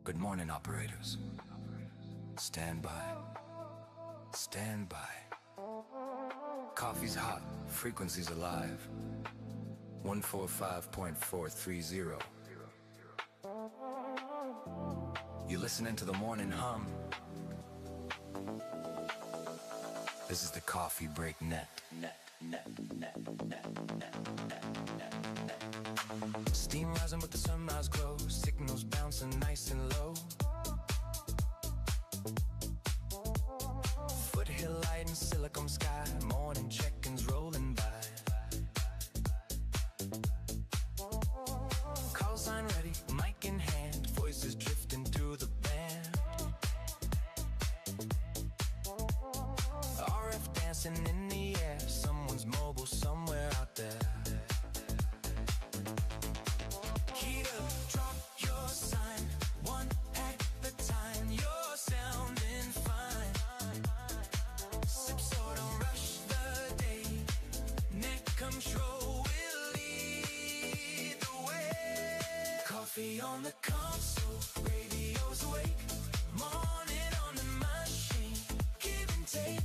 Good morning, operators. Stand by. Stand by. Coffee's hot, frequency's alive. 145.430. You listening to the morning hum? This is the Coffee Break Net. Steam rising with the sunrise glow, signals bouncing nice and low. Foothill light and silicon sky, morning check-ins rolling by. Call sign ready, mic in hand, voices drifting through the band. RF dancing in the air, someone's mobile somewhere out there. Key up, drop your sign, one at a time, you're sounding fine. Sip so don't rush the day, net control will lead the way. Coffee on the console, radio's awake, morning on the machine, give and take.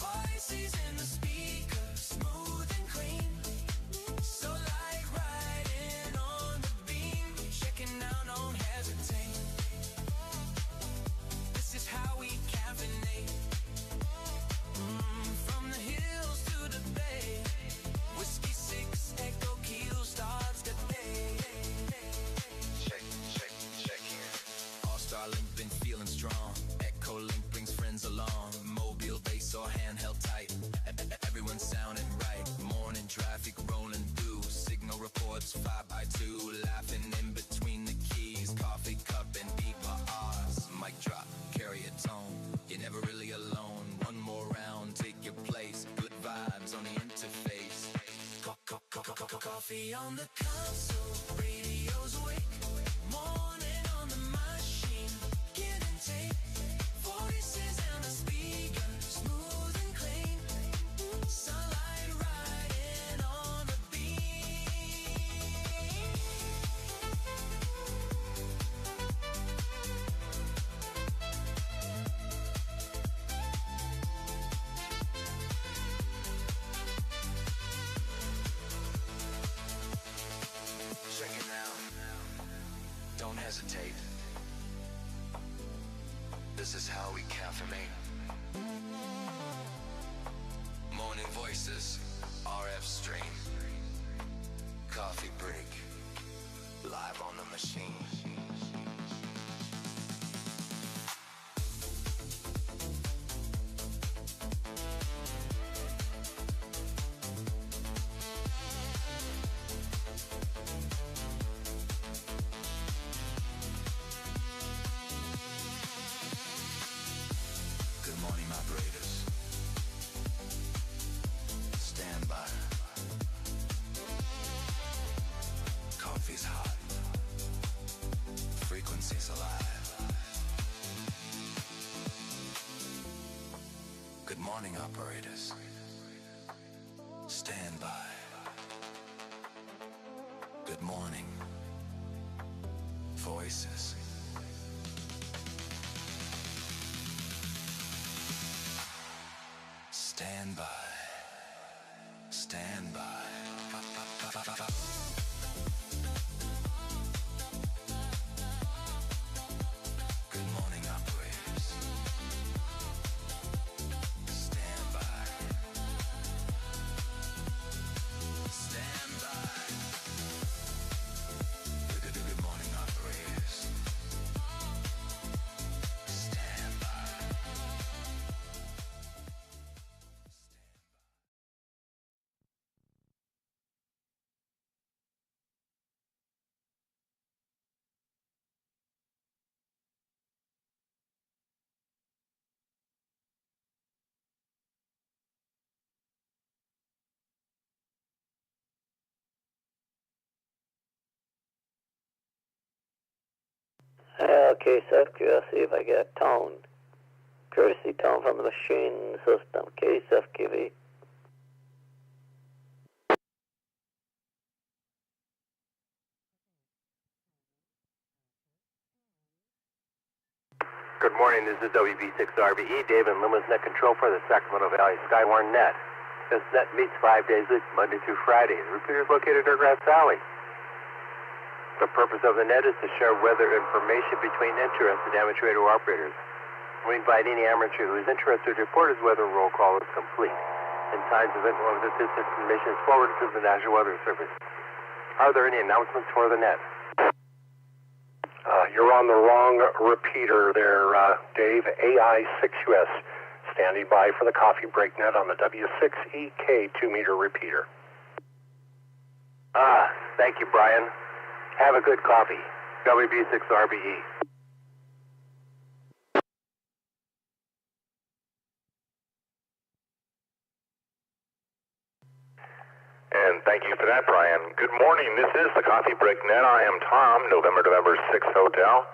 Voices in the speaker, smooth and clean, so like riding on the beam. Checking out, don't hesitate. This is how we caffeinate. From the hills to the bay, W6EK Coffee starts the day. Check here. AllStarLink been feeling strong. Echolink brings friends along. Mobile bass or handheld tight. Everyone's sounding right. Morning traffic rolling through. Signal reports 5x2. Laughing in between the keys. Coffee cup and beeper R's. Mic drop, carry a tone. You're never really alone. One more round, take your place. Good vibes on the interface. Coffee on the console, radio's awake. Morning on the machine, give and take. Voices in the speaker, smooth and clean. Sunlight riding on the beam. Check it out. Don't hesitate. This is how we caffeinate. Morning voices, RF stream. Coffee break, live on the machine. Good morning, operators. Stand by. Coffee's hot. Frequency's alive. Good morning, operators. Stand by. Good morning. Voices. Stand by. Stand by. Good morning, operators. Stand by. Stand by. Good morning, operators. Stand by. Okay, I'll see if I get tone. Courtesy tone from the machine system, KSFQV. Good morning, this is W6EK Dave in Loomis Net Control for the Sacramento Valley Skywarn Net. This net meets 5 days a week, Monday through Friday. The repeater is located in Grass Valley. The purpose of the net is to share weather information between interested amateur radio operators. We invite any amateur who is interested to report his weather roll call is complete. In times of inclement weather, this information is forwarded to the National Weather Service. Are there any announcements for the net? You're on the wrong repeater there, Dave. AI6US, standing by for the Coffee Break Net on the W6EK 2-meter repeater. Thank you, Brian. Have a good coffee. W6RBE. And thank you for that, Brian. Good morning. This is the Coffee Break Net. I am Tom, November 6 Hotel.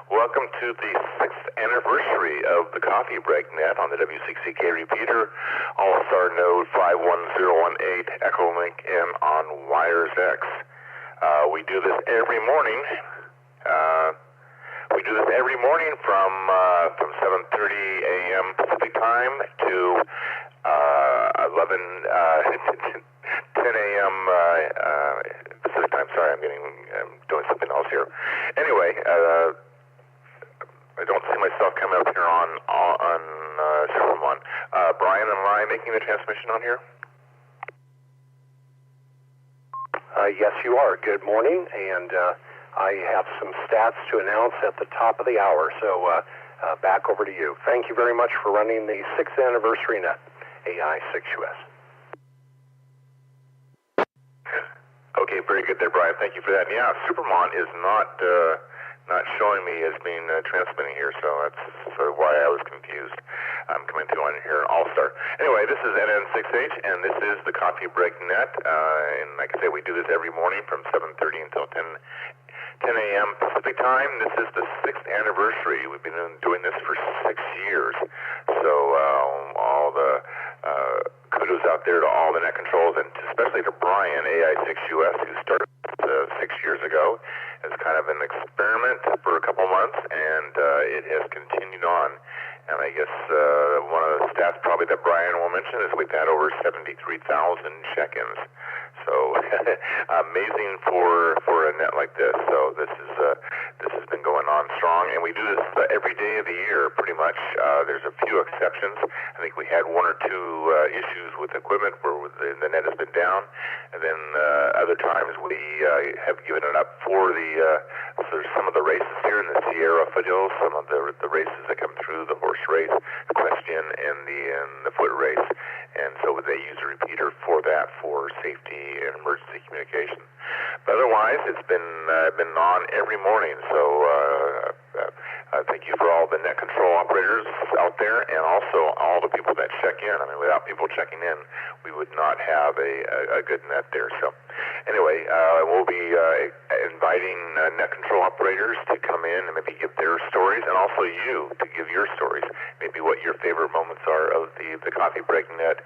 Welcome to the 6th anniversary of the Coffee Break Net on the W6EK Repeater, All-Star Node 51018, Echolink, and on Wires X. We do this every morning. From 7:30 a.m. Pacific Time to 10 a.m. Pacific Time. Sorry, I'm doing something else here. Anyway, I don't see myself coming up here on Superman. Brian, am I making the transmission on here? Yes, you are. Good morning, and I have some stats to announce at the top of the hour, so back over to you. Thank you very much for running the 6th anniversary net, AI6US. Okay, very good there, Brian. Thank you for that. And yeah, Superman is not showing me as being transmitting here, so that's sort of why I was confused. I'm coming through on here, All-Star. Anyway, this is NN6H, and this is the Coffee Break Net. And like I say, we do this every morning from 7:30 until 10 a.m. Pacific Time. This is the 6th anniversary. We've been doing this for 6 years. So all the kudos out there to all the net controls, and especially to Brian, AI6US, who started 6 years ago as kind of an experiment for a couple months, and it has continued on. And I guess one of the stats probably that Brian will mention is we've had over 73,000 check-ins. So amazing for a net like this. So this has been going on strong, and we do this every day of the year pretty much. There's a few exceptions. I think we had 1 or 2 issues with equipment where the net has been down, and then other times we have given it up for some of the races here in the Sierra Foothills, some of the races that come through, the horse race, equestrian, and the foot race. And so they use a repeater for that, for safety and emergency communication. But otherwise, it's been on every morning. So thank you for all the net control operators out there, and also all the people that check in. I mean, without people checking in, we would not have a good net there. So anyway, we'll be inviting net control operators to come in and maybe give their stories, and also you to give your stories. Maybe what your favorite moments are of the Coffee Break Net,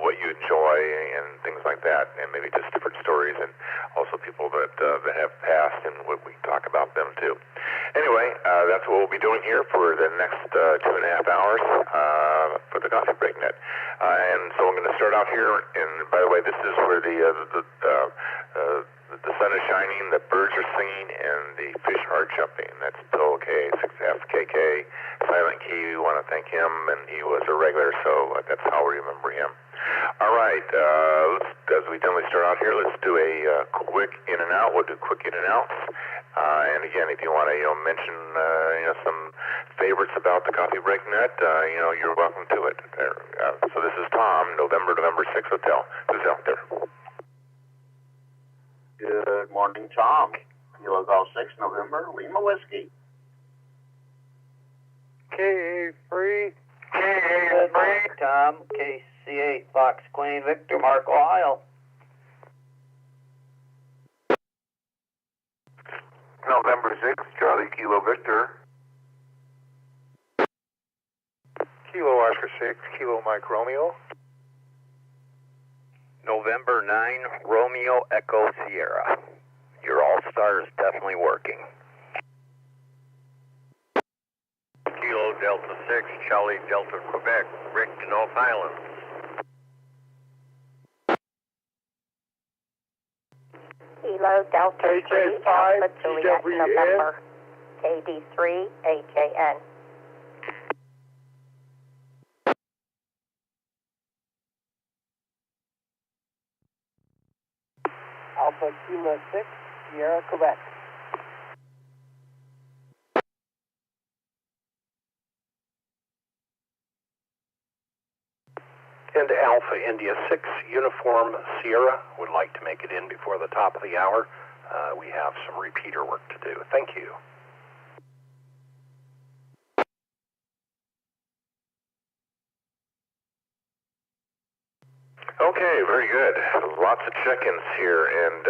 what you enjoy, and things like that, and maybe just different stories, and also people that have passed, and what we talk about them too. Anyway, that's what we'll be doing here for the next 2.5 hours for the Coffee Break Net. And so I'm going to start out here, and by the way, this is where the sun is shining, the birds are singing, and the fish are jumping. That's Bill K, 6FKK, Silent Key. We want to thank him, and he was a regular, so that's how we remember him. All right, as we generally start out here, let's do a quick in and out. We'll do quick in and outs. And again, if you want to mention some favorites about the Coffee Break Net, you're welcome to it. So this is Tom, November 6 Hotel. Who's out there? Good morning, Tom. Kilo Golf 6, November, Lima Whiskey. K3. Good morning, Tom. KC8, Fox Queen, Victor, Mark, Ohio. November 6, Charlie Kilo Victor. Kilo Oscar 6, Kilo Mike Romeo. November 9, Romeo Echo Sierra. Your All-Star is definitely working. Kilo Delta 6, Charlie Delta Quebec, Rick North Island. Kilo Delta 3, Alpha Juliet November, KD3, HAN. Alpha Kilo 6, Sierra, Quebec. And Alpha India 6, Uniform Sierra, would like to make it in before the top of the hour. We have some repeater work to do. Thank you. Okay, very good. Lots of check-ins here, and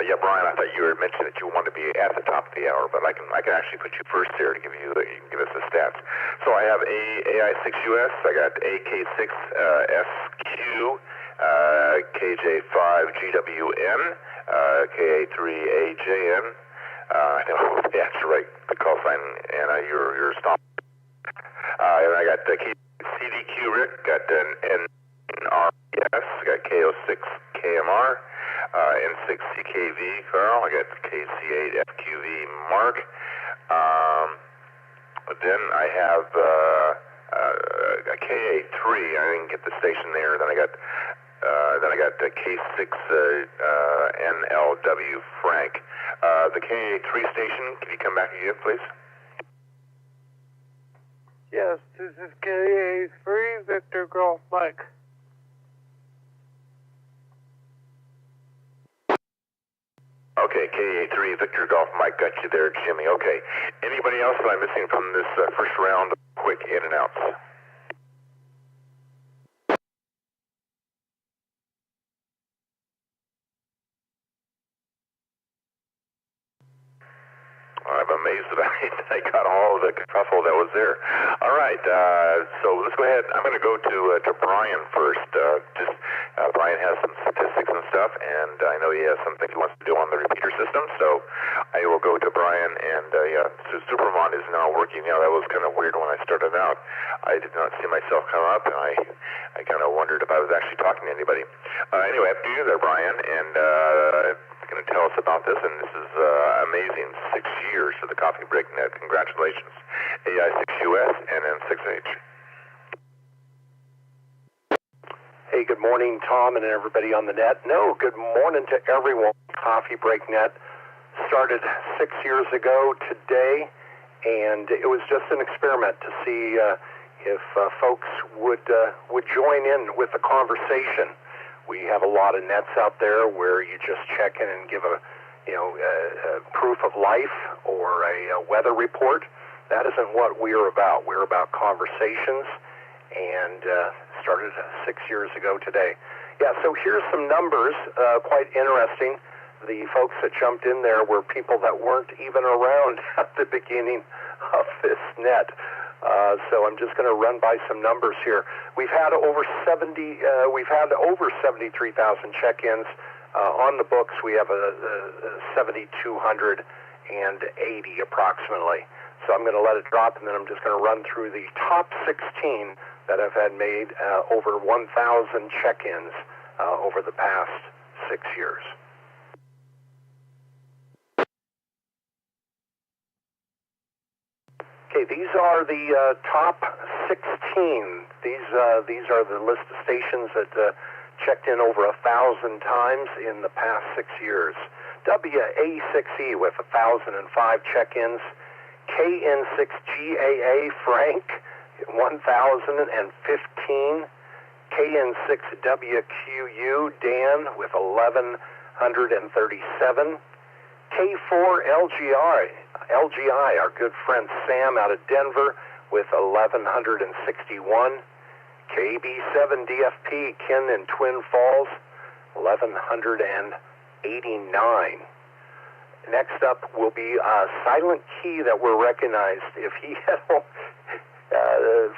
yeah, Brian, I thought you were mentioning that you wanted to be at the top of the hour, but I can actually put you first here to give you give us the stats. So I have AI6US, I got AK6SQ, KJ5GWN, KA3AJN. I know that's right, the call sign, Anna, you're stopped. And I got CDQ Rick, got an NRS, got KO6KMR, N6CKV Carl, I got KC8FQV Mark. Then I have a KA3, I didn't get the station there. Then I got K6NLW Frank. The KA3 station, can you come back again, please? Yes, this is KA3, Victor Golf Mike. Okay, KA3, Victor Golf Mike, got you there, Jimmy. Okay. Anybody else that I'm missing from this first round? Quick in and outs. I'm amazed that I got all of the kerfuffle that was there. All right, so let's go ahead. I'm going to go to Brian first. Brian has some statistics and stuff, and I know he has some things he wants to do on the repeater system, so I will go to Brian, and yeah, so Supermon is now working. Yeah, that was kind of weird when I started out. I did not see myself come up, and I kind of wondered if I was actually talking to anybody. Anyway, after you there, Brian, and going to tell us about this, and this is amazing. 6 years for the Coffee Break Net. Congratulations. AI6US and N6H. Hey, good morning, Tom, and everybody on the net. No, good morning to everyone. Coffee Break Net started 6 years ago today, and it was just an experiment to see if folks would join in with the conversation. We have a lot of nets out there where you just check in and give a proof of life or a weather report. That isn't what we're about. We're about conversations, and started 6 years ago today. Yeah, so here's some numbers, quite interesting. The folks that jumped in there were people that weren't even around at the beginning of this net. So I'm just going to run by some numbers here. We've had over 73,000 check-ins on the books. We have a 7,280 approximately. So I'm going to let it drop, and then I'm just going to run through the top 16 that have had made over 1,000 check-ins over the past 6 years. Okay, these are the top 16. These are the list of stations that checked in over 1,000 times in the past 6 years. WA6E with 1,005 check-ins. KN6GAA Frank, 1,015. KN6WQU Dan with 1,137. K4LGI, our good friend Sam out of Denver with 1,161. KB7DFP, Ken in Twin Falls, 1,189. Next up will be Silent Key that were recognized. If he had,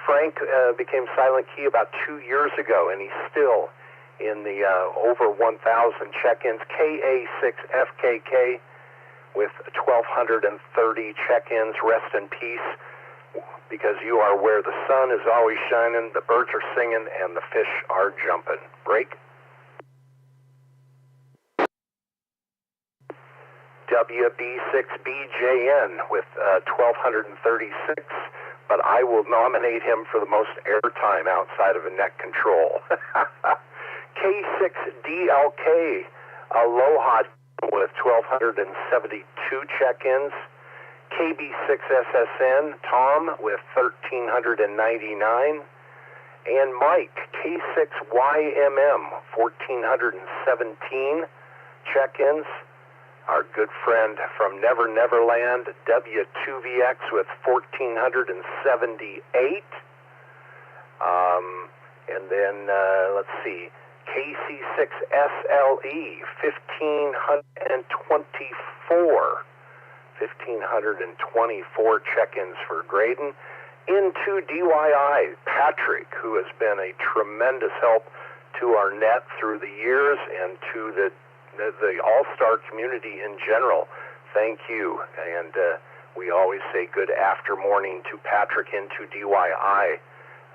Frank became Silent Key about 2 years ago, and he's still in the over 1,000 check-ins. KA6FKK with 1,230 check-ins. Rest in peace. because you are where the sun is always shining, the birds are singing, and the fish are jumping. Break. WB6BJN with 1,236, but I will nominate him for the most airtime outside of a net control. K6DLK, Aloha with 1,272 check-ins. KB6SSN, Tom with 1,399. And Mike, K6YMM, 1,417 check-ins. Our good friend from Never Neverland, W2VX with 1,478. And then, let's see, KC6SLE, 1,524. 1,524 check-ins for Graydon. Into DYI, Patrick, who has been a tremendous help to our net through the years and to the All-Star community in general. Thank you. And we always say good after morning to Patrick into DYI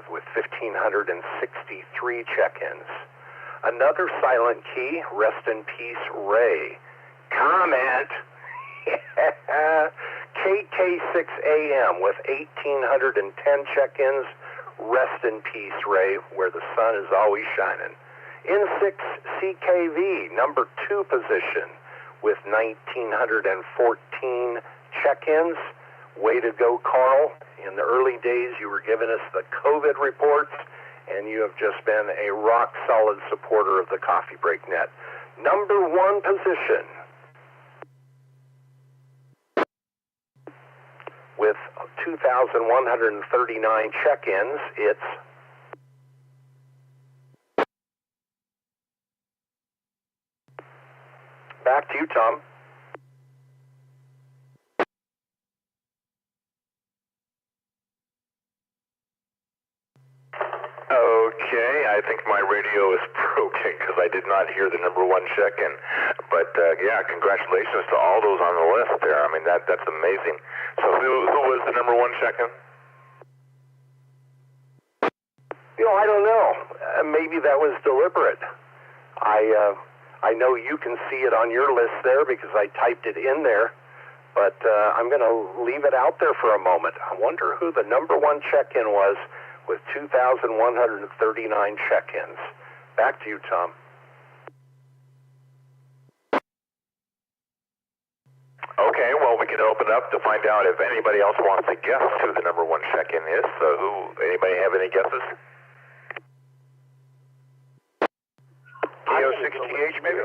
with 1,563 check-ins. Another silent key, rest in peace, Ray. Comment. KK6AM with 1,810 check-ins. Rest in peace, Ray, where the sun is always shining. N6CKV, number 2 position with 1,914 check-ins. Way to go, Carl. In the early days, you were giving us the COVID reports, and you have just been a rock-solid supporter of the Coffee Break Net. Number 1 position with 2,139 check-ins, it's back to you, Tom. Okay, I think my radio is broken because I did not hear the number 1 check-in. But yeah, congratulations to all those on the list there. I mean, that's amazing. So who was the number 1 check-in? You know, I don't know. Maybe that was deliberate. I know you can see it on your list there because I typed it in there, but I'm going to leave it out there for a moment. I wonder who the number 1 check-in was with 2,139 check-ins. Back to you, Tom. Okay, well, we can open up to find out if anybody else wants to guess who the number 1 check-in is. Anybody have any guesses? KO6TH, maybe?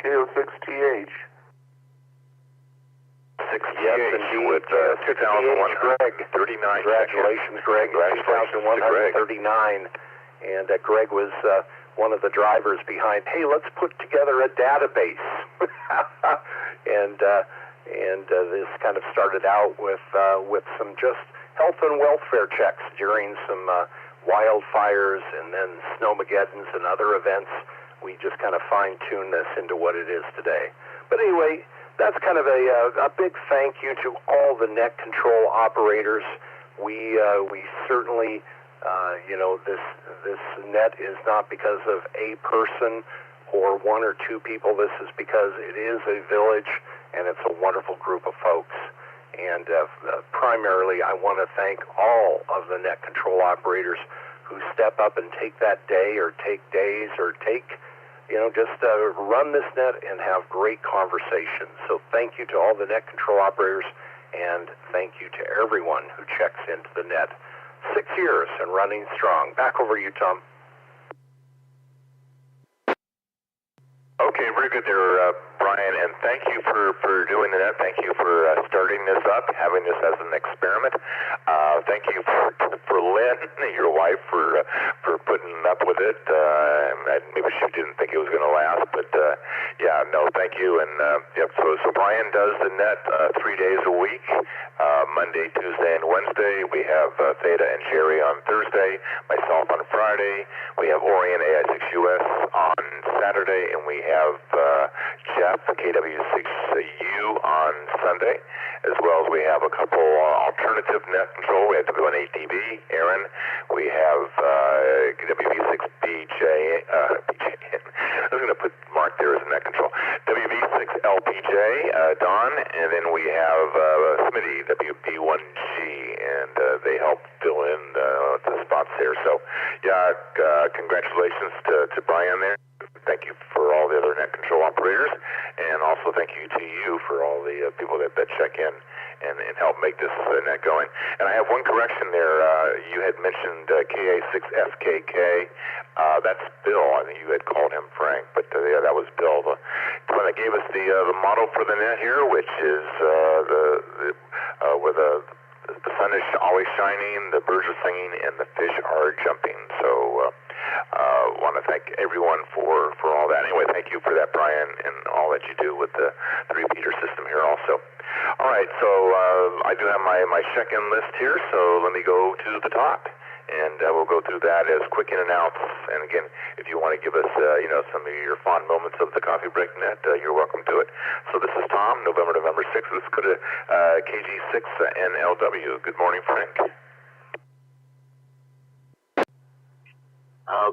KO6TH. 6TH with 2,139. Congratulations, Greg. 2,139. And Greg was one of the drivers behind, hey, let's put together a database. and this kind of started out with some just health and welfare checks during some wildfires and then snowmageddons and other events. We just kind of fine-tuned this into what it is today. But anyway, that's kind of a big thank you to all the net control operators. We certainly, this net is not because of a person or 1 or 2 people. This is because it is a village and it's a wonderful group of folks. And primarily, I want to thank all of the net control operators who step up and take that day or take days or take, just run this net and have great conversations. So thank you to all the net control operators, and thank you to everyone who checks into the net. 6 years and running strong. Back over to you, Tom. Okay, very good there, Brian, and thank you for doing that. Thank you for starting this up, having this as an experiment. Thank you for Lynn, your wife, for putting up with it. Maybe she didn't think it was going to last, but thank you. And so Brian does the net 3 days a week, Monday, Tuesday, and Wednesday. We have Theta and Gerry on Thursday, myself on Friday. We have Orion AI6US on Saturday, and we have Jeff, KW6U, on Sunday. We have a couple alternative net control. We have W1ATB, Aaron. We have W6BJ. I was going to put Mark there as a net control. WV6LPJ, Don, and then we have Smitty, WB1G, and they help fill in the spots there. So, yeah, congratulations to Brian there. Thank you for all the other net control operators, and also thank you to you for all the people that check in and help make this net going. And I have one correction there. You had mentioned KA6FKK. That's Bill. I think you had called him Frank, but yeah, that was Bill. The one that gave us the model for the net here, which is where the sun is always shining, the birds are singing, and the fish are jumping. So want to thank everyone for all that. Anyway, thank you for that, Brian, and all that you do with the repeater system here also. All right, so I do have my check-in list here, so let me go to the top, and we'll go through that as quick in and outs. And again, if you want to give us some of your fond moments of the Coffee Break Net, you're welcome to it. So this is Tom, November 6th. Let's go to KG6NLW. Good morning, Frank.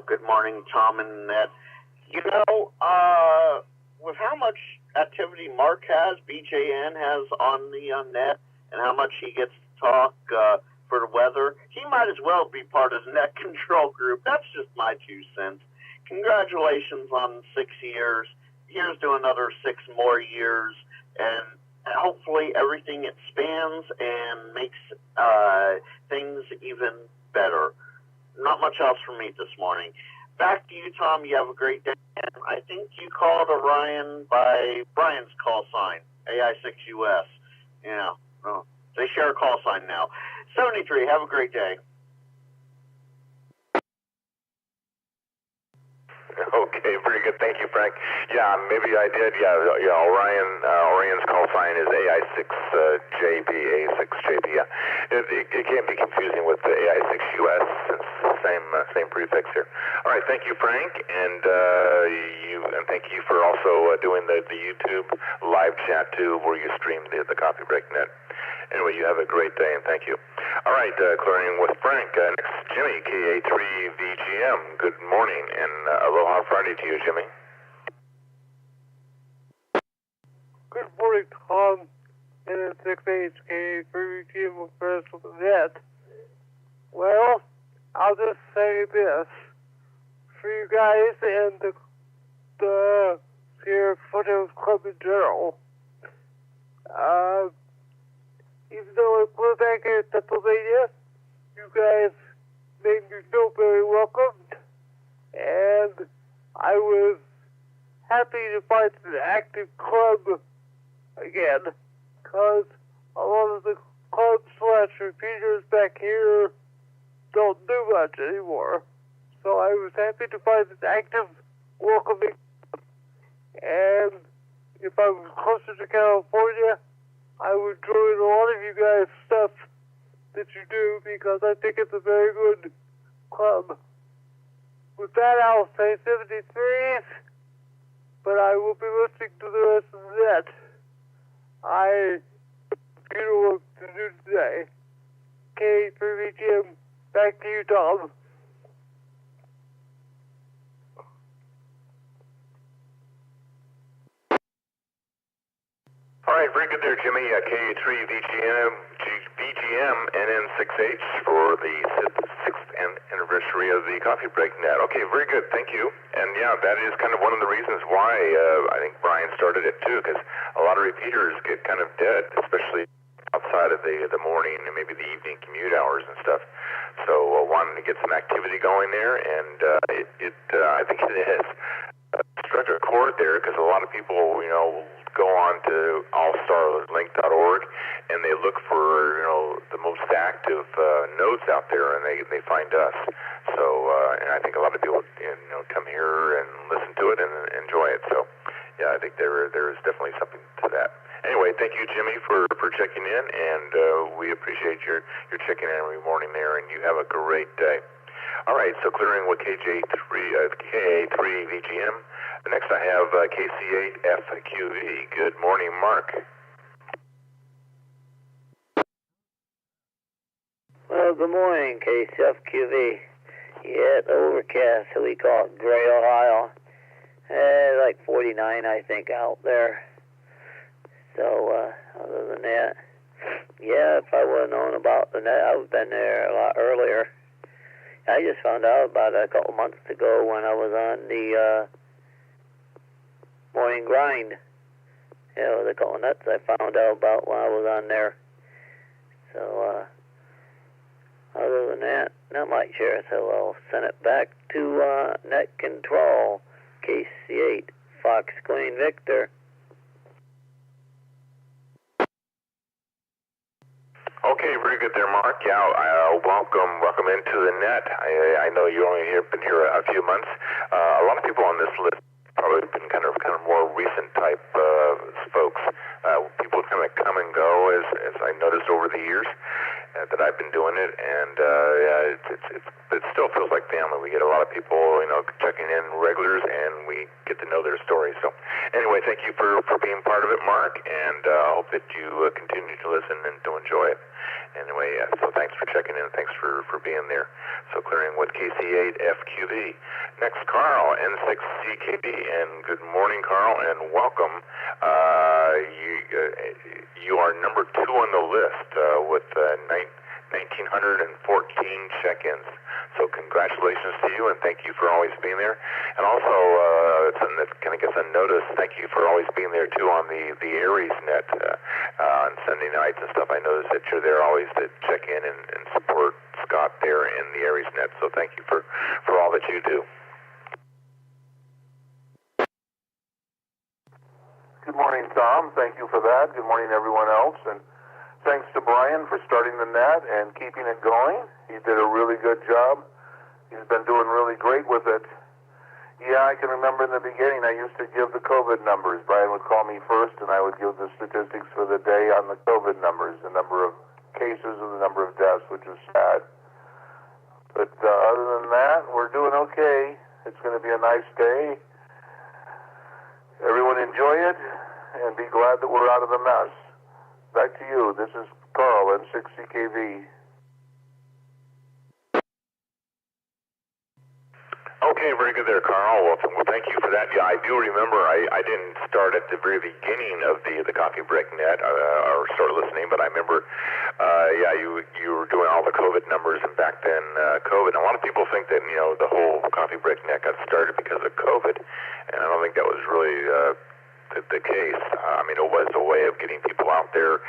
Good morning, Tom and Ned. You know, with how much activity Mark has, BJN has on the net, and how much he gets to talk for the weather, he might as well be part of the net control group. That's just my 2 cents. Congratulations on 6 years. Here's to another 6 more years, and hopefully everything expands and makes things even better. Not much else from me this morning. Back to you, Tom. You have a great day. I think you called Orion by Brian's call sign, AI6US. Yeah, they share a call sign now. 73, have a great day. Okay, very good. Thank you, Frank. Yeah, maybe I did. Yeah, Orion's call sign is AI6JB, A6JB. Yeah, it can be confusing with the AI6US. It's the same prefix here. All right, thank you, Frank, and thank you for also doing the YouTube live chat too, where you stream the Coffee Break Net. Anyway, you have a great day, and thank you. All right, clearing with Frank. Next, Jimmy, KA3VGM. Good morning, and aloha Friday to you, Jimmy. Good morning, Tom. And 6HK3VGM with Press with the Net. Well, I'll just say this. For you guys and the Sierra Foothills Club in general, even though I flew back in Pennsylvania, you guys made me feel very welcomed, and I was happy to find an active club again, because a lot of the clubs/repeaters back here don't do much anymore. So I was happy to find an active, welcoming club. And if I was closer to California, I would join a lot of you guys' stuff that you do, because I think it's a very good club. With that, I'll say 73s, but I will be listening to the rest of the net. I have work to do today. K3VGM, back to you, Tom. All right, very good there, Jimmy. K3VGM and then 6H for the 6th anniversary of the Coffee Break Net. Okay, very good. Thank you. And yeah, that is kind of one of the reasons why I think Brian started it too, because a lot of repeaters get kind of dead, especially outside of the morning and maybe the evening commute hours and stuff. So wanting to get some activity going there, and I think it has struck a chord there, because a lot of people, go on to AllStarLink.org and they look for, the most active nodes out there, and they find us. So, and I think a lot of people, come here and listen to it and enjoy it. So, yeah, I think there is definitely something to that. Anyway, thank you, Jimmy, for checking in, and we appreciate your checking in every morning there, and you have a great day. All right, so clearing with KA3VGM. Next I have KC8FQV. Good morning, Mark. good morning, KCFQV. Yeah, it's overcast, so we call it Gray, Ohio. Like 49, I think, out there. So, other than that, yeah, if I would have known about the net, I would have been there a lot earlier. I just found out about it a couple months ago when I was on the morning grind. Yeah, it was a couple nuts I found out about when I was on there. So, other than that, not much here, so I'll send it back to Net Control, KC8, Fox Queen Victor. Okay, very good there, Mark. Yeah, welcome into the net. I know you only been here a few months. A lot of people on this list probably been kind of more recent type folks. People kind of come and go as I noticed over the years that I've been doing it, and it still feels like family. We get a lot of people, checking in regulars, and we get to know their stories. So, anyway, thank you for being part of it, Mark, and I hope that you continue to listen and to enjoy it. Anyway, so thanks for checking in. Thanks for being there. So, clearing with KC8 FQV. Next, Carl, N6CKB, and good morning, Carl, and welcome. You are number 2 on the list with 1,914 check-ins. So congratulations to you, and thank you for always being there. And also, something that kind of gets unnoticed, thank you for always being there, too, on the Aries net on Sunday nights and stuff. I noticed that you're there always to check in and support Scott there in the Aries net. So thank you for all that you do. Good morning, Tom. Thank you for that. Good morning, everyone else. And thanks to Brian for starting the net and keeping it going. He did a really good job. He's been doing really great with it. Yeah, I can remember in the beginning I used to give the COVID numbers. Brian would call me first, and I would give the statistics for the day on the COVID numbers, the number of cases and the number of deaths, which was sad. But other than that, we're doing okay. It's going to be a nice day. Everyone enjoy it, and be glad that we're out of the mess. Back to you. This is Carl, N6CKV. Okay, very good there, Carl. Well, thank you for that. Yeah, I do remember I didn't start at the very beginning of the Coffee Break Net or start listening, but I remember, you were doing all the COVID numbers, and back then COVID. And a lot of people think that the whole Coffee Break Net got started because of COVID, and I don't think that was really the case. I mean, it was a way of getting people out there,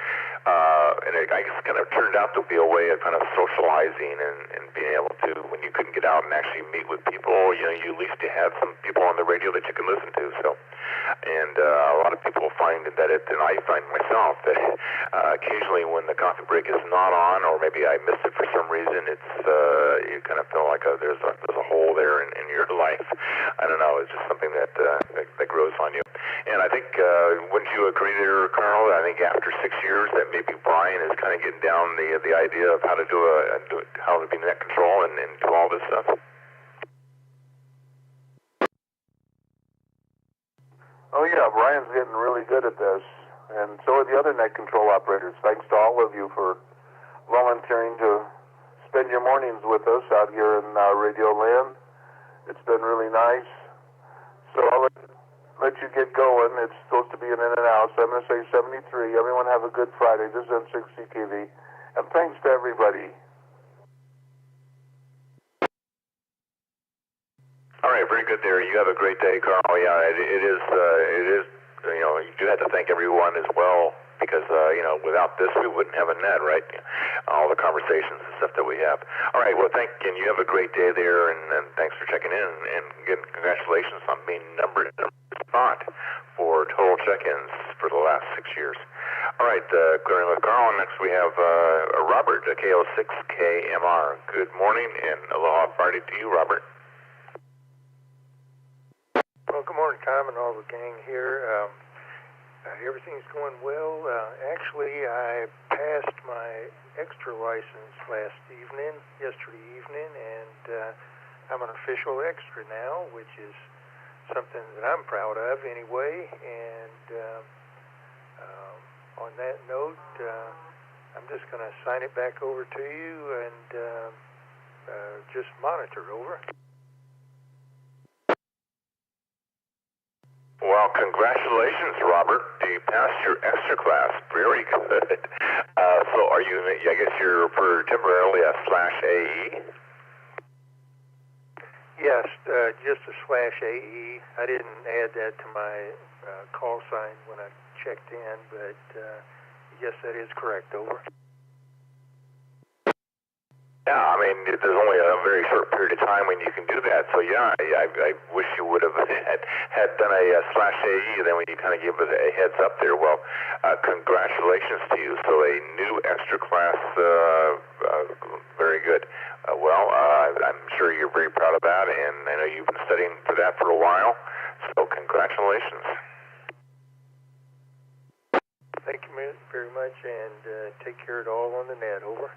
and it, I guess, kind of turned out to be a way of kind of socializing and being able to, when you couldn't get out and actually meet with people, you at least had some people on the radio that you could listen to. So, and a lot of people find that and I find myself that occasionally when the coffee break is not on, or maybe I missed it for some reason, it's you kind of feel like there's a hole there in your life. I don't know. It's just something that grows on you. And I think, wouldn't you agree there, Carl? I think after 6 years that maybe Brian is kind of getting down the idea of how to how to be net control and do all this stuff. Oh yeah, Brian's getting really good at this, and so are the other net control operators. Thanks to all of you for volunteering to spend your mornings with us out here in Radio Land. It's been really nice. So I'll let you get going. It's supposed to be an in and out, so I'm going to say 73. Everyone have a good Friday. This is N6CKV, and thanks to everybody. All right, very good there. You have a great day, Carl. Yeah, it is. You do have to thank everyone as well, because without this we wouldn't have a net, right? All the conversations and stuff that we have. All right, well, you have a great day there, and thanks for checking in, and again, congratulations on being number spot for total check-ins for the last 6 years. All right, clearing with Carl. Next we have Robert, KO6KMR. Good morning and aloha Friday to you, Robert. Well, good morning, Tom, and all the gang here. Everything's going well. Actually, I passed my extra license yesterday evening, and I'm an official extra now, which is something that I'm proud of anyway. And on that note, I'm just going to sign it back over to you and just monitor. Over. Well, congratulations, Robert. You passed your extra class. Very good. So are you, I guess you're for temporarily a /AE? Yes, just a /AE. I didn't add that to my call sign when I checked in, but yes, that is correct. Over. Yeah, I mean, there's only a very short period of time when you can do that. So yeah, I wish you would have had done a /AE, then when you kind of give it a heads up there. Well, congratulations to you. So a new extra class, very good. I'm sure you're very proud of that, and I know you've been studying for that for a while. So congratulations. Thank you very much, and take care of it all on the net. Over.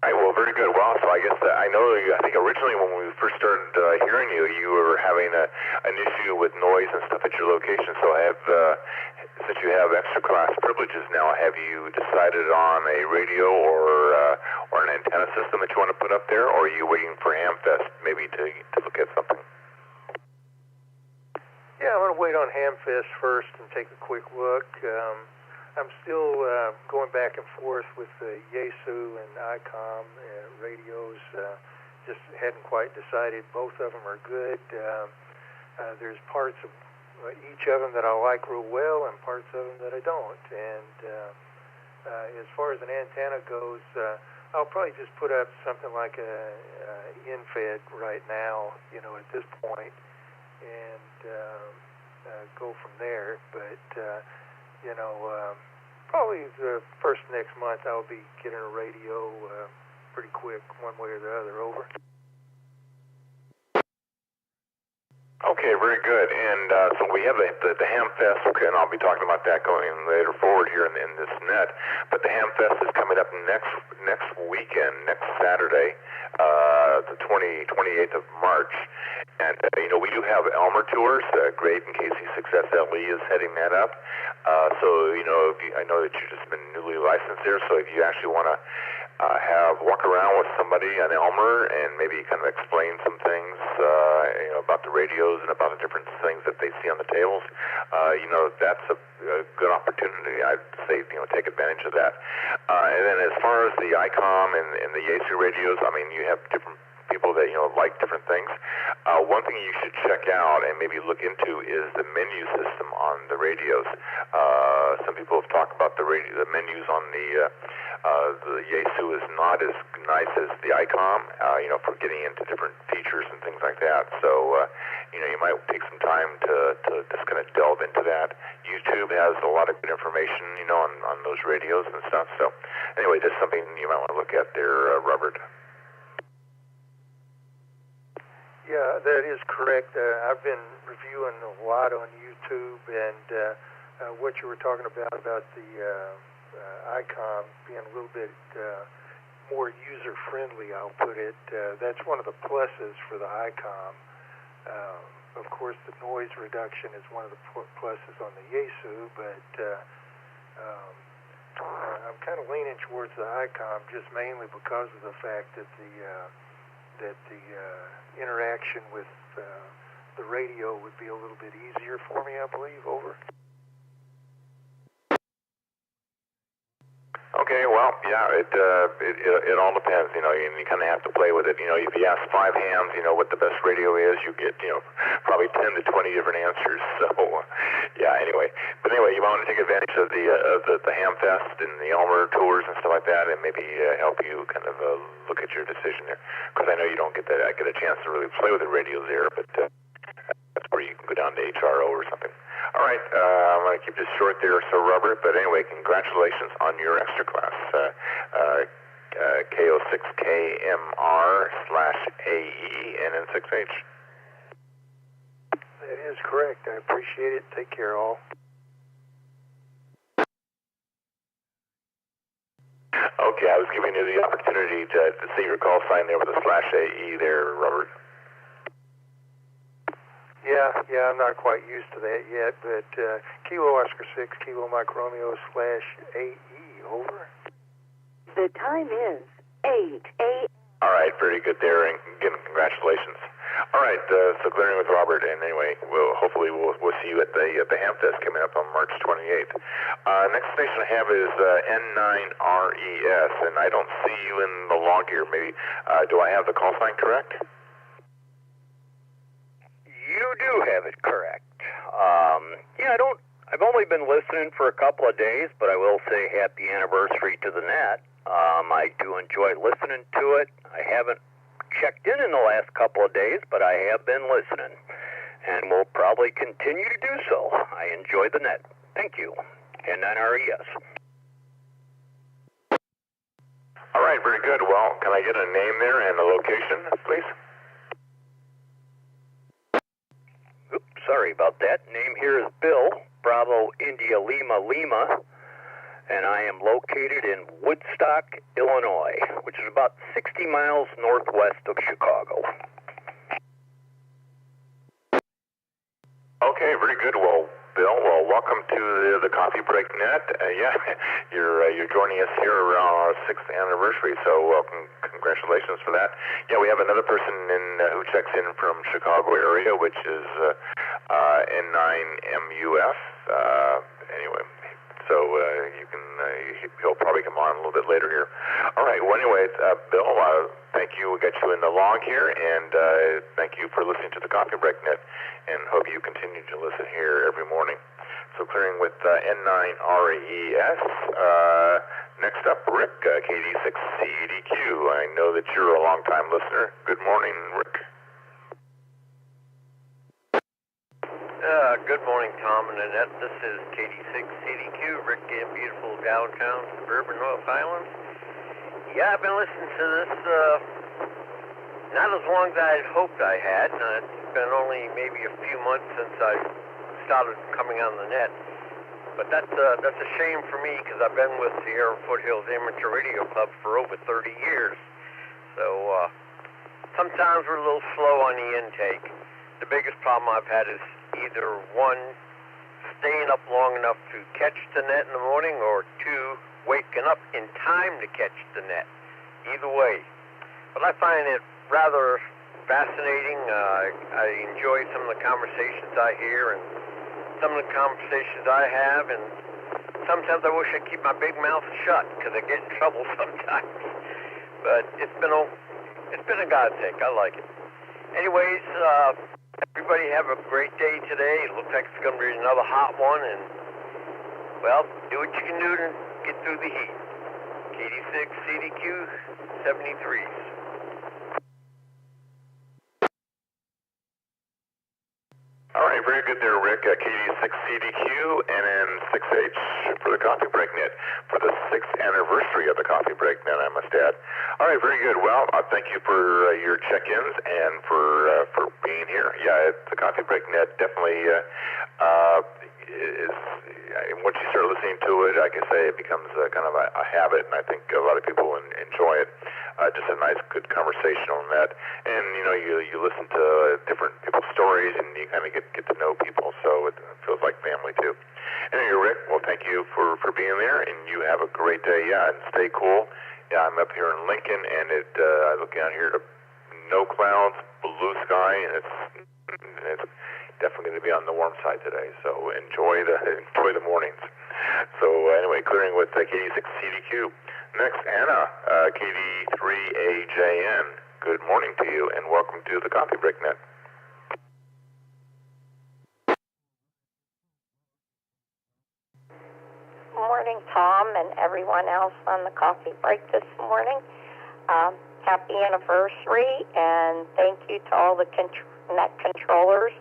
All right, well, very good. Well, so I guess I know I think originally when we first started hearing you, you were having an issue with noise and stuff at your location. So since you have extra class privileges now, have you decided on a radio or an antenna system that you want to put up there, or are you waiting for Hamfest maybe to look at something? Yeah, I'm going to wait on Hamfest first and take a quick look. I'm still going back and forth with the Yaesu and ICOM radios. Just hadn't quite decided. Both of them are good. There's parts of each of them that I like real well and parts of them that I don't. And as far as an antenna goes, I'll probably just put up something like a infed right now, at this point, and go from there. But probably the first next month I'll be getting a radio pretty quick, one way or the other. Over. Okay, very good. And so we have the Hamfest, and I'll be talking about that going later forward here in this net. But the Hamfest is coming up next weekend, next Saturday, the 28th of March. And, we do have Elmer tours. Great, and KC6SLE is heading that up. So, I know that you've just been newly licensed there, so if you actually want to walk around with somebody on Elmer and maybe kind of explain some things, about the radios and about the different things that they see on the tables, that's a good opportunity. I'd say, take advantage of that. And then as far as the ICOM and the Yaesu radios, I mean, you have different people that like different things. One thing you should check out and maybe look into is the menu system on the radios. Some people have talked about the menus on the Yaesu is not as nice as the ICOM, for getting into different features and things like that. So, you might take some time to just kind of delve into that. YouTube has a lot of good information, on those radios and stuff. So, anyway, just something you might want to look at there, Robert. Yeah, that is correct. I've been reviewing a lot on YouTube, and what you were talking about the ICOM being a little bit more user-friendly, I'll put it. That's one of the pluses for the ICOM. Of course, the noise reduction is one of the pluses on the Yaesu, but I'm kind of leaning towards the ICOM just mainly because of the fact that the interaction with the radio would be a little bit easier for me, I believe. Over. Okay, well, yeah, it all depends, and you kind of have to play with it. If you ask 5 hams, what the best radio is, you get, probably 10 to 20 different answers. So, yeah, anyway. But anyway, you want to take advantage of the Hamfest and the Elmer tours and stuff like that, and maybe help you kind of look at your decision there. Because I know you don't get a chance to really play with the radios there, but that's where you can go down to HRO or something. All right, I'm going to keep this short there, so Robert, but anyway, congratulations on your extra class, KO6KMR/AE NN6H. That is correct. I appreciate it. Take care, all. Okay, I was giving you the opportunity to see your call sign there with a /AE there, Robert. Yeah, I'm not quite used to that yet, but Kilo Oscar 6, Kilo Mike Romeo /AE, over. The time is 8 a.m. All right, very good there, and again, congratulations. All right, so clearing with Robert, and anyway, hopefully we'll see you at the Hamfest coming up on March 28th. Next station I have is N9RES, and I don't see you in the log here. Maybe do I have the call sign correct? You do have it correct. I've only been listening for a couple of days, but I will say happy anniversary to the net. I do enjoy listening to it. I haven't checked in the last couple of days, but I have been listening, and will probably continue to do so. I enjoy the net. Thank you. N9RES. All right, very good. Well, can I get a name there and a location, please? Oops, sorry about that. Name here is Bill, Bravo India Lima Lima, and I am located in Woodstock, Illinois, which is about 60 miles northwest of Chicago. Okay, very good. Well, Bill, welcome to the Coffee Break Net. You're joining us here around our 6th anniversary, so congratulations for that. Yeah, we have another person who checks in from Chicago area, which is N9MUF. Anyway, so he'll probably come on a little bit later here. All right. Well, anyway, Bill, thank you. We got you in the log here, and thank you for listening to the Coffee Break Net, and hope you continue to listen here every morning. So clearing with N9RES. Next up, Rick, KD6CDQ. I know that you're a long-time listener. Good morning, Rick. Good morning, Tom and Annette. This is KD6CDQ, Rick in beautiful downtown suburban North Island. Yeah, I've been listening to this not as long as I had hoped I had. It's been only maybe a few months since I started coming on the net. But that's a shame for me because I've been with Sierra Foothills Amateur Radio Club for over 30 years. So sometimes we're a little slow on the intake. The biggest problem I've had is either one, staying up long enough to catch the net in the morning, or two, waking up in time to catch the net. Either way. But I find it rather fascinating. I enjoy some of the conversations I hear and some of the conversations I have, and sometimes I wish I'd keep my big mouth shut because I get in trouble sometimes. But it's been a godsend. I like it. Anyways, everybody have a great day today. It looks like it's going to be another hot one, and, well, do what you can do to get through the heat. KD6CDQ 73s. All right, very good there, Rick. KD6CDQ and then 6H for the Coffee Break Net for the 6th anniversary of the Coffee Break Net, I must add. All right, very good. Well, thank you for your check-ins and for being here. Yeah, the Coffee Break Net definitely is. Once you start listening to it, like I say, it becomes kind of a habit, and I think a lot of people enjoy it. Just a nice, good conversation on that. And, you listen to different people's stories, and you kind of get to know people, so it feels like family, too. Anyway, Rick, well, thank you for being there, and you have a great day. Yeah, and stay cool. Yeah, I'm up here in Lincoln, and I look out here to no clouds, blue sky, and it's definitely going to be on the warm side today, so enjoy the mornings. So anyway, clearing with KD6CDQ. Next, Anna, KD3AJN. Good morning to you, and welcome to the Coffee Break Net. Morning, Tom, and everyone else on the coffee break this morning. Happy anniversary, and thank you to all the net controllers.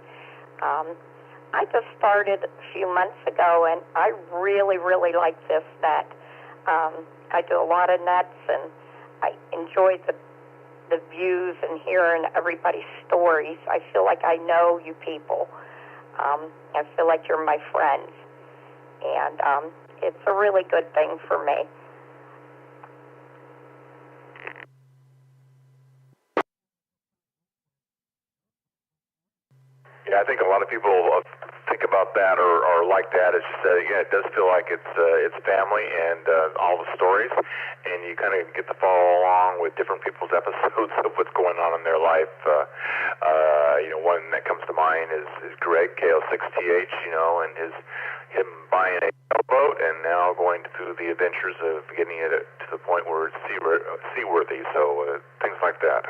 I just started a few months ago, and I really, really like this net. I do a lot of nets, and I enjoy the views and hearing everybody's stories. I feel like I know you people. I feel like you're my friends, and it's a really good thing for me. Yeah, I think a lot of people think about that or like that. It's just, it does feel like it's family and all the stories, and you kind of get to follow along with different people's episodes of what's going on in their life. One that comes to mind is Greg, KO6TH, and him buying a sailboat and now going through the adventures of getting it to the point where it's seaworthy. So things like that.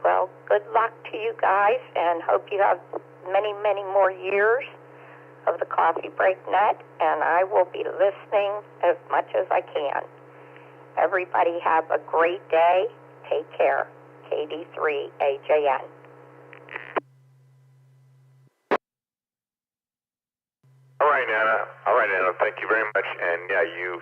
Well, good luck to you guys, and hope you have many, many more years of the Coffee Break Net, and I will be listening as much as I can. Everybody have a great day. Take care. KD3AJN. All right, Anna. Thank you very much, and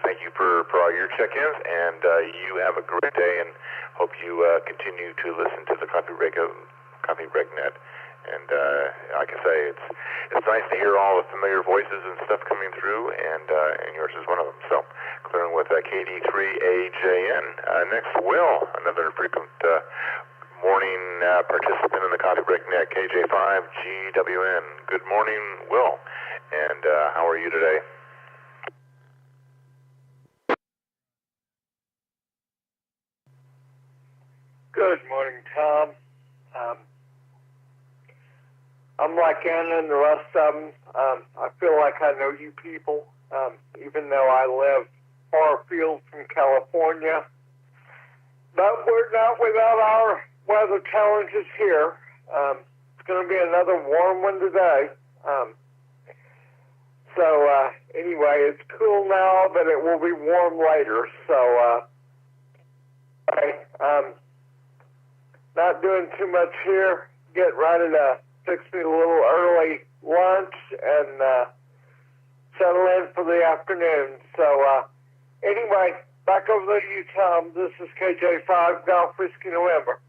thank you for all your check-ins, and you have a great day, and hope you continue to listen to the Coffee Break Net. And like I say, it's nice to hear all the familiar voices and stuff coming through, and yours is one of them. So, clearing with KD3AJN. Next, Will, another frequent morning participant in the Coffee Break Net, KJ5GWN. Good morning, Will. And how are you today? Good morning, Tom. I'm like Anna and the rest of them. I feel like I know you people, even though I live far afield from California. But we're not without our weather challenges here. It's going to be another warm one today. Anyway, it's cool now, but it will be warm later. Not doing too much here. Get ready to fix me a little early lunch and settle in for the afternoon. Anyway, back over to you, Tom. This is KJ5 Golf Whiskey November.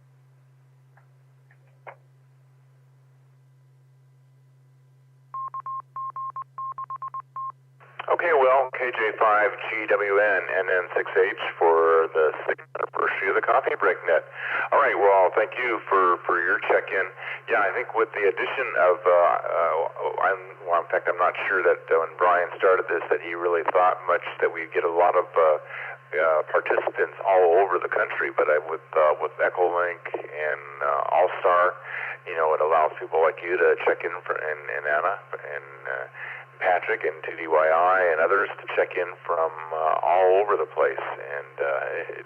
Okay, well, KJ5GWN and then 6H for the 6th anniversary of the Coffee Break Net. All right, well, thank you for your check-in. Yeah, I think with the addition of, in fact, I'm not sure that when Brian started this that he really thought much that we'd get a lot of participants all over the country, but with Echolink and AllStar, it allows people like you to check in and Anna and Patrick and 2DYI and others to check in from all over the place, and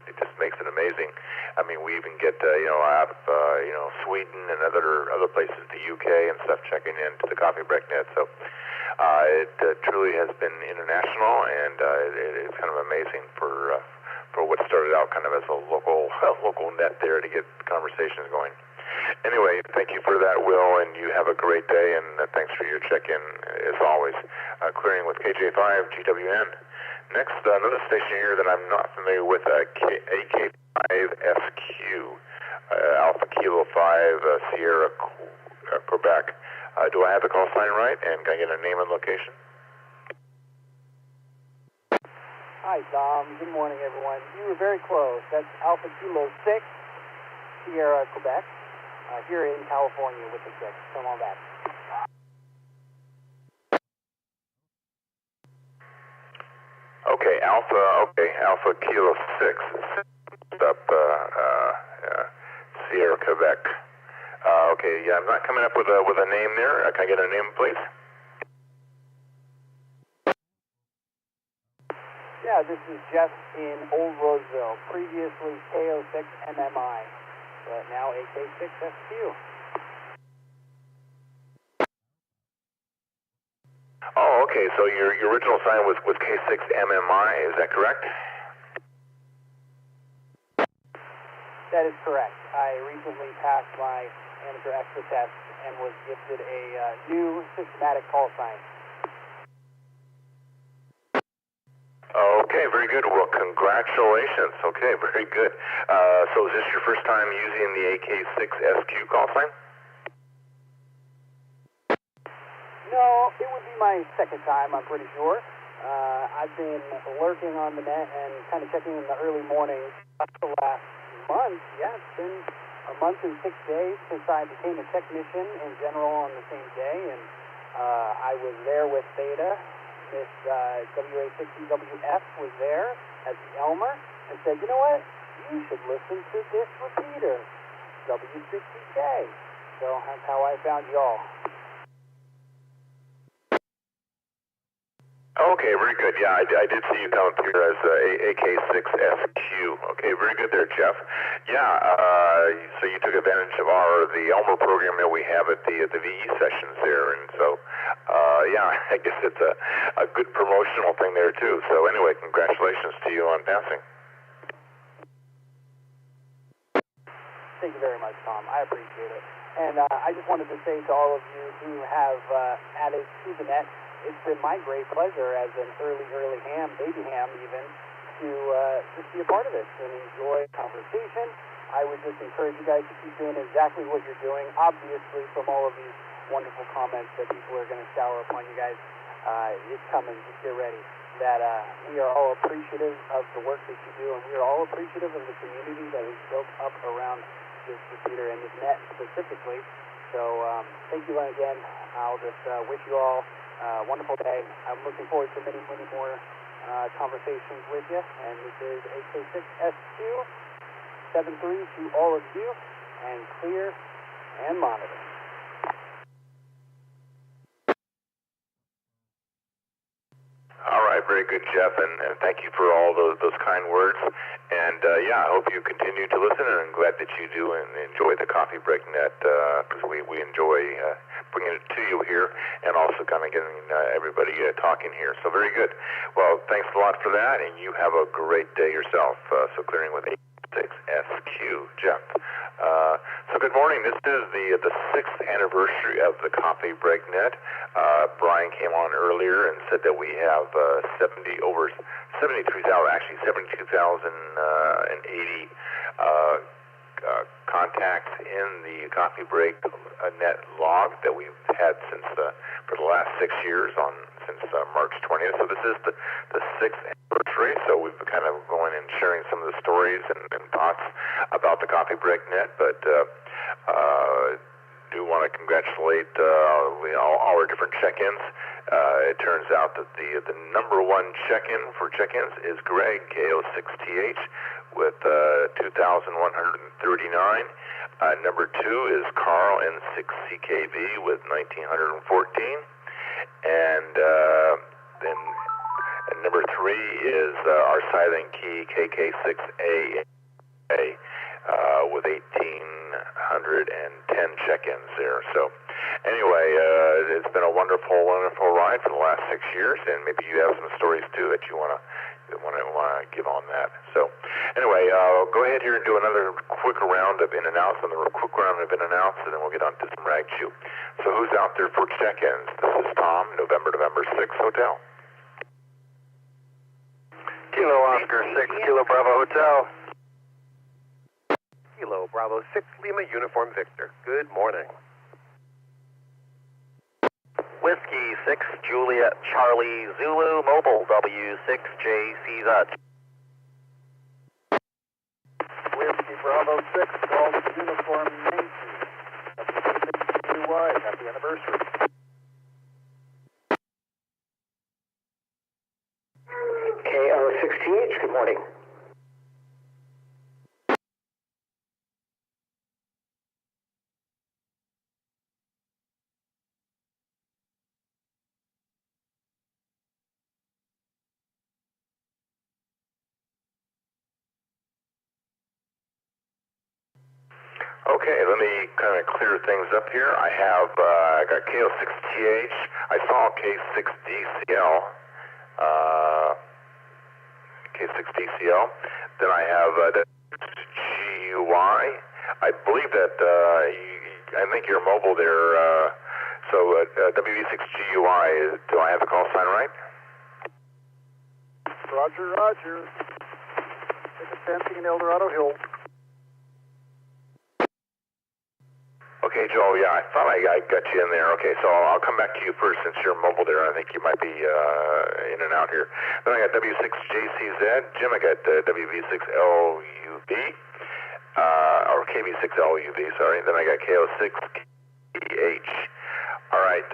it just makes it amazing. I mean, we even get out of Sweden and other places, the UK and stuff, checking in to the Coffee Break Net. So it truly has been international, and it's kind of amazing for what started out kind of as a local net there to get conversations going. Anyway, thank you for that, Will, and you have a great day, and thanks for your check-in, as always. Clearing with KJ5GWN. Next, another station here that I'm not familiar with, AK5SQ, Alpha Kilo 5, Sierra, Quebec. Do I have the call sign right, and can I get a name and location? Hi, Tom. Good morning, everyone. You were very close. That's Alpha Kilo 6, Sierra, Quebec. Here in California with the 6. Come on back. Okay, Alpha Kilo 6. Up Sierra, Quebec. Okay, yeah, I'm not coming up with a name there. Can I get a name, please? Yeah, this is Jeff in Old Roseville. Previously KO6 MMI. But now AK6SQ. Oh, okay. So your original sign was K6 MMI. Is that correct? That is correct. I recently passed my amateur extra test and was gifted a new systematic call sign. Okay, very good. Well, congratulations. Okay, very good. So is this your first time using the AK6SQ call sign? No, it would be my second time, I'm pretty sure. I've been lurking on the net and kind of checking in the early mornings the last month. Yeah, it's been a month and 6 days since I became a technician in general on the same day, and I was there with Theta. This W6EK was there at the Elmer and said, you know what, you should listen to this repeater, W6EK. So that's how I found y'all. Okay, very good. Yeah, I did see you come up here as AK6SQ. Okay, very good there, Jeff. Yeah, so you took advantage of the Elmer program that we have at the VE sessions there, and so yeah, I guess it's a good promotional thing there too. So anyway, congratulations to you on passing. Thank you very much, Tom. I appreciate it. And I just wanted to say to all of you who have added to the net, it's been my great pleasure as an early ham, baby ham even, to just be a part of it and enjoy conversation. I would just encourage you guys to keep doing exactly what you're doing. Obviously, from all of these wonderful comments that people are going to shower upon you guys, it's coming. Just get ready. That we are all appreciative of the work that you do, and we are all appreciative of the community that is built up around this repeater and this net specifically. So thank you again. I'll just wish you all wonderful day. I'm looking forward to many more conversations with you. And this is AK6SQ 73 to all of you, and clear and monitor. All right, very good, Jeff, and thank you for all those kind words. And yeah, I hope you continue to listen, and I'm glad that you do and enjoy the Coffee Break Net, because we enjoy bringing it to you here, and also kind of getting everybody talking here. So very good. Well, thanks a lot for that, and you have a great day yourself. So clearing with AK6SQ, Jeff. So good morning. This is the 6th anniversary of the Coffee Break Net. Brian came on earlier and said that we have 72,080 contacts in the Coffee Break Net log that we've had since for the last 6 years since March 20th. So this is the 6th anniversary. So we've been kind of going and sharing some of the stories and thoughts about the Coffee Break Net, but do want to congratulate all our different check-ins. It turns out that the number one check-in for check-ins is Greg, KO6TH, with 2,139. Number 2 is Carl, N6CKB, with 1,914. And then number 3 is our silent key, KK6A, with 1,810 check-ins there. So anyway, it's been a wonderful ride for the last 6 years, and maybe you have some stories too that you want to give on that. So anyway, go ahead here and do another quick round of in and outs, and then we'll get on to some rag chew. So who's out there for check-ins? This is Tom, November 6 Hotel. Kilo Oscar 6, Kilo Bravo Hotel. Kilo Bravo 6 Lima Uniform Victor. Good morning. Whiskey 6 Juliet Charlie Zulu Mobile W6JCZ. Whiskey Bravo 6 Golf Uniform 90. W6EY. Happy anniversary. KO6TH. Good morning. Okay, let me kind of clear things up here. I have I got KO6TH. I saw K6DCL. K6DCL. Then I have GUI. I believe that I think you're mobile there. So W6GUI. Do I have the call sign right? Roger, Roger. Take a fencing in El Dorado Hills. Okay, Okay, Joel, yeah, I thought I got you in there. Okay, so I'll come back to you first since you're mobile there. I think you might be in and out here. Then I got W6JCZ. Jim, I got WV6LUV, or KV6LUV, sorry. Then I got KO6KH. All right,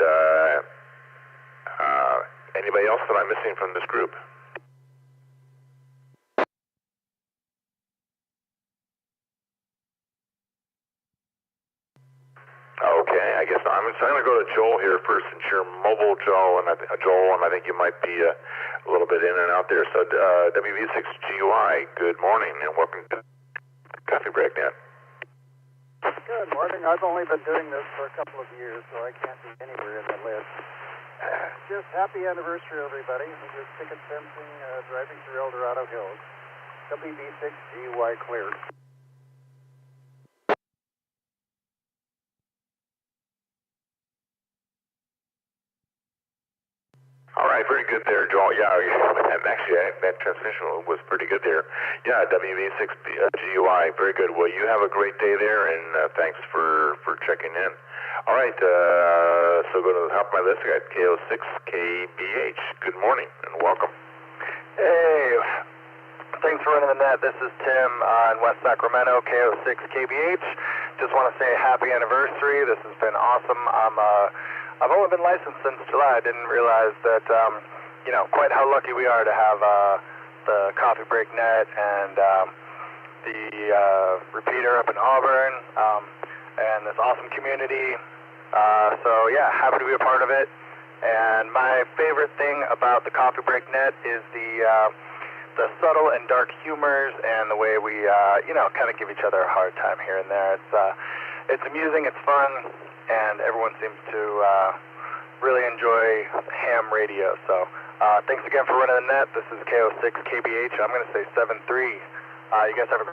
anybody else that I'm missing from this group? Okay, I guess I'm going to go to Joel here first, since you're mobile, Joel, and I think you might be a little bit in and out there. So WV6GUI, good morning, and welcome to Coffee Break Net. Good morning. I've only been doing this for a couple of years, so I can't be anywhere in the list. Just happy anniversary, everybody. This is ticket fencing, driving through El Dorado Hills. WV6GUI cleared. All right, very good there, Joel. Yeah, actually, that transmission was pretty good there. Yeah, WV6GUI, very good. Well, you have a great day there, and thanks for checking in. All right, so go to the top of my list. I got KO6KBH. Good morning, and welcome. Hey, thanks for running the net. This is Tim in West Sacramento, KO6KBH. Just want to say happy anniversary. This has been awesome. I've only been licensed since July. I didn't realize that, quite how lucky we are to have the Coffee Break Net and the Repeater up in Auburn, and this awesome community. So yeah, happy to be a part of it. And my favorite thing about the Coffee Break Net is the subtle and dark humors and the way we, kind of give each other a hard time here and there. It's amusing, it's fun, and everyone seems to really enjoy ham radio. So thanks again for running the net. This is KO6KBH. I'm going to say 7-3. You guys have a...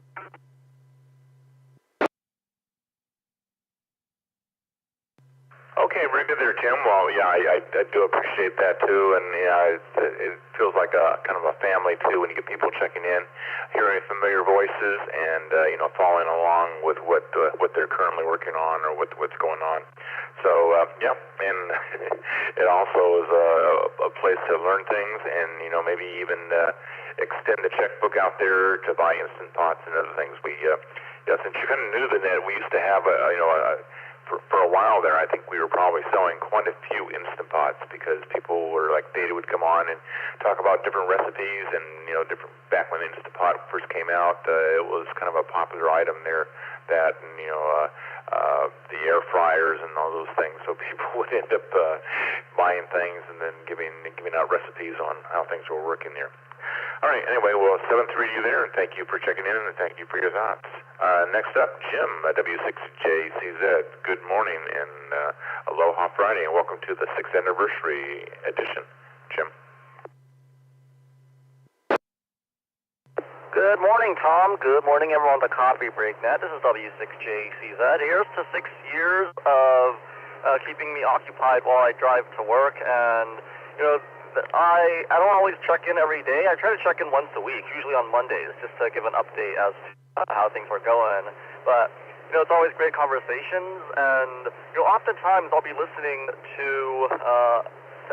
Okay, very good there, Tim. Well, yeah, I do appreciate that too, and it feels like a kind of a family too when you get people checking in, hearing familiar voices, and following along with what they're currently working on or what's going on. So yeah, and it also is a place to learn things, and maybe even extend the checkbook out there to buy Instant Pots and other things. Since you're kind of new to the net, we used to have for a while there, I think we were probably selling quite a few Instant Pots because people were like, Theta would come on and talk about different recipes, and different, back when Instant Pot first came out, it was kind of a popular item there, that and the air fryers and all those things, so people would end up buying things and then giving out recipes on how things were working there. All right, anyway, well, 7-3 you there, and thank you for checking in, and thank you for your thoughts. Next up, Jim, W6JCZ. Good morning, and Aloha Friday, and welcome to the 6th anniversary edition. Jim. Good morning, Tom. Good morning, everyone on the Coffee Break Net. This is W6JCZ. Here's to 6 years of keeping me occupied while I drive to work, and, I don't always check in every day. I try to check in once a week, usually on Mondays, just to give an update as to how things were going. But, it's always great conversations, and, oftentimes I'll be listening to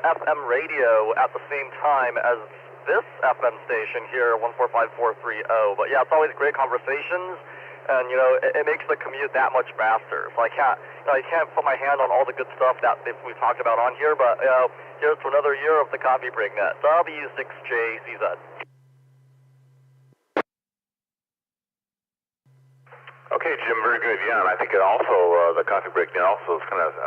FM radio at the same time as this FM station here, 145430. But yeah, it's always great conversations, and, it makes the commute that much faster. So I can't put my hand on all the good stuff that we've talked about on here, but, here's to another year of the Coffee Break Net. W6JCZ. Okay, Jim, very good. Yeah, and I think it also, the Coffee Break Net also is kind of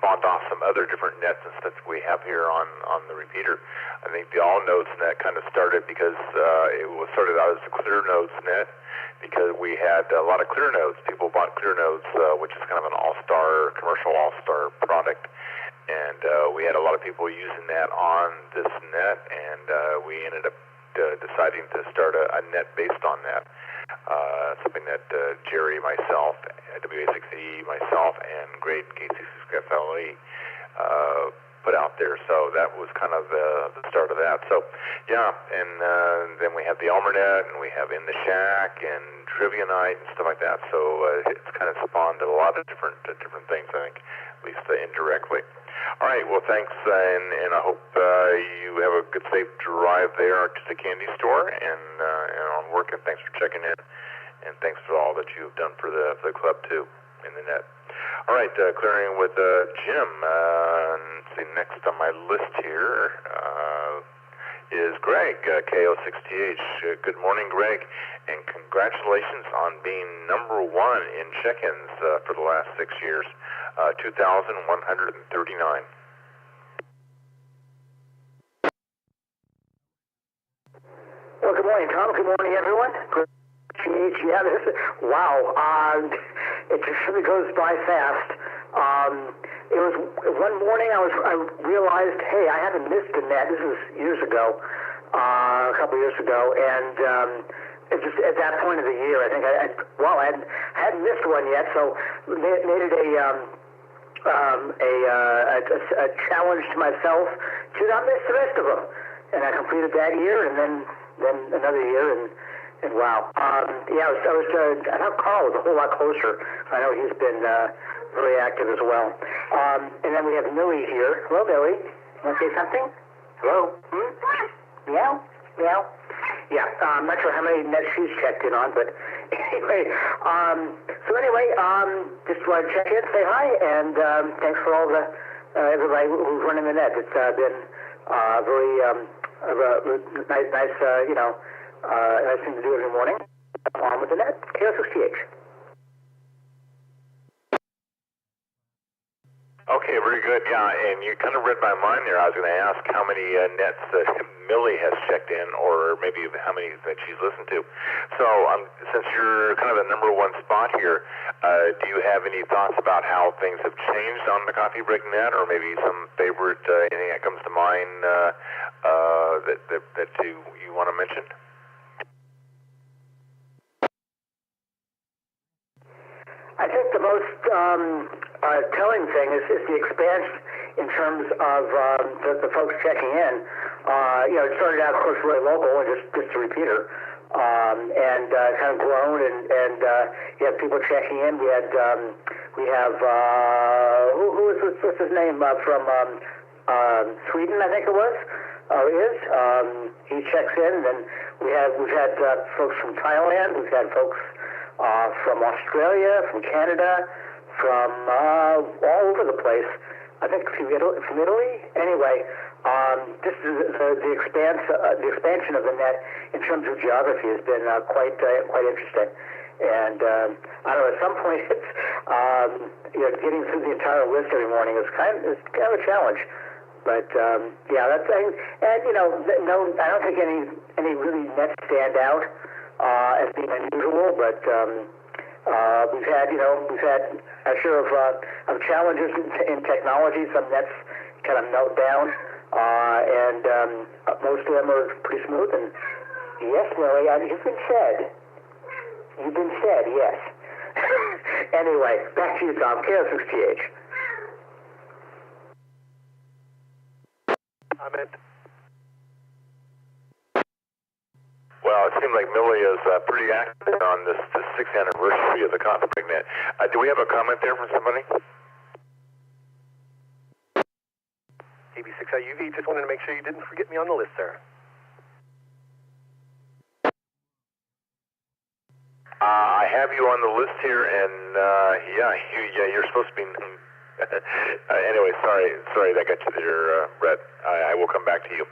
spawned off some other different nets and stuff we have here on the Repeater. I think the All Nodes net kind of started because it was started out as the Clear Nodes net, because we had a lot of Clear Nodes. People bought Clear Nodes, which is kind of an all-star, commercial all-star product. And we had a lot of people using that on this net, and we ended up deciding to start a net based on that. Something that Gerry, myself, W6EK, myself, and great K6FLE put out there. So that was kind of the start of that. So, yeah, and then we have the Almernet, and we have In the Shack, and Trivia Night, and stuff like that. So it's kind of spawned a lot of different things, I think, at least indirectly. All right, well, thanks, and I hope you have a good, safe drive there to the candy store and on work, and thanks for checking in, and thanks for all that you've done for the club, too, in the net. All right, clearing with Jim. Let's see, next on my list here is Greg, KO6TH. Good morning, Greg, and congratulations on being number one in check-ins for the last 6 years, 2,139. Well, good morning, Tom. Good morning, everyone. Yeah, wow. It just really goes by fast. It was one morning I realized, hey, I haven't missed a net. This was years ago, a couple years ago, and it just at that point of the year, I think I hadn't missed one yet, so made it a challenge to myself to not miss the rest of them, and I completed that year, and then another year, and wow. I thought Carl was a whole lot closer. I know he's been very active as well. And then we have Millie here. Hello, Millie. You want to say something? Hello? Meow? Meow? Yeah, I'm not sure how many nets she's checked in on, but anyway. Just want to check in, say hi, and thanks for all the everybody who's running the net. It's been very nice, nice thing to do every morning. On with the net, KO6TH. Okay, very good. Yeah, and you kind of read my mind there. I was going to ask how many nets Millie has checked in, or maybe how many that she's listened to. So, since you're kind of the number one spot here, do you have any thoughts about how things have changed on the Coffee Break Net, or maybe some favorite, anything that comes to mind that you want to mention? I think the most telling thing is the expansion in terms of the folks checking in. It started out, of course, really local and just a repeater, and kind of grown, and you have people checking in. We have what's his name from Sweden, I think it was. He checks in, and then we've had folks from Thailand. We've had folks from Australia, from Canada, from all over the place. I think from Italy. Anyway, this is the expansion of the net in terms of geography has been quite interesting. And I don't know. At some point, it's getting through the entire list every morning is kind of a challenge. But that's thing. And I don't think any really nets stand out as being unusual, but we've had a share of challenges in technology. Some nets kind of melt down, and most of them are pretty smooth. And yes, Millie, you've been fed. You've been fed, yes. Anyway, back to you, Tom. KO6TH. Well, it seems like Millie is pretty active on the 6th anniversary of the Coffee Break Net. Do we have a comment there from somebody? AB6IUV, just wanted to make sure you didn't forget me on the list, sir. I have you on the list here, and you're supposed to be. Anyway, sorry that got you there, Brett. I will come back to you.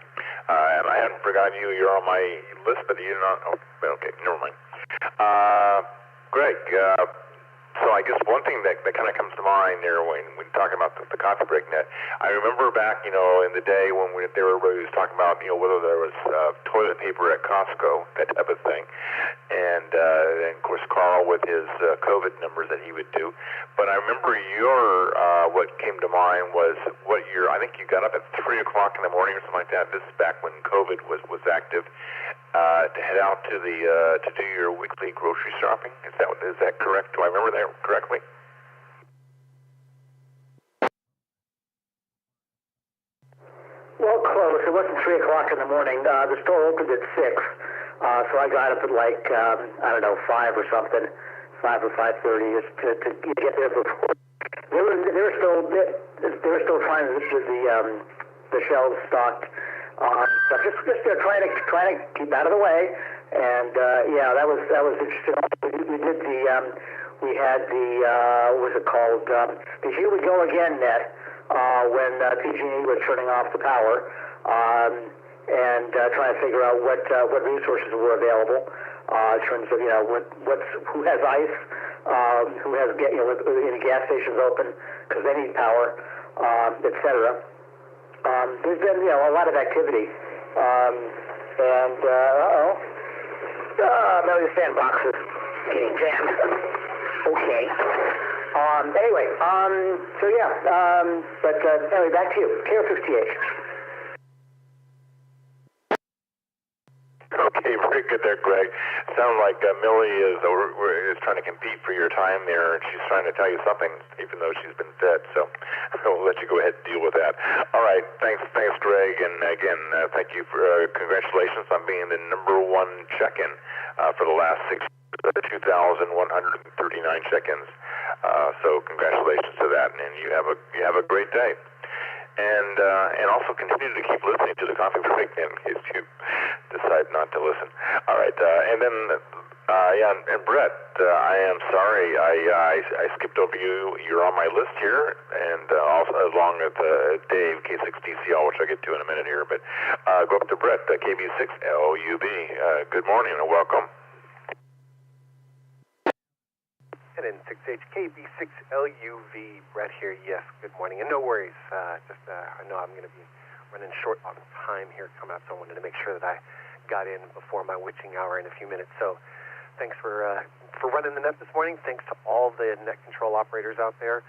I haven't forgotten you. You're on my list, but you're not. Oh, okay, never mind. Greg, so I guess one thing that kind of comes to mind there when talking about the Coffee Break Net, I remember back, in the day when everybody was talking about, whether there was toilet paper at Costco, that type of thing, and of course Carl with his COVID numbers that he would do. But I remember what came to mind was I think you got up at 3 o'clock in the morning or something like that. This is back when COVID was active. To head out to do your weekly grocery shopping. Is that correct? Do I remember that correctly? Well, close. It wasn't 3 o'clock in the morning. The store opened at 6, so I got up at like, I don't know, 5 or something, 5 or 5:30 to get there before. They were still trying to get the shelves stocked. But just trying to keep out of the way. And yeah, that was interesting. We had the what was it called? The Here We Go Again net when PG&E was turning off the power, and trying to figure out what resources were available in terms of who has ice, who has any gas stations open because they need power, etc. There's been a lot of activity, and Melly's sandbox is getting jammed. Okay. Anyway, so yeah, but anyway, back to you. KO6TH. Okay, very good there, Greg. Sounds like Millie is trying to compete for your time there, and she's trying to tell you something, even though she's been fed. So we'll let you go ahead and deal with that. All right, thanks, Greg, and again, thank you for congratulations on being the #1 check-in for the last 2,139 check-ins. So congratulations to that, and you have a great day. And also continue to keep listening to the Coffee Break Net in case you decide not to listen. All right, and then and Brett, I am sorry I skipped over you. You're on my list here, and also along with Dave K6DCL, which I'll get to in a minute here. But go up to Brett, KB6LUB. Good morning and welcome. And in 6HKB6LUV, Brett here. Yes, good morning, and no worries. I know I'm going to be running short on time here coming up, so I wanted to make sure that I got in before my witching hour in a few minutes. So thanks for running the net this morning. Thanks to all the net control operators out there.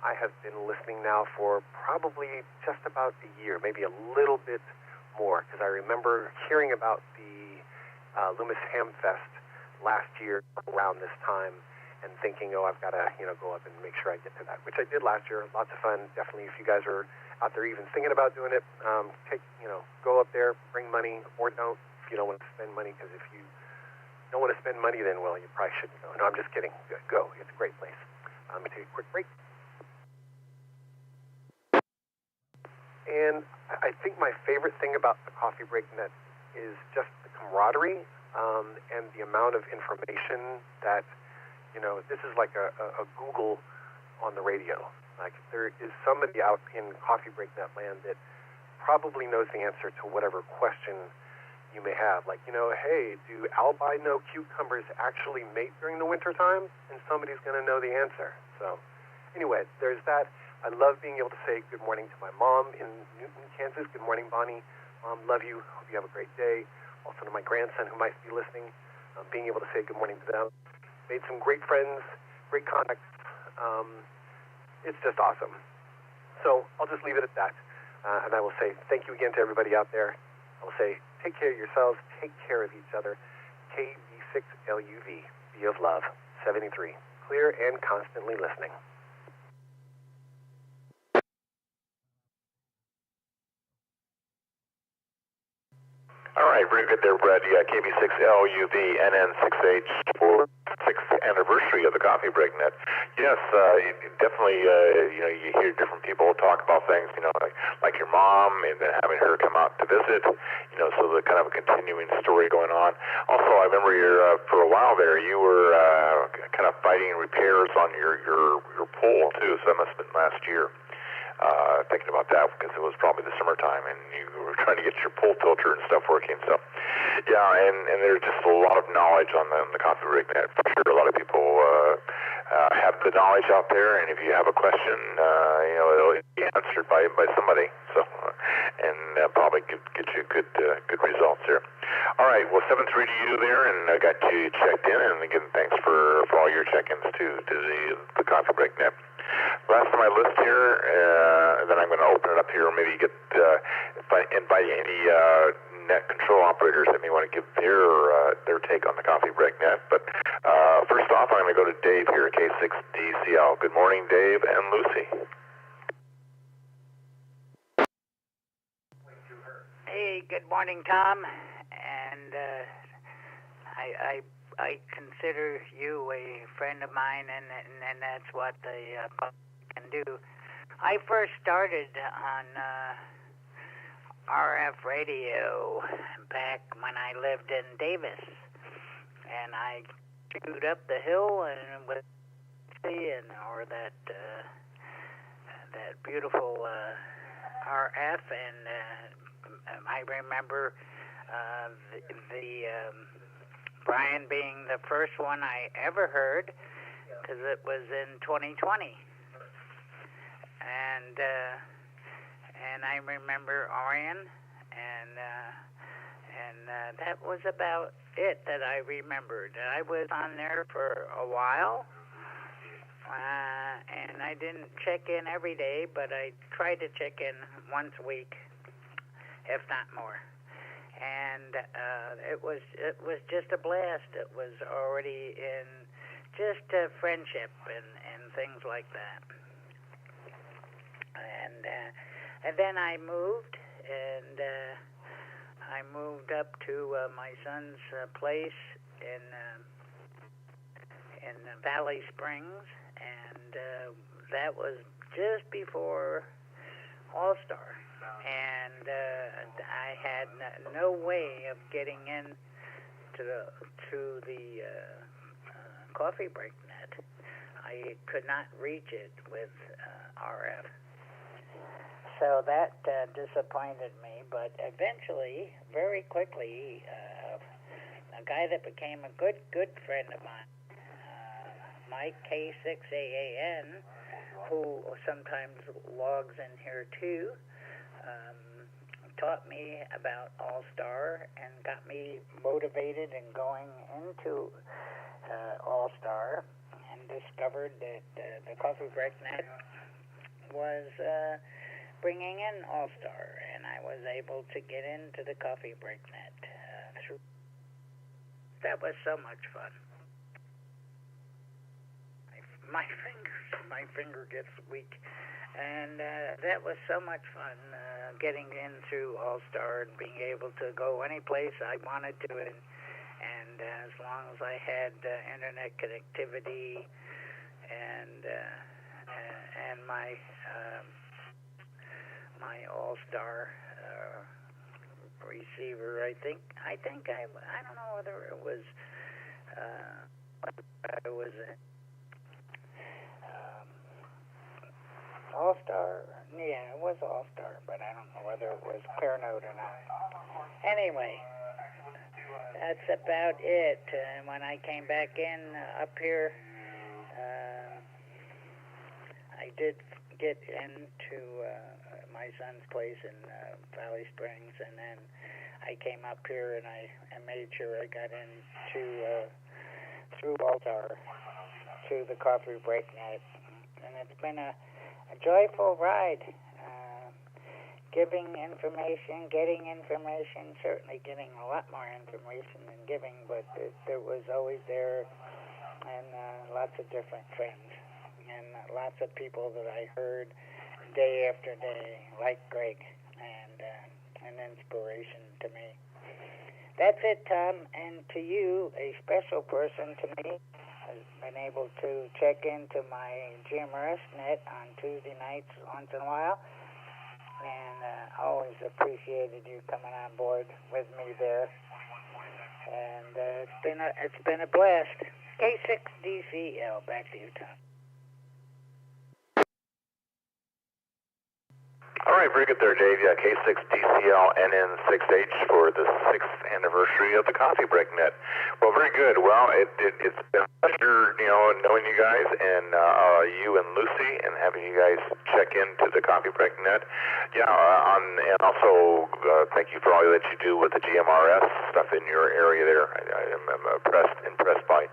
I have been listening now for probably just about a year, maybe a little bit more, because I remember hearing about the Loomis Hamfest last year around this time, and thinking, I've got to, go up and make sure I get to that, which I did last year. Lots of fun. Definitely, if you guys are out there even thinking about doing it, go up there, bring money, or don't if you don't want to spend money, because if you don't want to spend money, then, well, you probably shouldn't go. No, I'm just kidding. Go. It's a great place. I'm going to take a quick break. And I think my favorite thing about the Coffee Break Net is just the camaraderie and the amount of information that, this is like a Google on the radio. Like, there is somebody out in Coffee Break Net land that probably knows the answer to whatever question you may have. Like, hey, do albino cucumbers actually mate during the winter time? And somebody's going to know the answer. So anyway, there's that. I love being able to say good morning to my mom in Newton, Kansas. Good morning, Bonnie. Mom, love you. Hope you have a great day. Also to my grandson who might be listening, being able to say good morning to them. Made some great friends, great contacts. It's just awesome. So I'll just leave it at that. And I will say thank you again to everybody out there. I will say take care of yourselves, take care of each other. KB6LUV, be of love, 73. Clear and constantly listening. All right, very good there, Brett. Yeah, KB6LUV, NN6H for 6th anniversary of the Coffee Break Net. Yes, definitely, you hear different people talk about things, like your mom, and then having her come out to visit, so the kind of a continuing story going on. Also, I remember for a while there, you were kind of fighting repairs on your pool, too, so that must have been last year. Thinking about that because it was probably the summertime and you were trying to get your pool filter and stuff working. So, yeah, and there's just a lot of knowledge on the Coffee Break Net. For sure, a lot of people have the knowledge out there, and if you have a question, it'll be answered by somebody. So, and probably get you good results there. All right, well, 7-3 to you there, and I got you checked in, and again, thanks for all your check-ins to the Coffee Break Net. Last on my list here, then I'm going to open it up here, maybe invite any net control operators that may want to give their take on the Coffee Break Net. But first off, I'm going to go to Dave here at K6DCL. Good morning, Dave and Lucy. Good morning, Tom. And I consider you a friend of mine, and that's what the can do. I first started on RF radio back when I lived in Davis, and I chewed up the hill and with or that beautiful RF, and I remember the Brian being the first one I ever heard, because it was in 2020, and I remember Orion, and that was about it that I remembered. I was on there for a while, and I didn't check in every day, but I tried to check in once a week, if not more. And it was just a blast. It was already in just friendship and things like that. And then I moved, and I moved up to my son's place in Valley Springs, and that was just before All-Star. And I had no way of getting in to the Coffee Break Net. I could not reach it with RF. So that disappointed me, but eventually, very quickly, a guy that became a good friend of mine, Mike K6AAN, who sometimes logs in here too, taught me about All-Star and got me motivated and going into All-Star, and discovered that the Coffee Break Net was bringing in All-Star, and I was able to get into the Coffee Break Net through. That was so much fun. My finger gets weak. And that was so much fun, getting in through All-Star and being able to go any place I wanted to, and as long as I had internet connectivity and my All-Star receiver, I think I don't know whether it was All-Star, yeah, it was All-Star, but I don't know whether it was Clear Note or not. Anyway, that's about it. When I came back in up here, I did get into my son's place in Valley Springs, and then I came up here and I made sure I got into through All-Star, through the Coffee Break Net, and it's been a joyful ride, giving information, getting information, certainly getting a lot more information than giving, but there was always there, and lots of different friends, and lots of people that I heard day after day, like Greg, and an inspiration to me. That's it, Tom, and to you, a special person to me. I've been able to check into my GMRS net on Tuesday nights once in a while, and always appreciated you coming on board with me there. And it's been a blast. K6DCL, back to you, Tom. All right, very good there, Dave. Yeah, K6DCL NN6H for the 6th anniversary of the Coffee Break Net. Well, very good. Well, it's been a pleasure, knowing you guys and you and Lucy, and having you guys check into the Coffee Break Net. Yeah, and also thank you for all that you do with the GMRS stuff in your area there. I'm impressed by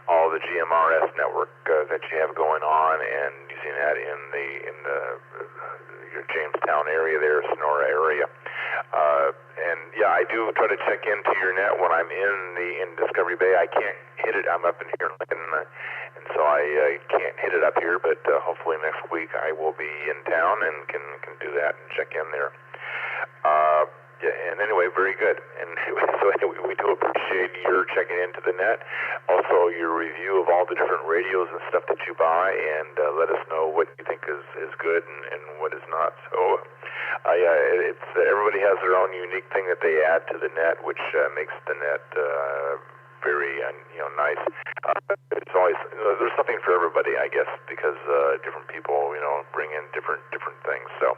all the GMRS network that you have going on, and using that in your Jamestown area there, Sonora area. And yeah, I do try to check into your net when I'm in Discovery Bay. I can't hit it. I'm up in here, and so I can't hit it up here. But hopefully next week I will be in town and can do that and check in there. And anyway, very good. And so anyway, we do appreciate your checking into the net. Also, your review of all the different radios and stuff that you buy, and let us know what you think is good and what is not. So, it's everybody has their own unique thing that they add to the net, which makes the net very nice. It's always there's something for everybody, I guess, because different people bring in different things. So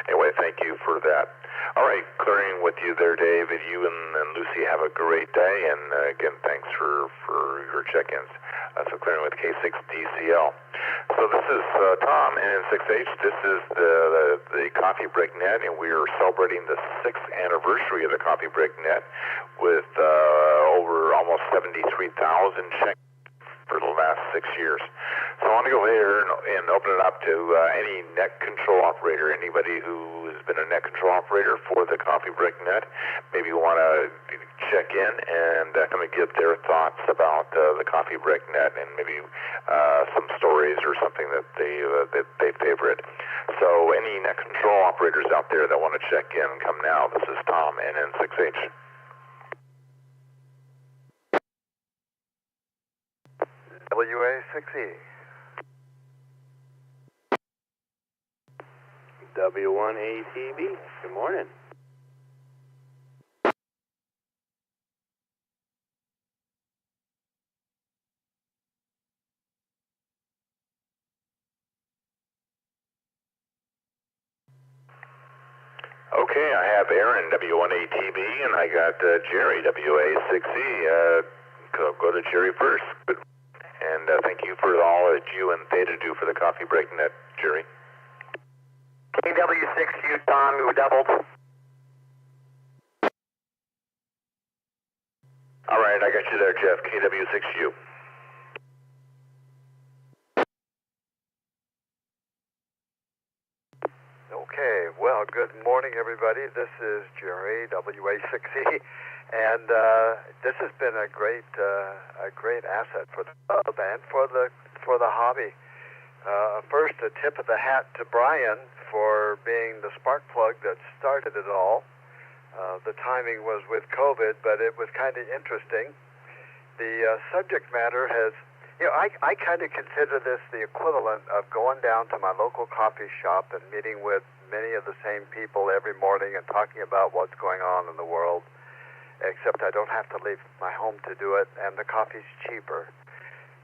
anyway, thank you for that. All right, clearing with you there, Dave, and you and Lucy have a great day, and again, thanks for your check-ins. So clearing with K6DCL. So this is Tom, N6H. This is the Coffee Break Net, and we are celebrating the 6th anniversary of the Coffee Break Net with over almost 73,000 checks for the last 6 years. So I want to go here and open it up to any net control operator, anybody who has been a net control operator for the Coffee Break Net. Maybe you want to check in and come and give their thoughts about the Coffee Break Net and maybe some stories or something that they favorite. So any net control operators out there that want to check in, come now. This is Tom, NN6H. W6E. W1ATB. Good morning. Okay, I have Aaron, W1ATB, and I got Gerry, WA6E. Go to Gerry first. And thank you for all that you and Theta do for the Coffee Break Net, Gerry. KW6U, Tom, you doubled. All right, I got you there, Jeff. KW6U. Okay, well, good morning, everybody. This is Gerry, WA6E, and this has been a great asset for the club and for the hobby. First, a tip of the hat to Brian for being the spark plug that started it all. The timing was with COVID, but it was kind of interesting. The subject matter has, I kind of consider this the equivalent of going down to my local coffee shop and meeting with many of the same people every morning and talking about what's going on in the world, except I don't have to leave my home to do it, and the coffee's cheaper.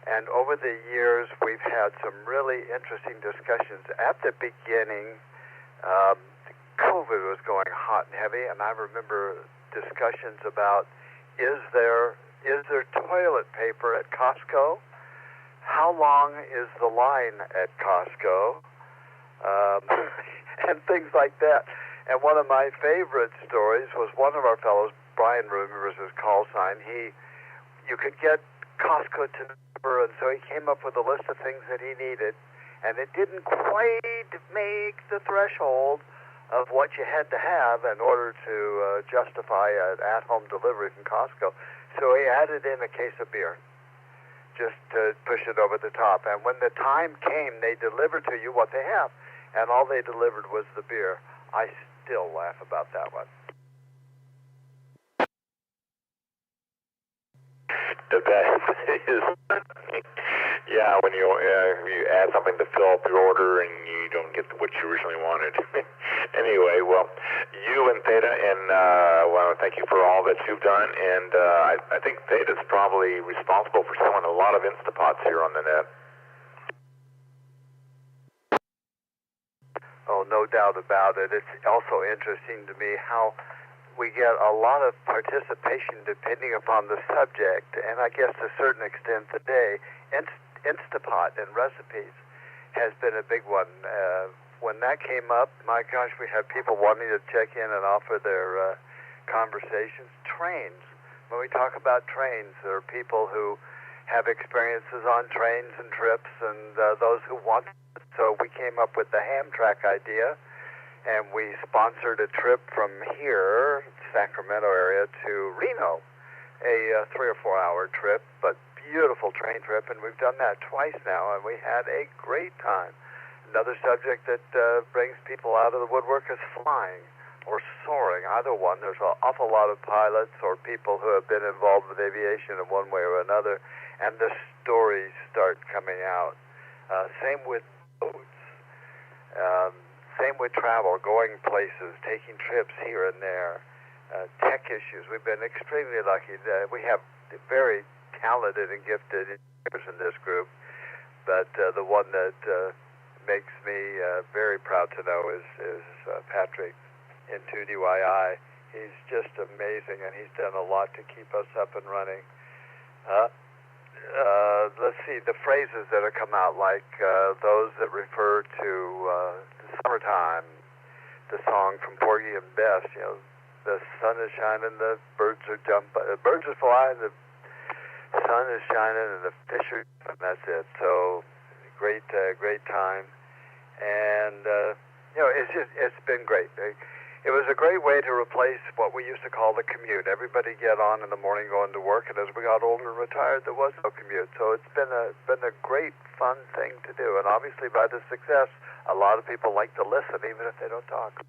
And over the years, we've had some really interesting discussions. At the beginning, COVID was going hot and heavy, and I remember discussions about, is there toilet paper at Costco? How long is the line at Costco? And things like that. And one of my favorite stories was one of our fellows, Brian remembers his call sign. You could get Costco to number, and so he came up with a list of things that he needed, and it didn't quite make the threshold of what you had to have in order to justify an at-home delivery from Costco. So he added in a case of beer, just to push it over the top. And when the time came, they delivered to you what they have, and all they delivered was the beer. I still laugh about that one. That is, yeah, when you add something to fill up your order and you don't get what you originally wanted. Anyway, well, you and Theta, and I want to thank you for all that you've done, and I think Theta's probably responsible for selling a lot of Instapots here on the net. Oh, no doubt about it. It's also interesting to me how we get a lot of participation depending upon the subject, and I guess to a certain extent today, Instapot and recipes has been a big one. When that came up, my gosh, we had people wanting to check in and offer their conversations. Trains. When we talk about trains, there are people who have experiences on trains and trips, and those who want it. So we came up with the Hamtrak idea, and we sponsored a trip from here, Sacramento area, to Reno, a 3 or 4 hour trip, but beautiful train trip, and we've done that twice now, and we had a great time. Another subject that brings people out of the woodwork is flying. or soaring, either one. There's an awful lot of pilots or people who have been involved with aviation in one way or another, and the stories start coming out. Same with boats. Same with travel, going places, taking trips here and there. Tech issues. We've been extremely lucky. We have very talented and gifted engineers in this group, but the one that makes me very proud to know is Patrick in 2DYI. He's just amazing, and he's done a lot to keep us up and running. Let's see, the phrases that have come out, like those that refer to the summertime, the song from Porgy and Bess, you know, the sun is shining, the birds are jumping, the birds are flying, the sun is shining, and the fish are jumping. That's it. So great time, and you know, it's been great. It was a great way to replace what we used to call the commute. Everybody get on in the morning going to work, and as we got older and retired, there was no commute. So it's been a great, fun thing to do. And obviously, by the success, a lot of people like to listen, even if they don't talk.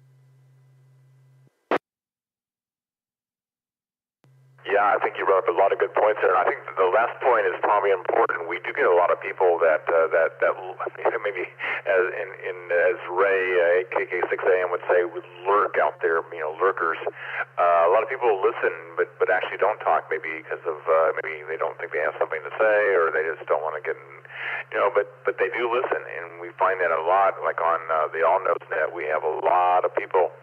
Yeah, I think you brought up a lot of good points there. And I think the last point is probably important. We do get a lot of people that maybe as Ray, KK6AM would say, would lurk out there, you know, lurkers. A lot of people listen, but actually don't talk, maybe because of maybe they don't think they have something to say, or they just don't want to get in, you know. But they do listen, and we find that a lot. Like on the All Notes Net, we have a lot of people.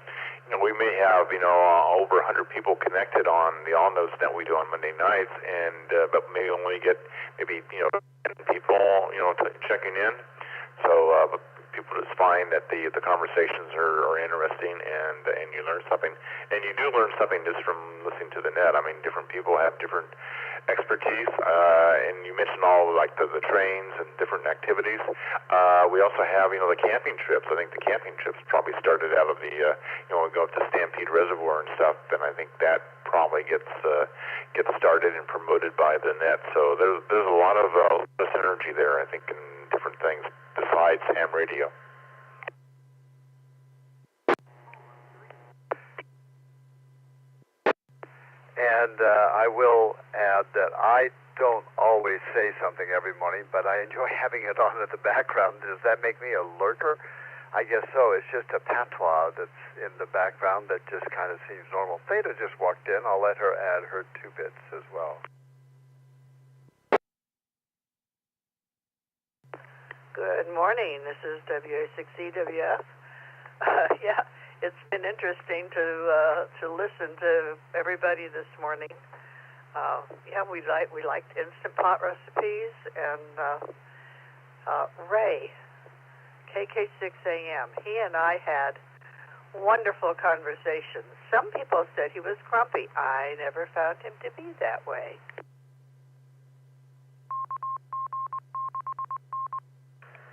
You know, we may have, you know, over 100 people connected on the All Notes that we do on Monday nights, and but maybe only get maybe, you know, 10 people, you know, checking in. So people just find that the conversations are interesting, and you learn something, and you do learn something just from listening to the net. I mean, different people have different expertise, and you mentioned all like the trains and different activities. We also have, you know, the camping trips. I think the camping trips probably started out of the, you know, we go up to Stampede Reservoir and stuff, and I think that probably gets started and promoted by the net. So there's a lot of synergy there, I think, in different things besides ham radio. And I will add that I don't always say something every morning, but I enjoy having it on in the background. Does that make me a lurker? I guess so. It's just a patois that's in the background that just kind of seems normal. Theta just walked in. I'll let her add her 2 bits as well. Good morning. This is W6EWF. Yeah, it's been interesting to listen to everybody this morning. Yeah, we liked Instant Pot recipes, and Ray, KK6AM, he and I had wonderful conversations. Some people said he was grumpy. I never found him to be that way.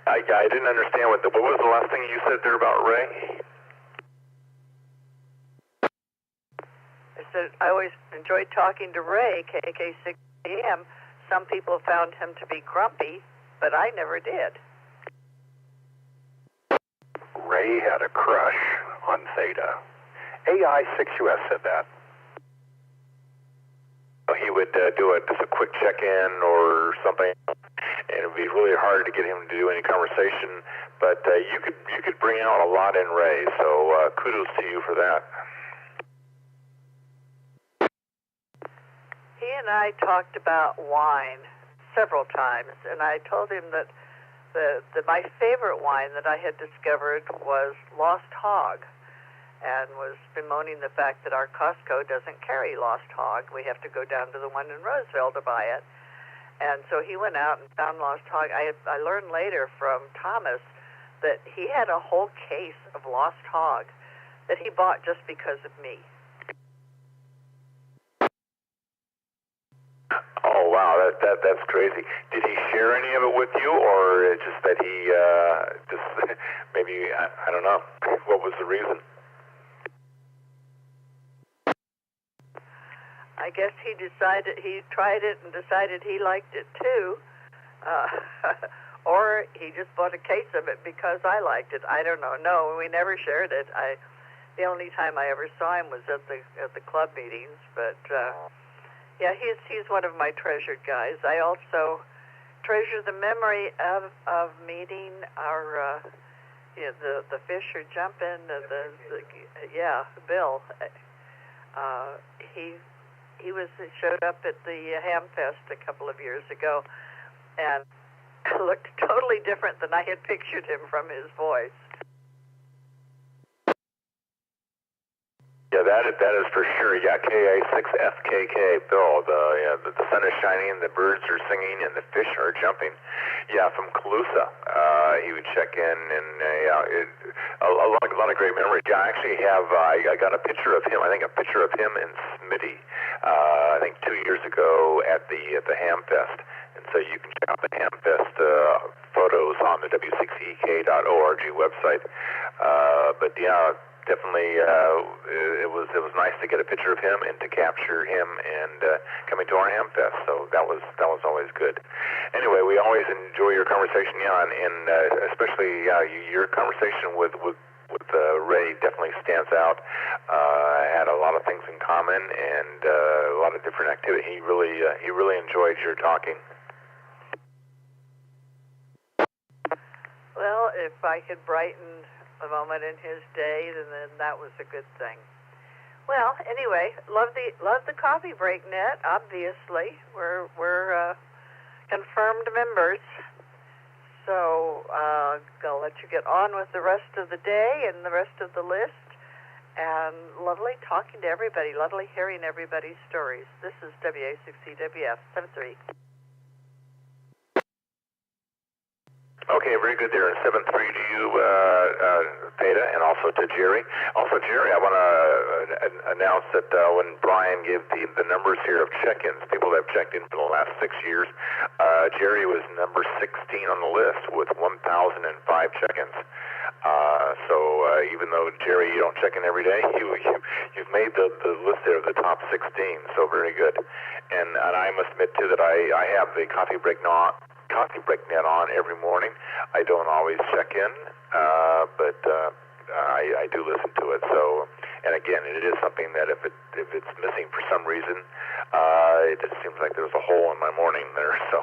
I didn't understand what was the last thing you said there about Ray? I said I always enjoyed talking to Ray, KK6AM. Some people found him to be grumpy, but I never did. Ray had a crush on Theta. AI6US said that. He would do just a quick check-in or something, and it would be really hard to get him to do any conversation. But you could bring out a lot in Ray, so kudos to you for that. He and I talked about wine several times, and I told him that my favorite wine that I had discovered was Lost Hog, and was bemoaning the fact that our Costco doesn't carry Lost Hog. We have to go down to the one in Roseville to buy it. And so he went out and found Lost Hog. I learned later from Thomas that he had a whole case of Lost Hog that he bought just because of me. Oh, wow, that's crazy. Did he share any of it with you, or it's just that he just maybe, I don't know, what was the reason? I guess he tried it and decided he liked it too. Or he just bought a case of it because I liked it. I don't know. No, we never shared it. the only time I ever saw him was at the club meetings. But yeah, he's one of my treasured guys. I also treasure the memory of meeting our the Fisher jumping Bill. He showed up at the Hamfest a couple of years ago, and looked totally different than I had pictured him from his voice. Yeah, that is for sure. Yeah, K6FKK, Bill. The sun is shining, the birds are singing, and the fish are jumping. Yeah, from Calusa. He would check in, and a lot of great memories. Yeah, I actually have. I got a picture of him. I think a picture of him and Smitty. I think 2 years ago at the Hamfest. And so you can check out the Hamfest photos on the W6EK.org website. But yeah. Definitely, it was nice to get a picture of him and to capture him and coming to our Hamfest. So that was always good. Anyway, we always enjoy your conversation, and especially your conversation with Ray definitely stands out. Had a lot of things in common and a lot of different activity. He really enjoyed your talking. Well, if I could brighten a moment in his day, then that was a good thing. Well, anyway, love the Coffee Break Net. Obviously, we're confirmed members. So I'll let you get on with the rest of the day and the rest of the list. And lovely talking to everybody. Lovely hearing everybody's stories. This is W6EWF 73. Okay, very good there. 7-3 to you, Theta, and also to Gerry. Also, Gerry, I want to announce that when Brian gave the numbers here of check-ins, people that have checked in for the last 6 years, Gerry was number 16 on the list with 1,005 check-ins. So even though, Gerry, you don't check in every day, you've made the list there of the top 16, so very good. And I must admit, too, that I have the Coffee Break Net on every morning. I don't always check in, but I do listen to it. So, and again, it is something that if it's missing for some reason, it just seems like there's a hole in my morning there. So,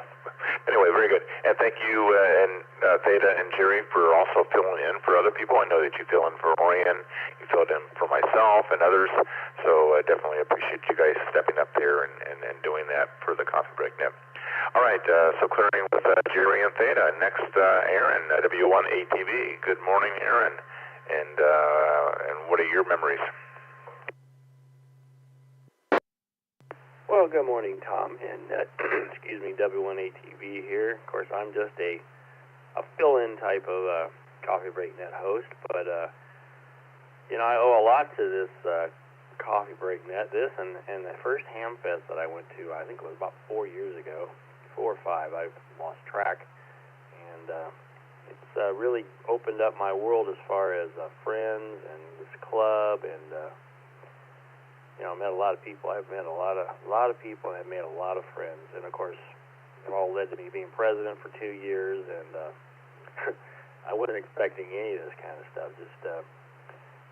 anyway, very good. And thank you, and Theta and Gerry, for also filling in for other people. I know that you fill in for Orion, you filled in for myself and others. So, I definitely appreciate you guys stepping up there and doing that for the Coffee Break Net. All right, so clearing with Gerry and Theta. Next, Aaron, W1ATV. Good morning, Aaron. And what are your memories? Well, good morning, Tom, and excuse me, W1ATV here. Of course, I'm just a fill-in type of Coffee Break Net host, but I owe a lot to this Coffee Break Net. This and the first Hamfest that I went to, I think it was about 4 years ago. 4 or 5, I've lost track, and it's really opened up my world as far as friends and this club, and met a lot of people. I've met a lot of people, and I've made a lot of friends, and of course, it all led to me being president for 2 years, and I wasn't expecting any of this kind of stuff.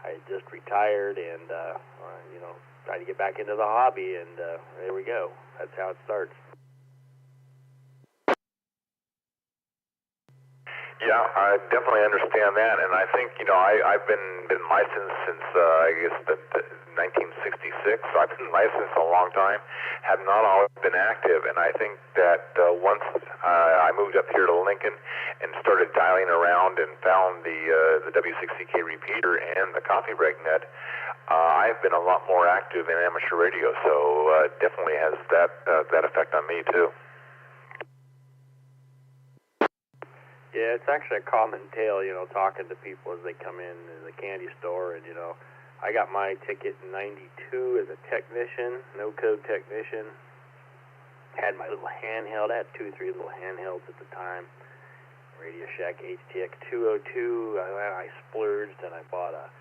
I just retired, and tried to get back into the hobby, and there we go. That's how it starts. Yeah, I definitely understand that, and I think I've been licensed since I guess the 1966. So I've been licensed a long time, have not always been active, and I think that once I moved up here to Lincoln and started dialing around and found the W6EK Repeater and the Coffee Break Net, I've been a lot more active in amateur radio. So definitely has that effect on me too. Yeah, it's actually a common tale, talking to people as they come in the candy store. And, I got my ticket in '92 as a technician, no-code technician. Had my little handheld. I had 2 or 3 little handhelds at the time. Radio Shack HTX 202. I splurged, and I bought a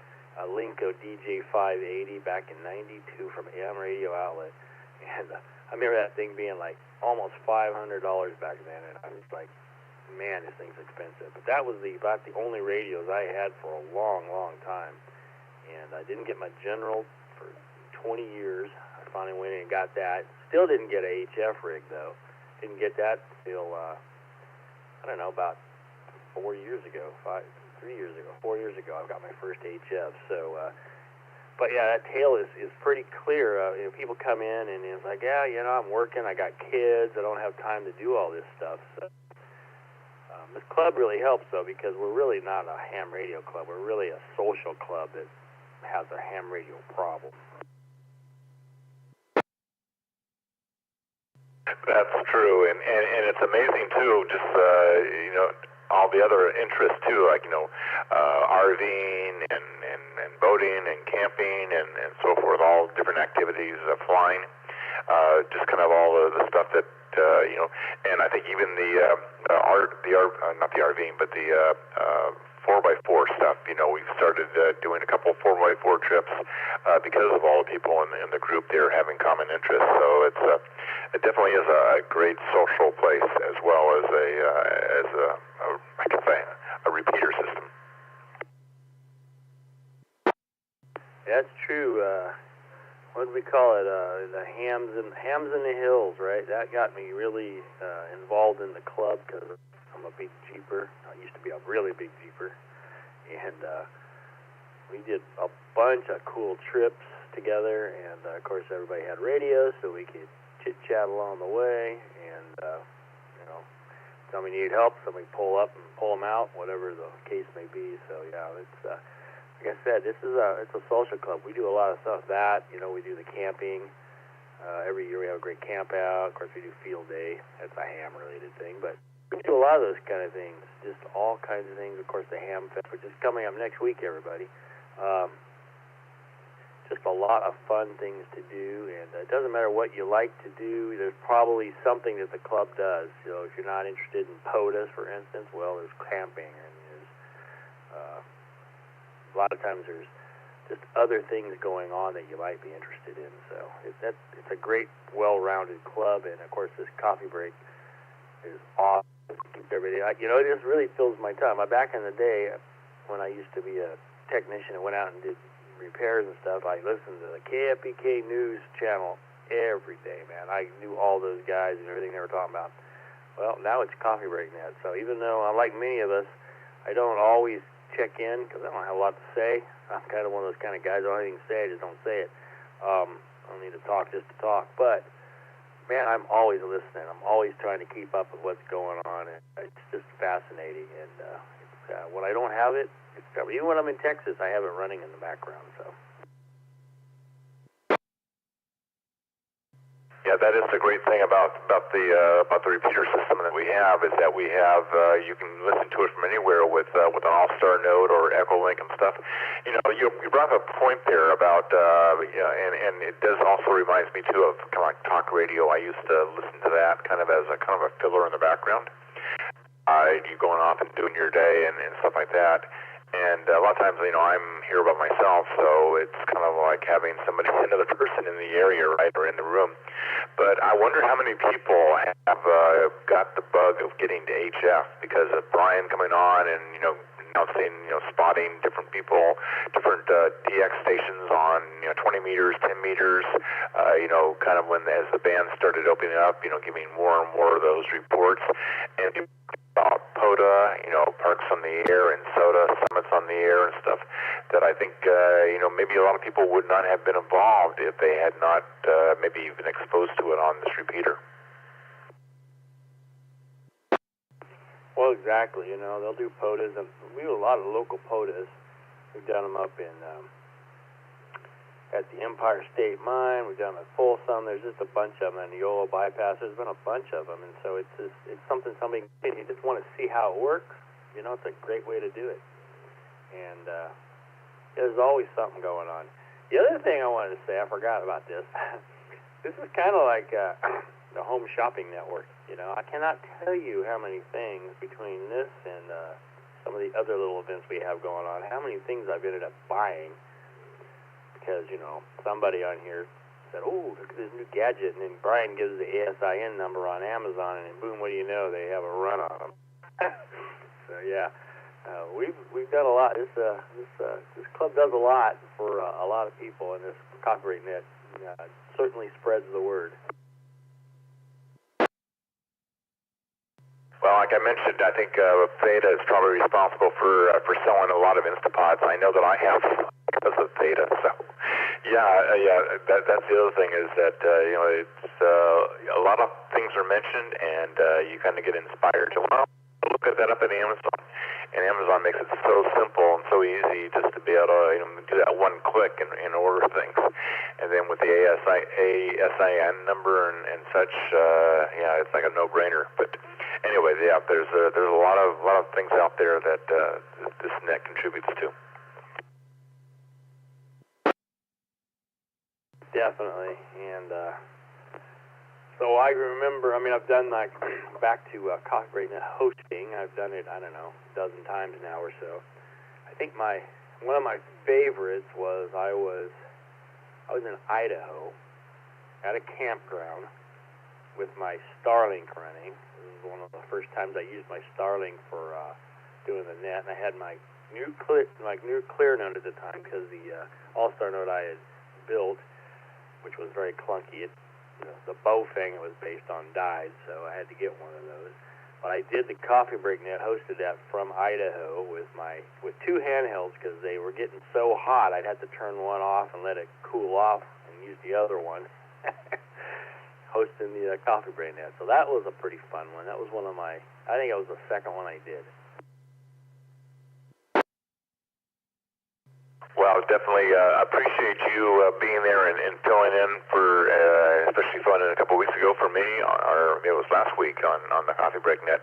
Linko DJ 580 back in '92 from AM Radio Outlet. And I remember that thing being like almost $500 back then, and I was like, man, this thing's expensive. But that was about the only radios I had for a long, long time. and I didn't get my general for 20 years. I finally went in and got that. Still didn't get a HF rig, though. Didn't get that till, I don't know, about 4 years ago, 4 years ago, I got my first HF. So, but yeah, that tail is pretty clear. People come in and it's like, yeah, I'm working, I got kids, I don't have time to do all this stuff. So this club really helps, though, because we're really not a ham radio club. We're really a social club that has a ham radio problem. That's true, and it's amazing too. Just all the other interests too, like RVing and boating and camping and so forth. All different activities, flying, just kind of all the stuff that And I think even not the RVing, but the 4x4 stuff. We've started doing a couple of 4x4 trips because of all the people in the group there having common interests. So it definitely is a great social place as well as a repeater system. That's true. What do we call it? The hams in the hills, right? That got me really involved in the club because I'm a big jeeper. I used to be a really big jeeper, and we did a bunch of cool trips together. And of course, everybody had radios, so we could chit chat along the way. And somebody need help, somebody pull up and pull them out, whatever the case may be. So yeah, it's. Like I said, it's a social club. We do a lot of stuff. We do the camping. Every year we have a great camp out. Of course, we do field day. That's a ham-related thing. But we do a lot of those kind of things, just all kinds of things. Of course, the Ham Fest, which is coming up next week, everybody. Just a lot of fun things to do. And it doesn't matter what you like to do. There's probably something that the club does. If you're not interested in POTUS, for instance, well, there's camping. And there's a lot of times there's just other things going on that you might be interested in. So it's a great, well-rounded club, and of course this coffee break is awesome. Everybody, it just really fills my time. Back in the day, when I used to be a technician and went out and did repairs and stuff, I listened to the KFPK News channel every day, man. I knew all those guys and everything they were talking about. Well, now it's Coffee Break Net. So even though, like many of us, I don't always check in because I don't have a lot to say. I'm kind of one of those kind of guys. I don't have anything to say. I just don't say it. I don't need to talk just to talk. But man, I'm always listening. I'm always trying to keep up with what's going on. And it's just fascinating. And when I don't have it, it's trouble. Even when I'm in Texas, I have it running in the background. So. Yeah, that is the great thing about the repeater system that we have is that we have you can listen to it from anywhere with an All-Star node or Echolink and stuff. You brought up a point there about and it does also reminds me too of kind of like talk radio. I used to listen to that kind of as a filler in the background. You going off and doing your day and stuff like that. And a lot of times, I'm here by myself, so it's kind of like having another person in the area, right, or in the room. But I wonder how many people have got the bug of getting to HF because of Brian coming on and, announcing, spotting different people, different DX stations on, 20 meters, 10 meters, kind of as the band started opening up, giving more and more of those reports. And about POTA, Parks on the Air and SOTA, Summits on the Air and stuff that I think, maybe a lot of people would not have been involved if they had not maybe even exposed to it on this repeater. Well, exactly. They'll do POTUS, and we do a lot of local POTUS. We've done them up in at the Empire State Mine. We've done them at Folsom. There's just a bunch of them. And the Yolo Bypass, there's been a bunch of them. And so it's something you just want to see how it works. It's a great way to do it. And there's always something going on. The other thing I wanted to say, I forgot about this. This is kind of like the home shopping network. I cannot tell you how many things between this and some of the other little events we have going on, how many things I've ended up buying because, somebody on here said, oh, look at this new gadget, and then Brian gives the ASIN number on Amazon, and boom, what do you know, they have a run on them. So, yeah, We've done a lot. This club does a lot for a lot of people, and this Coffee Break Net certainly spreads the word. Well, like I mentioned, I think Theta is probably responsible for selling a lot of Instapods. I know that I have because of Theta. So, yeah. That's the other thing is that it's a lot of things are mentioned, and you kind of get inspired to look at that up at Amazon. And Amazon makes it so simple and so easy just to be able to do that one click and order things. And then with the ASIN number and such, it's like a no-brainer. But anyway, yeah, there's a lot of things out there that this net contributes to. Definitely, and so I remember. I mean, I've done back to Coffee Break Net hosting. I've done it, I don't know, a dozen times now or so. I think one of my favorites was I was in Idaho at a campground with my StarLink running. This was one of the first times I used my StarLink for doing the net, and I had my new clear node at the time because the AllStar node I had built, which was very clunky. The Bofang was based on dies, so I had to get one of those. But I did the Coffee Break Net, hosted that from Idaho with two handhelds because they were getting so hot. I'd have to turn one off and let it cool off and use the other one, hosting the Coffee Break Net. So that was a pretty fun one. That was I think it was the second one I did. Well, definitely appreciate you being there and filling in for, especially filling in a couple weeks ago for me, or it was last week on the Coffee Break Net.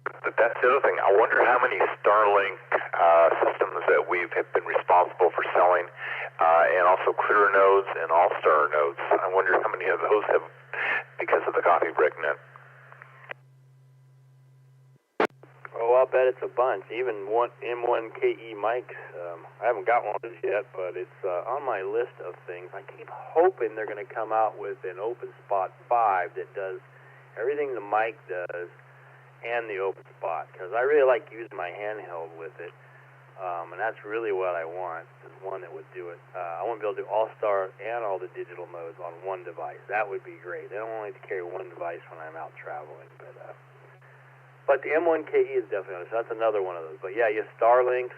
But that's the other thing. I wonder how many StarLink systems that we've been responsible for selling, and also clear nodes and AllStar nodes. I wonder how many of those have because of the Coffee Break Net. Oh, I'll bet it's a bunch. Even M1KE mics. I haven't got one of those yet, but it's on my list of things. I keep hoping they're going to come out with an OpenSpot 5 that does everything the mic does and the OpenSpot, because I really like using my handheld with it, and that's really what I want, is one that would do it. I want to be able to do AllStar and all the digital modes on one device. That would be great. I don't want to carry one device when I'm out traveling, but the M1KE is definitely on it, so that's another one of those. But yeah, StarLinks,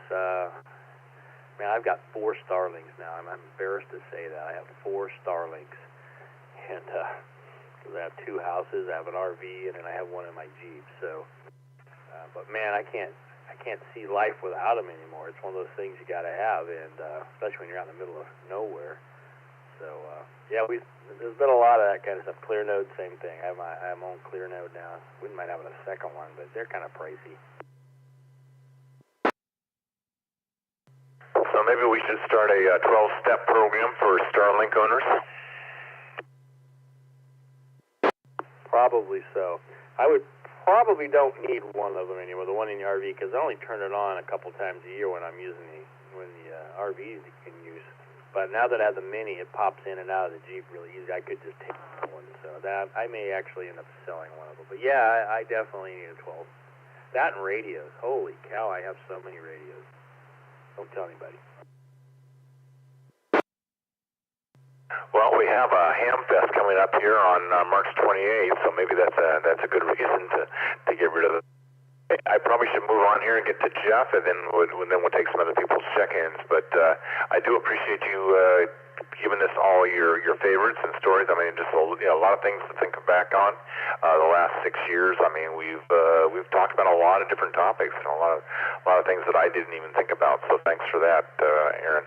man, I've got 4 StarLinks now. I'm embarrassed to say that. I have 4 StarLinks. And because I have 2 houses, I have an RV, and then I have one in my Jeep. So, but man, I can't see life without them anymore. It's one of those things you got to have, and especially when you're out in the middle of nowhere. So, yeah, there's been a lot of that kind of stuff. Clear node, same thing. I have my own clear node now. Wouldn't mind having a second one, but they're kind of pricey. So maybe we should start a 12-step program for StarLink owners? Probably so. I would probably don't need one of them anymore, the one in the RV, because I only turn it on a couple times a year when I'm using the RVs you can use. But now that I have the Mini, it pops in and out of the Jeep really easy. I could just take one, so that I may actually end up selling one of them. But yeah, I definitely need a 12. That and radios. Holy cow, I have so many radios. Don't tell anybody. Well, we have a Ham Fest coming up here on March 28th, so maybe that's a good reason to get rid of it. I probably should move on here and get to Jeff, and then we'll take some other people's check-ins. But I do appreciate you giving us all your favorites and stories. I mean, just a lot of things to think back on. The last 6 years, I mean, we've talked about a lot of different topics and a lot of things that I didn't even think about. So thanks for that, Aaron.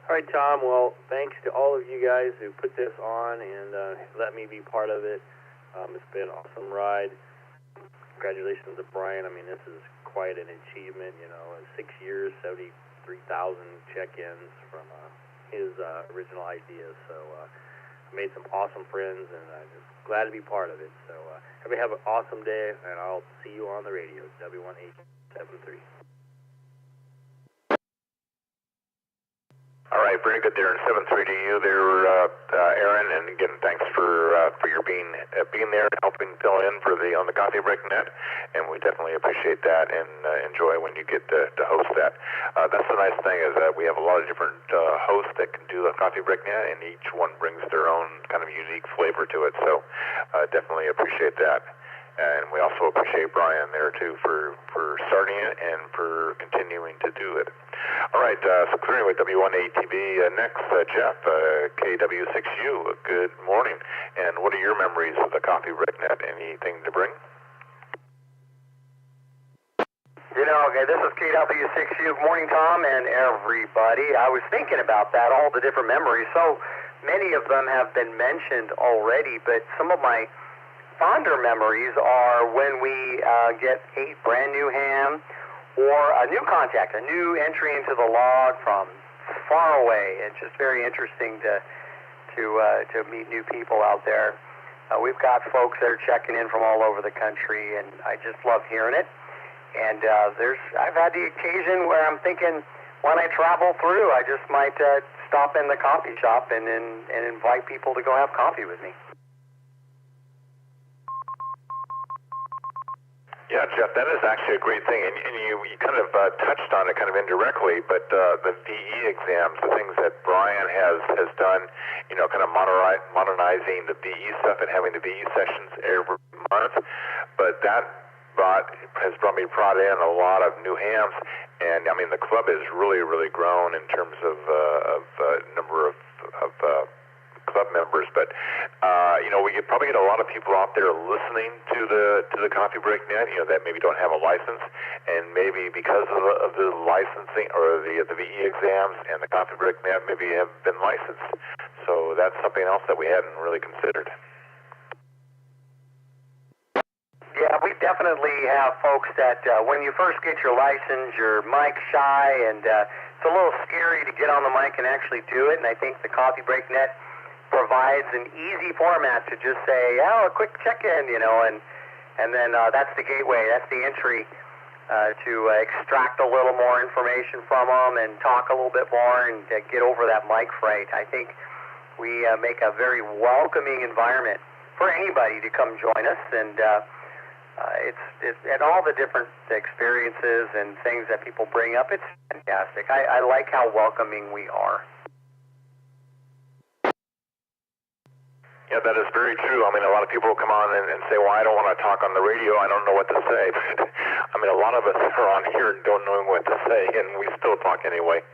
All right, Tom. Well, thanks to all of you guys who put this on and let me be part of it. It's been an awesome ride. Congratulations to Brian. I mean, this is quite an achievement. 6 years, 73,000 check-ins from his original ideas. So I made some awesome friends, and I'm just glad to be part of it. So everybody have an awesome day, and I'll see you on the radio, W6EK. All right, very good there. 7-3 to you there, Aaron. And again, thanks for for your being there and helping fill in for on the Coffee Break Net, and we definitely appreciate that and enjoy when you get to host that. That's the nice thing is that we have a lot of different hosts that can do the Coffee Break Net, and each one brings their own kind of unique flavor to it. So definitely appreciate that. And we also appreciate Brian there, too, for starting it and for continuing to do it. All right, so clearing with W1ATV. Next, Jeff, KW6U. Good morning. And what are your memories of the Coffee Break Net? Anything to bring? You know, okay, this is KW6U. Good morning, Tom, and everybody. I was thinking about that, all the different memories. So many of them have been mentioned already, but some of my fonder memories are when we get 8 brand new ham or a new contact, a new entry into the log from far away. It's just very interesting to meet new people out there. We've got folks that are checking in from all over the country, and I just love hearing it. And I've had the occasion where I'm thinking when I travel through, I just might stop in the coffee shop and invite people to go have coffee with me. Yeah, Jeff, that is actually a great thing, and you kind of touched on it kind of indirectly, but the VE exams, the things that Brian has done, you know, kind of modernizing the VE stuff and having the VE sessions every month, but that has brought in a lot of new hams, and I mean the club has really grown in terms of number of club members, but you know, we could probably get a lot of people out there listening to the Coffee Break Net, you know, that maybe don't have a license, and maybe because of the licensing or the VE exams and the Coffee Break Net maybe have been licensed. So that's something else that we hadn't really considered. Yeah, we definitely have folks that when you first get your license, you're mic shy, and it's a little scary to get on the mic and actually do it, and I think the Coffee Break Net provides an easy format to just say, oh, a quick check-in, you know, and then that's the gateway, that's the entry to extract a little more information from them and talk a little bit more and get over that mic fright. I think we make a very welcoming environment for anybody to come join us, and it's and all the different experiences and things that people bring up, it's fantastic. I like how welcoming we are. Yeah, that is very true. I mean, a lot of people come on and say, well, I don't want to talk on the radio. I don't know what to say. I mean, a lot of us are on here and don't know what to say, and we still talk anyway.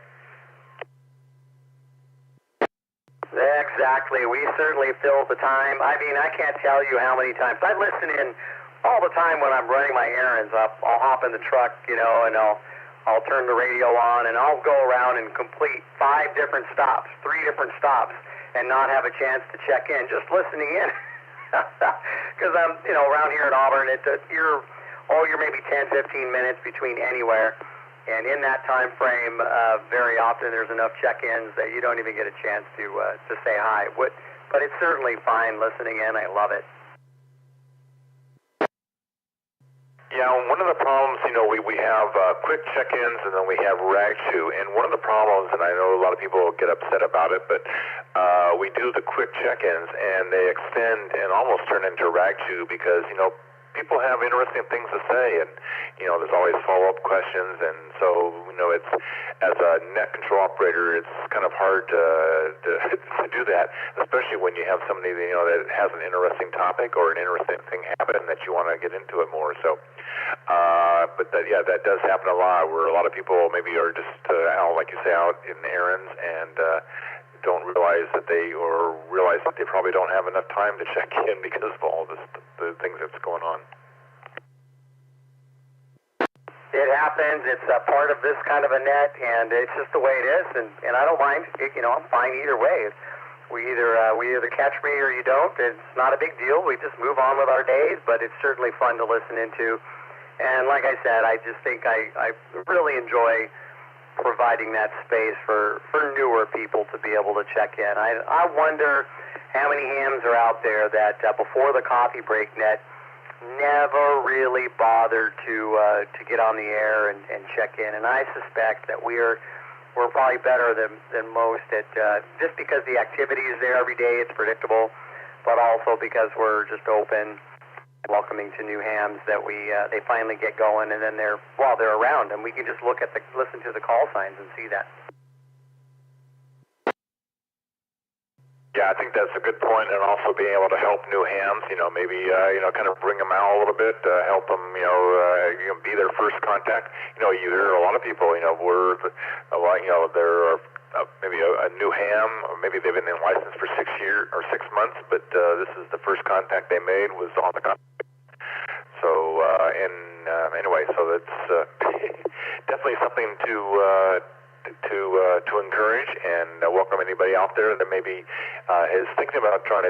Exactly. We certainly fill the time. I mean, I can't tell you how many times. I listen in all the time when I'm running my errands. I'll hop in the truck, you know, and I'll turn the radio on, and I'll go around and complete 5 different stops, 3 different stops, and not have a chance to check in, just listening in. Because I'm, you know, around here in Auburn, you're maybe 10, 15 minutes between anywhere, and in that time frame, very often there's enough check-ins that you don't even get a chance to say hi. But it's certainly fine listening in. I love it. Yeah, one of the problems, you know, we have quick check-ins and then we have rag chew. And one of the problems, and I know a lot of people get upset about it, but we do the quick check-ins and they extend and almost turn into rag chew because, you know, people have interesting things to say, and you know, there's always follow-up questions, and so you know, it's as a net control operator, it's kind of hard to do that, especially when you have somebody that, you know, that has an interesting topic or an interesting thing happen that you want to get into it more. So, but that does happen a lot, where a lot of people maybe are just out, like you say, out in errands and don't realize that they probably don't have enough time to check in because of all the things that's going on. It happens. It's a part of this kind of a net, and it's just the way it is. And I don't mind. You know, I'm fine either way. We either catch me or you don't. It's not a big deal. We just move on with our days. But it's certainly fun to listen into. And like I said, I just think I really enjoy providing that space for newer people to be able to check in. I wonder how many hams are out there that before the Coffee Break Net never really bothered to get on the air and check in. And I suspect that we're probably better than most at just because the activity is there every day. It's predictable. but also because we're just open, welcoming to new hams that they finally get going, and then they're around, and we can just listen to the call signs and see that. Yeah, I think that's a good point, and also being able to help new hams, maybe, kind of bring them out a little bit, help them, be their first contact. You hear a lot of people, there are maybe a new ham, or maybe they've been in license for 6 years or 6 months, but this is the first contact they made was on the contact. So, anyway, so that's definitely something to encourage and welcome anybody out there that maybe is thinking about trying to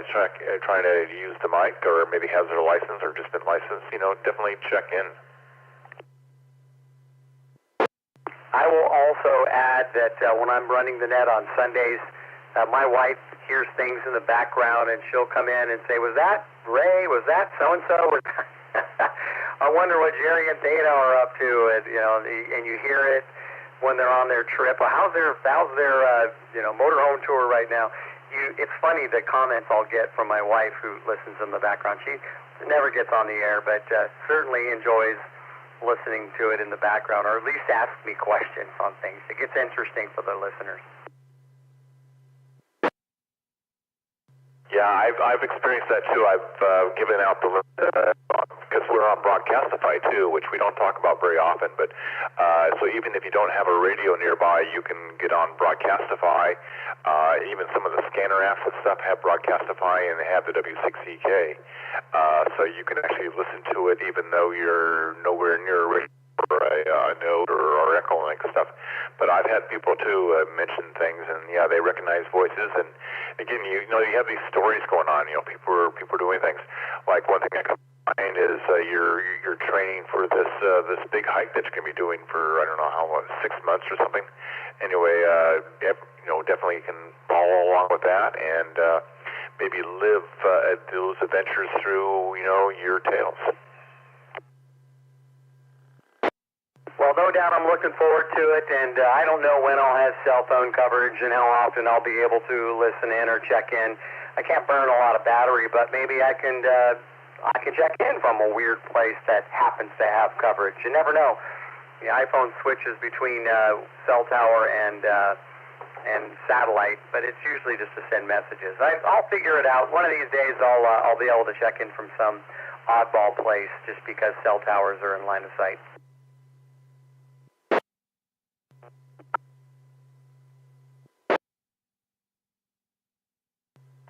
use the mic, or maybe has their license or just been licensed. Definitely check in. I will also add that when I'm running the net on Sundays, my wife hears things in the background, and she'll come in and say, "Was that Ray? Was that so and so?" I wonder what Gerry and Theta are up to, and you hear it when they're on their trip. Well, how's their motorhome tour right now? It's funny the comments I'll get from my wife who listens in the background. She never gets on the air, but certainly enjoys listening to it in the background, or at least asks me questions on things. It gets interesting for the listeners. Yeah, I've experienced that too. I've given out the because we're on Broadcastify too, which we don't talk about very often. But so even if you don't have a radio nearby, you can get on Broadcastify. Even some of the scanner apps and stuff have Broadcastify, and they have the W6EK. So you can actually listen to it even though you're nowhere near a radio or a Node or Echolink stuff. But I've had people too mention things, and yeah, they recognize voices. And again, you have these stories going on. People are doing things. Like one thing I come to mind is you're training for this big hike that you're going to be doing for I don't know how long, 6 months or something. Anyway, definitely you can follow along with that and maybe live those adventures through your tales. Well, no doubt I'm looking forward to it, and I don't know when I'll have cell phone coverage and how often I'll be able to listen in or check in. I can't burn a lot of battery, but maybe I can check in from a weird place that happens to have coverage. You never know. The iPhone switches between cell tower and satellite, but it's usually just to send messages. I'll figure it out. One of these days I'll be able to check in from some oddball place just because cell towers are in line of sight.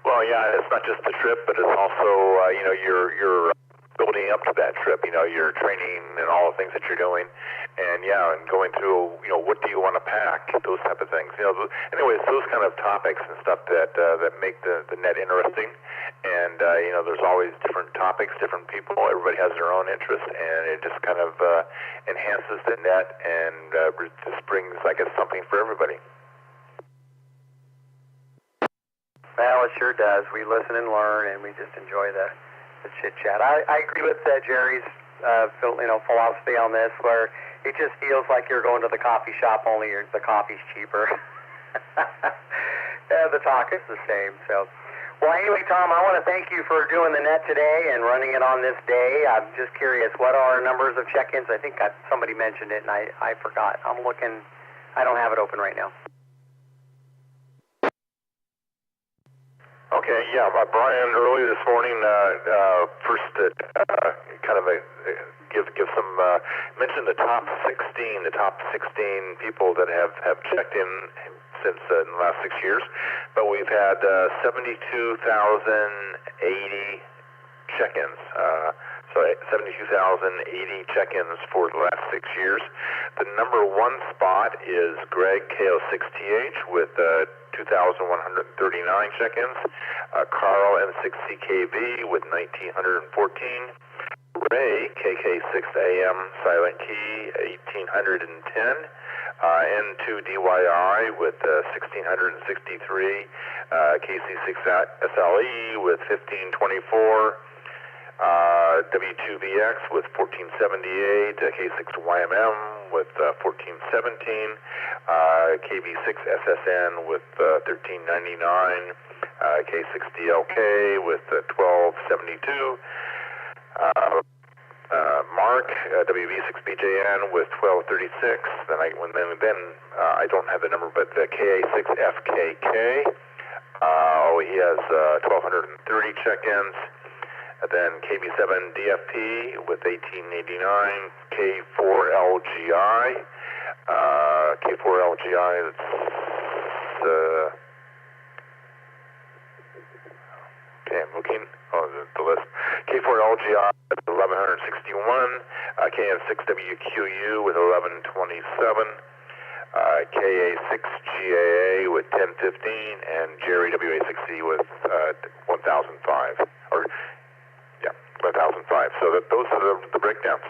Well, yeah, it's not just the trip, but it's also you're building up to that trip. Your training and all the things that you're doing, and and going through what do you want to pack, those type of things. Anyways, those kind of topics and stuff that make the net interesting. And there's always different topics, different people. Everybody has their own interest, and it just kind of enhances the net and just brings, I guess, something for everybody. Well, it sure does. We listen and learn, and we just enjoy the chit-chat. I agree with Gerry's philosophy on this, where it just feels like you're going to the coffee shop, only the coffee's cheaper. The talk is the same. So, well, anyway, Tom, I want to thank you for doing the net today and running it on this day. I'm just curious, what are numbers of check-ins? I think somebody mentioned it, and I forgot. I'm looking. I don't have it open right now. Okay, yeah, Brian, early this morning, first kind of give some, mention the top 16 people that have checked in since in the last 6 years, but we've had 72,080 check-ins. So 72,080 check-ins for the last 6 years. The number one spot is Greg, KO6TH, with 2,139 check-ins. Carl, M6CKV, with 1,914. Ray, KK6AM, Silent Key, 1,810. N2DYI with 1,663. KC6SLE with 1,524. W2VX with 1478, K6YMM with 1417, KV6SSN with 1399, K6DLK with 1272. Mark, WV6BJN with 1236. Then I don't have the number, but KA6FKK. He has 1230 check-ins. Then KB7DFP with 1889. K4LGI. K4LGI, that's okay, I'm looking. The list. K4LGI with 1161. KN6WQU with 1127. KA6GAA with 1015, and Gerry WA6C with 1005. 1005. So those are the breakdowns.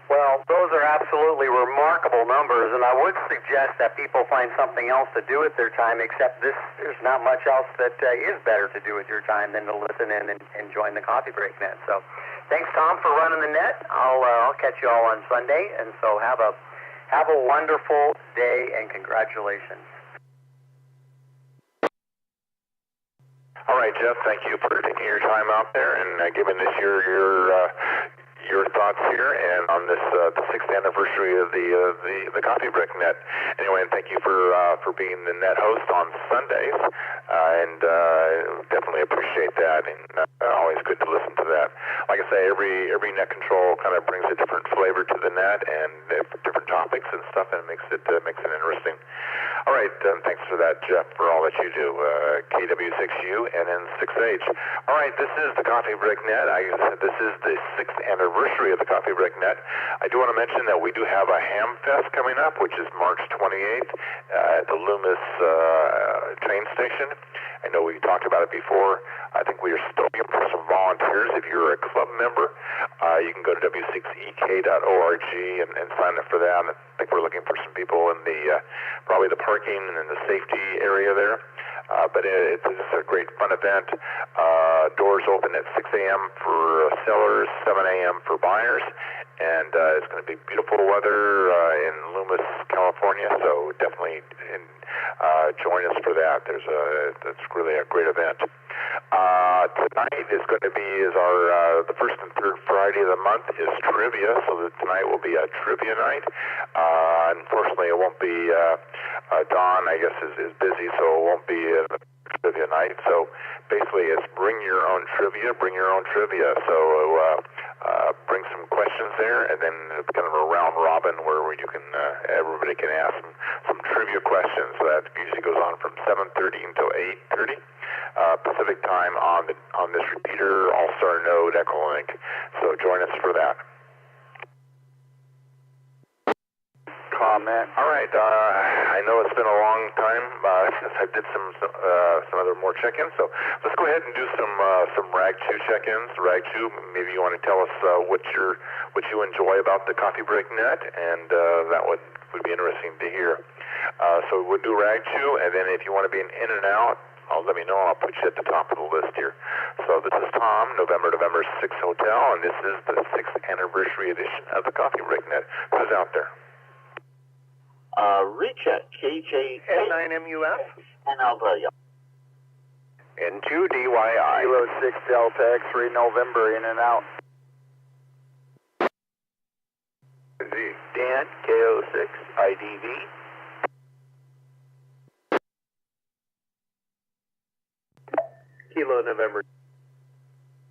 Well, those are absolutely remarkable numbers, and I would suggest that people find something else to do with their time, except there's not much else that is better to do with your time than to listen in and join the Coffee Break Net. So thanks, Tom, for running the net. I'll catch you all on Sunday, and so have a wonderful day, and congratulations. All right, Jeff, thank you for taking your time out there and giving us your thoughts here, and on this the 6th anniversary of the Coffee Break Net. Anyway, and thank you for being the net host on Sundays, and definitely appreciate that, and always good to listen to that. Like I say, every net control kind of brings a different flavor to the net and different topics and stuff, and it makes it interesting. All right, thanks for that, Jeff, for all that you do. KW6U and N6H. All right, this is the Coffee Break Net. This is the 6th anniversary of the Coffee Break Net. I do want to mention that we do have a Ham Fest coming up, which is March 28th at the Loomis train station. I know we talked about it before. I think we are still looking for some volunteers. If you're a club member, you can go to W6EK.org and sign up for that. I think we're looking for some people in the probably the parking and the safety area there. But it's a great fun event. Doors open at 6 a.m. for sellers, 7 a.m. for buyers, and it's going to be beautiful weather in Loomis, California. So definitely join us for that. That's really a great event. Tonight is going to be our the first and third Friday of the month is trivia, so that tonight will be a trivia night. Unfortunately, it won't be. Dawn, I guess, is busy, so it won't be a trivia night. So basically, it's bring your own trivia. So bring some questions there, and then kind of a round robin where you can everybody can ask some trivia questions. So that usually goes on from 7:30 until 8:30 Pacific time on this repeater, All-Star node, Echolink. So join us for that. Comment. All right. I know it's been a long time since I did some other more check-ins. So let's go ahead and do some Rag 2 check-ins. Rag 2, maybe you want to tell us what you enjoy about the Coffee Break Net, and that would be interesting to hear. So we'll do Rag 2, and then if you want to be an in and out, let me know. I'll put you at the top of the list here. So this is Tom, November 6 Hotel, and this is the 6th anniversary edition of the Coffee Break Net. Who's out there? Recheck, KJ N9MUF, NL N2 DYI. Kilo 6 Delta X-ray November, in and out. Dan, KO6 IDV. Kilo November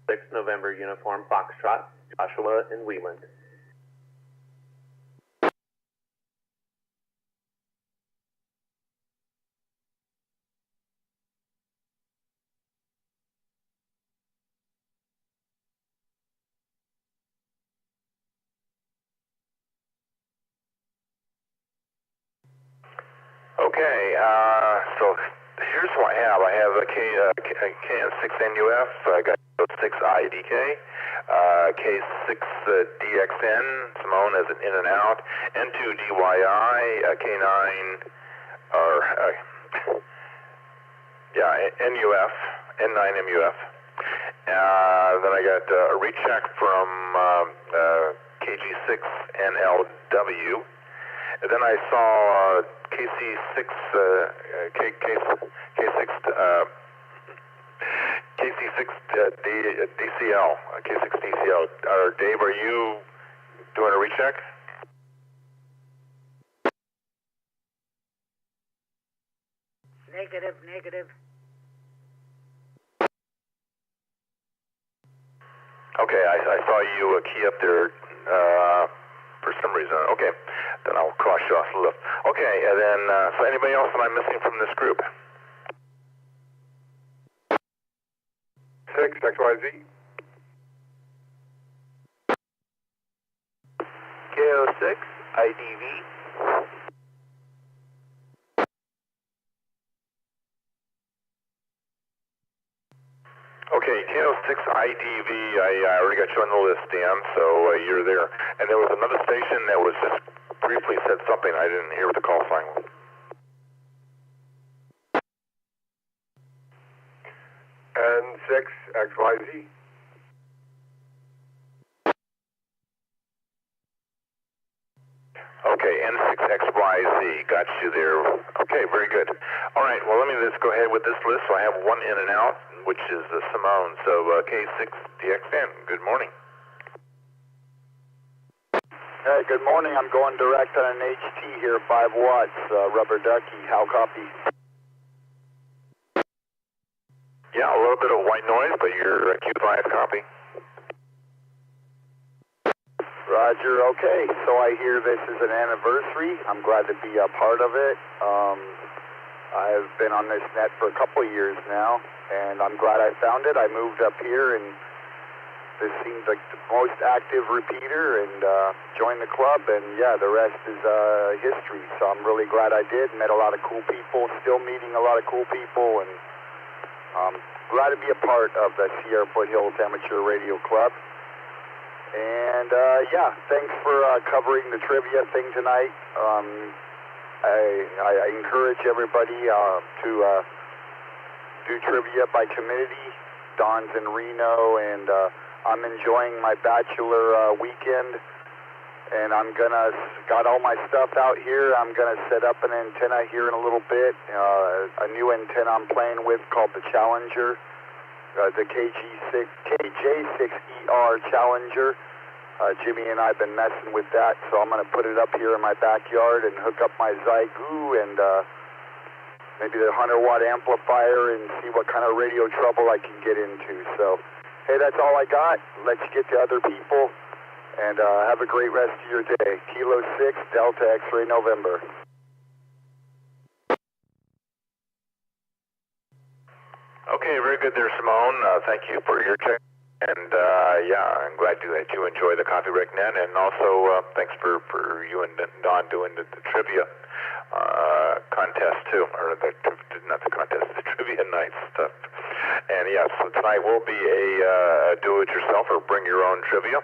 6 November Uniform Foxtrot, Joshua and Wheeland. Okay, so here's what I have. I have a KN6NUF, I got 6IDK, K6DXN, Simone as an in and out, N2DYI, K9, NUF, N9MUF. Then I got a recheck from KG6NLW. And then I saw KC6, K6 DCL, K6 DCL. Dave, are you doing a recheck? Negative, negative. Okay, I saw you key up there for some reason. Okay, then I'll cross you off the list. Okay, and then, so anybody else that I'm missing from this group? 6 XYZ. KO6 IDV. Okay, KO6 IDV, I already got you on the list, Dan, so you're there. And there was another station that was just briefly said something. I didn't hear what the call sign was. N6 XYZ. Okay, N6XYZ, got you there. Okay, very good. All right, well, let me just go ahead with this list. So I have one in and out, which is Simone. So K6DXN, good morning. Hey, good morning. I'm going direct on an HT here, 5 watts, rubber ducky. How copy? Yeah, a little bit of white noise, but your Q5 copy. Roger, okay. So I hear this is an anniversary. I'm glad to be a part of it. I've been on this net for a couple of years now, and I'm glad I found it. I moved up here, and this seems like the most active repeater, and joined the club, and yeah, the rest is history. So I'm really glad I did. Met a lot of cool people, still meeting a lot of cool people, and glad to be a part of the Sierra Foothills Amateur Radio Club. And yeah, thanks for covering the trivia thing tonight. I encourage everybody to do trivia by community. Don's in Reno, and I'm enjoying my bachelor weekend. And I'm got all my stuff out here. I'm gonna set up an antenna here in a little bit. A new antenna I'm playing with called the Challenger, the KJ6ER Challenger. Jimmy and I have been messing with that, so I'm gonna put it up here in my backyard and hook up my Zygu and maybe the 100-watt amplifier and see what kind of radio trouble I can get into. So, hey, that's all I got. Let you get to other people. And have a great rest of your day. Kilo 6, Delta X-ray November. Okay, very good there, Simone. Thank you for your check. And yeah, I'm glad that you enjoy the Coffee Break Net. And also, thanks for you and Don doing the trivia contest, too. Or not the contest, the trivia night stuff. And yeah, so tonight will be a do-it-yourself or bring your own trivia.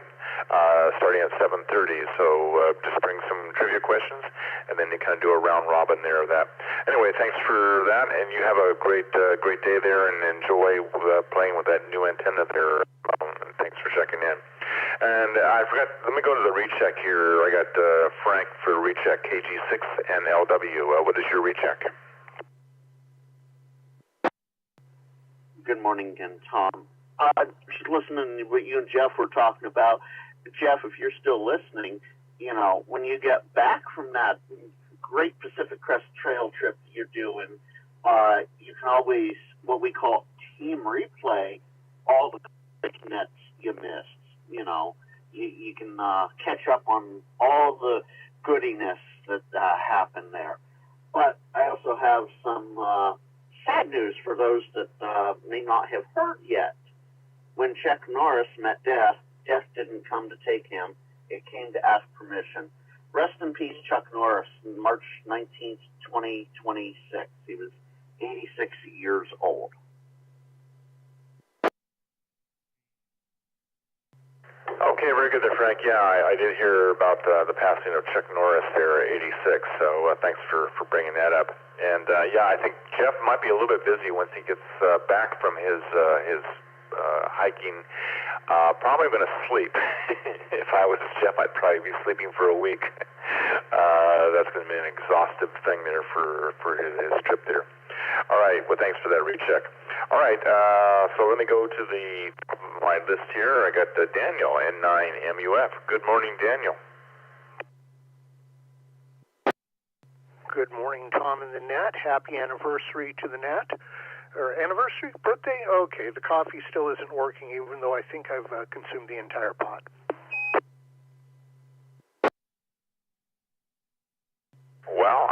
Starting at 7:30, so just bring some trivia questions, and then you kind of do a round robin there of that. Anyway, thanks for that, and you have a great day there, and enjoy playing with that new antenna there. Thanks for checking in. And I forgot, let me go to the recheck here. I got Frank for recheck, KG6 and LW. What is your recheck? Good morning again, Tom. Just listening to what you and Jeff were talking about. Jeff, if you're still listening, you know, when you get back from that great Pacific Crest Trail trip that you're doing, you can always, what we call team replay, all the nets you missed. You know, you can catch up on all the goodiness that happened there. But I also have some sad news for those that may not have heard yet. When Chuck Norris met Death, Death didn't come to take him. It came to ask permission. Rest in peace, Chuck Norris, March 19th, 2026. He was 86 years old. Okay, very good there, Frank. Yeah, I did hear about the passing of Chuck Norris there at 86, so thanks for bringing that up. And yeah, I think Jeff might be a little bit busy once he gets back from his hiking. Probably going to sleep. If I was Jeff, I'd probably be sleeping for a week. That's going to be an exhaustive thing there for his trip there. All right, well, thanks for that recheck. All right, so let me go to my my list here. I got Daniel, N9MUF. Good morning, Daniel. Good morning, Tom and the Net. Happy anniversary to the Net. Or anniversary? Birthday? Okay, the coffee still isn't working, even though I think I've consumed the entire pot. Well,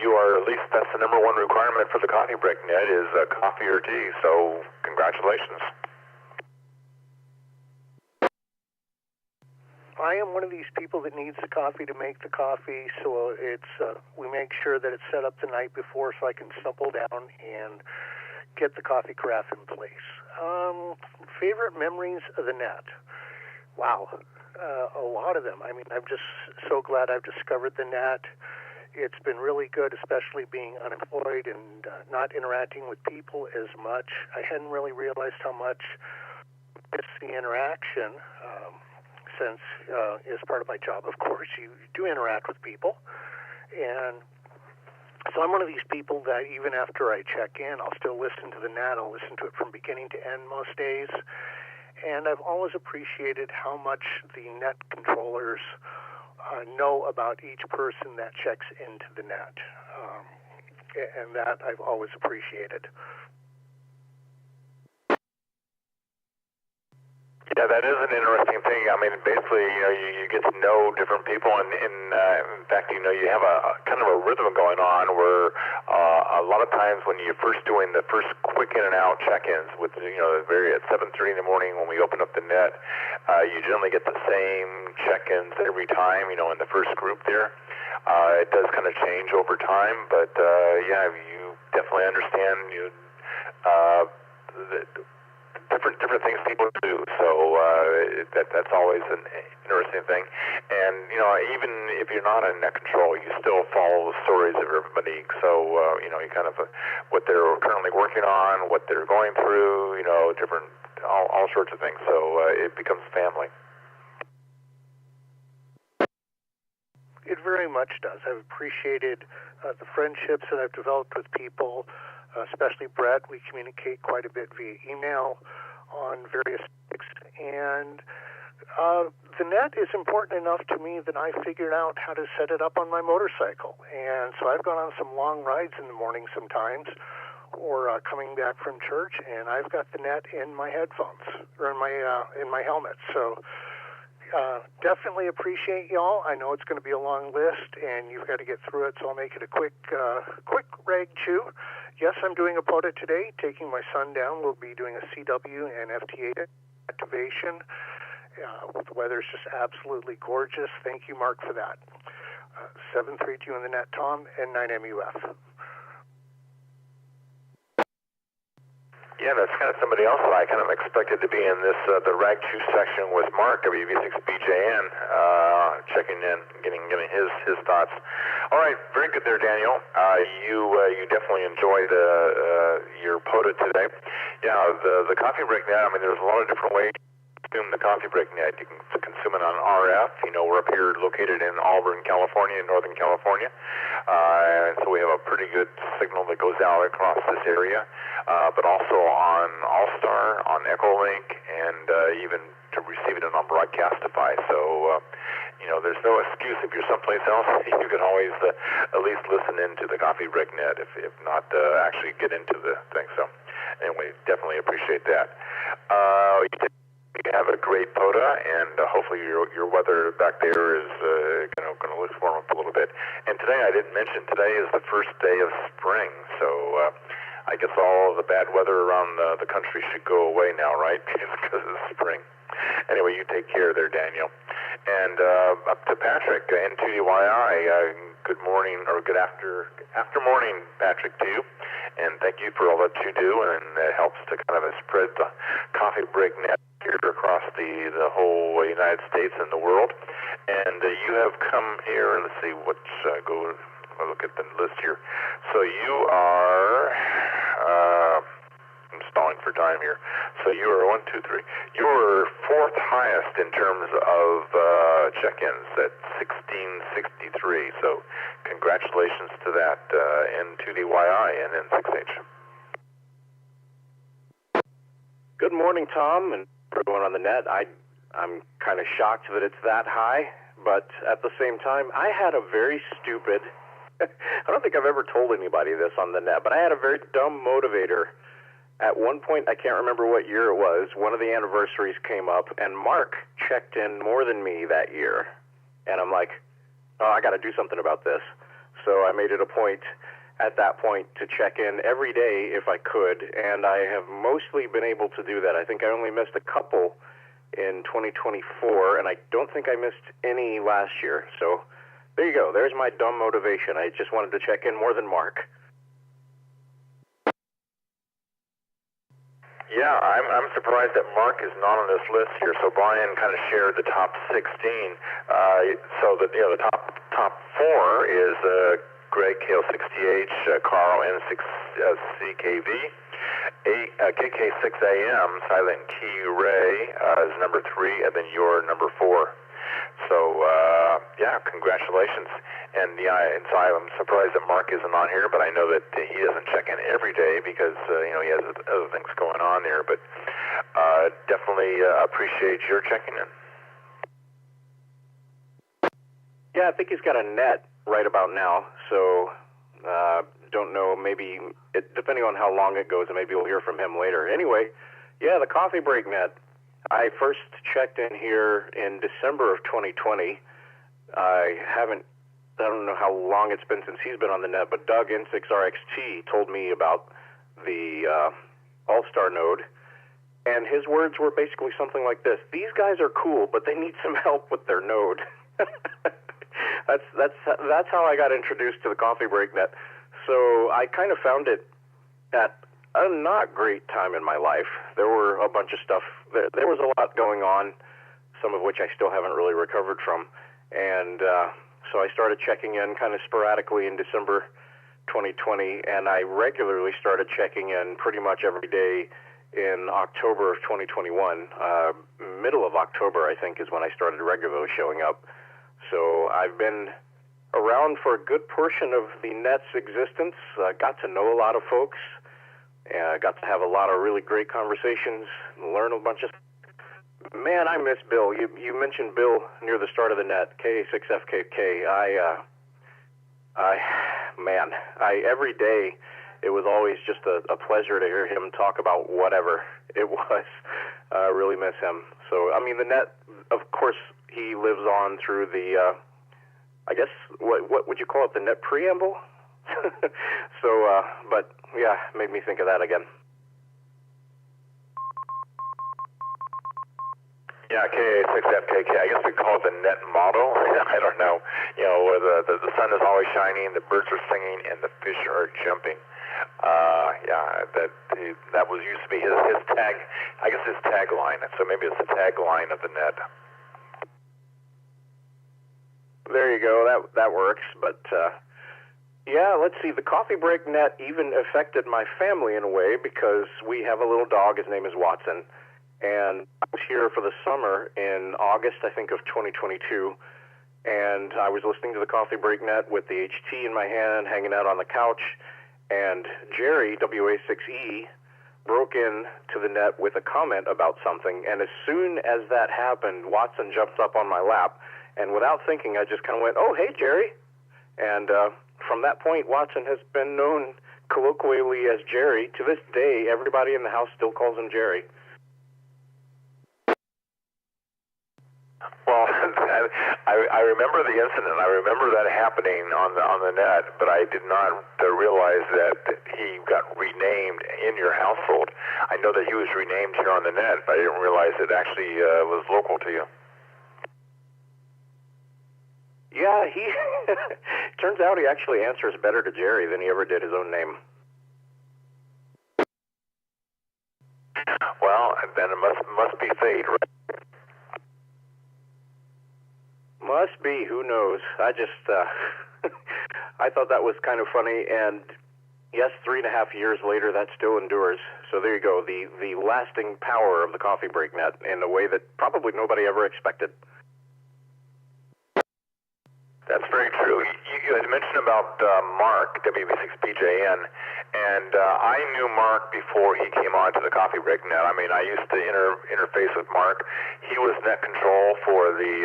you are, at least that's the number one requirement for the Coffee Break Net is coffee or tea, so congratulations. I am one of these people that needs the coffee to make the coffee, so we make sure that it's set up the night before so I can supple down and get the coffee carafe in place. Favorite memories of the Net? Wow, a lot of them. I mean, I'm just so glad I've discovered the Net. It's been really good, especially being unemployed and not interacting with people as much. I hadn't really realized how much it's the interaction, since as part of my job, of course, you do interact with people. And so I'm one of these people that even after I check in, I'll still listen to the Net. I'll listen to it from beginning to end most days. And I've always appreciated how much the Net controllers know about each person that checks into the Net. And that I've always appreciated. Yeah, that is an interesting thing. I mean, basically, you get to know different people, and in fact, you have a kind of a rhythm going on where a lot of times when you're first doing the first quick in and out check-ins with, at 7:30 in the morning when we open up the Net, you generally get the same check-ins every time, in the first group there. It does kind of change over time, but yeah, you definitely understand different things people do, so that's always an interesting thing. And even if you're not in net control, you still follow the stories of everybody. So you kind of what they're currently working on, what they're going through, different all sorts of things. So it becomes family. It very much does. I've appreciated the friendships that I've developed with people. Especially Brett, we communicate quite a bit via email on various topics, and the Net is important enough to me that I figured out how to set it up on my motorcycle, and so I've gone on some long rides in the morning sometimes, or coming back from church, and I've got the Net in my headphones, or in my helmet, so definitely appreciate y'all. I know it's going to be a long list, and you've got to get through it, so I'll make it a quick rag chew. Yes, I'm doing a POTA today, taking my son down. We'll be doing a CW and FTA activation. The weather's just absolutely gorgeous. Thank you, Mark, for that. 732 in the Net, Tom, and 9MUF. Yeah, that's kind of somebody else that I kind of expected to be in this, the Rag Chew section with Mark, W6BJN, checking in, getting his thoughts. All right, very good there, Daniel. You definitely enjoyed your POTA today. Yeah, the Coffee Break Net, I mean, there's a lot of different ways to consume the Coffee Break Net. You can consume it on RF. We're up here located in Auburn, California, Northern California. And so we have a pretty good signal that goes out across this area. But also on AllStar, on Echolink, and even to receive it on Broadcastify. So, there's no excuse if you're someplace else. You can always at least listen into the Coffee Break Net, if not actually get into the thing. So, anyway, definitely appreciate that. You have a great POTA, and hopefully your weather back there is going to look warm up a little bit. And today, I didn't mention, today is the first day of spring, so I guess all the bad weather around the country should go away now, right? Because it's spring. Anyway, you take care there, Daniel. And up to Patrick, N2DYI, good morning, or good after morning, Patrick, to you. And thank you for all that you do, and it helps to kind of spread the Coffee Break Net here across the whole United States and the world. And you have come here, and let's see, I'll look at the list here. So you are, I'm stalling for time here. So you are 1, 2, 3. You are fourth highest in terms of check-ins at 1663. So congratulations to that, N2DYI and N6H. Good morning, Tom, and everyone on the net. I'm kind of shocked that it's that high, but at the same time, I had a very stupid, I don't think I've ever told anybody this on the net, but I had a very dumb motivator. At one point, I can't remember what year it was, one of the anniversaries came up, and Mark checked in more than me that year. And I'm like, oh, I got to do something about this. So I made it a point at that point to check in every day if I could, and I have mostly been able to do that. I think I only missed a couple in 2024, and I don't think I missed any last year. So there you go. There's my dumb motivation. I just wanted to check in more than Mark. Yeah, I'm surprised that Mark is not on this list here. So Brian kind of shared the top 16. So the top four is Greg KO60H, Carl N6CKV, KK6AM, Silent Key Ray is number 3, and then you're number 4. So yeah, congratulations. And so I'm surprised that Mark isn't on here, but I know that he doesn't check in every day because he has other things going on there. But definitely appreciate your checking in. Yeah, I think he's got a net right about now. So don't know. Maybe depending on how long it goes, and maybe we'll hear from him later. Anyway, yeah, the Coffee Break Net. I first checked in here in December of 2020. I don't know how long it's been since he's been on the net, but Doug N6RXT told me about the All-Star node, and his words were basically something like this: these guys are cool, but they need some help with their node. That's how I got introduced to the Coffee Break Net. So I kind of found it at a not great time in my life. There were a bunch of stuff. There was a lot going on, some of which I still haven't really recovered from. And so I started checking in kind of sporadically in December 2020, and I regularly started checking in pretty much every day in October of 2021. Middle of October, I think, is when I started regularly showing up. So I've been around for a good portion of the net's existence. Got to know a lot of folks. Got to have a lot of really great conversations, learn a bunch of stuff. Man, I miss Bill. You mentioned Bill near the start of the net, KA6FKK. Every day it was always just a pleasure to hear him talk about whatever it was. I really miss him. So, I mean, the net, of course, he lives on through the, I guess, what would you call it, the net preamble? So, but yeah, made me think of that again. Yeah, KA6FKK. I guess we call it the net model. I don't know. Where the sun is always shining, the birds are singing, and the fish are jumping. That was used to be his tag. I guess his tagline. So maybe it's the tagline of the net. There you go. That works. But yeah, let's see. The Coffee Break Net even affected my family in a way because we have a little dog. His name is Watson. And I was here for the summer in August, I think, of 2022, and I was listening to the Coffee Break Net with the HT in my hand, hanging out on the couch, and Gerry, W6EK, broke in to the net with a comment about something, and as soon as that happened, Watson jumped up on my lap, and without thinking, I just kind of went, "Oh, hey, Gerry." And from that point, Watson has been known colloquially as Gerry. To this day, everybody in the house still calls him Gerry. Well, I remember the incident. I remember that happening on the net, but I did not realize that he got renamed in your household. I know that he was renamed here on the net, but I didn't realize it actually was local to you. Yeah, he turns out he actually answers better to Gerry than he ever did his own name. Well, then it must be fate, right? Must be. Who knows? I just, I thought that was kind of funny, and yes, 3.5 years later, that still endures. So there you go, the lasting power of the Coffee Break Net in a way that probably nobody ever expected. That's very true. You had mentioned about Mark, W6BJN, and I knew Mark before he came on to the Coffee Break Net. I mean, I used to interface with Mark. He was net control for the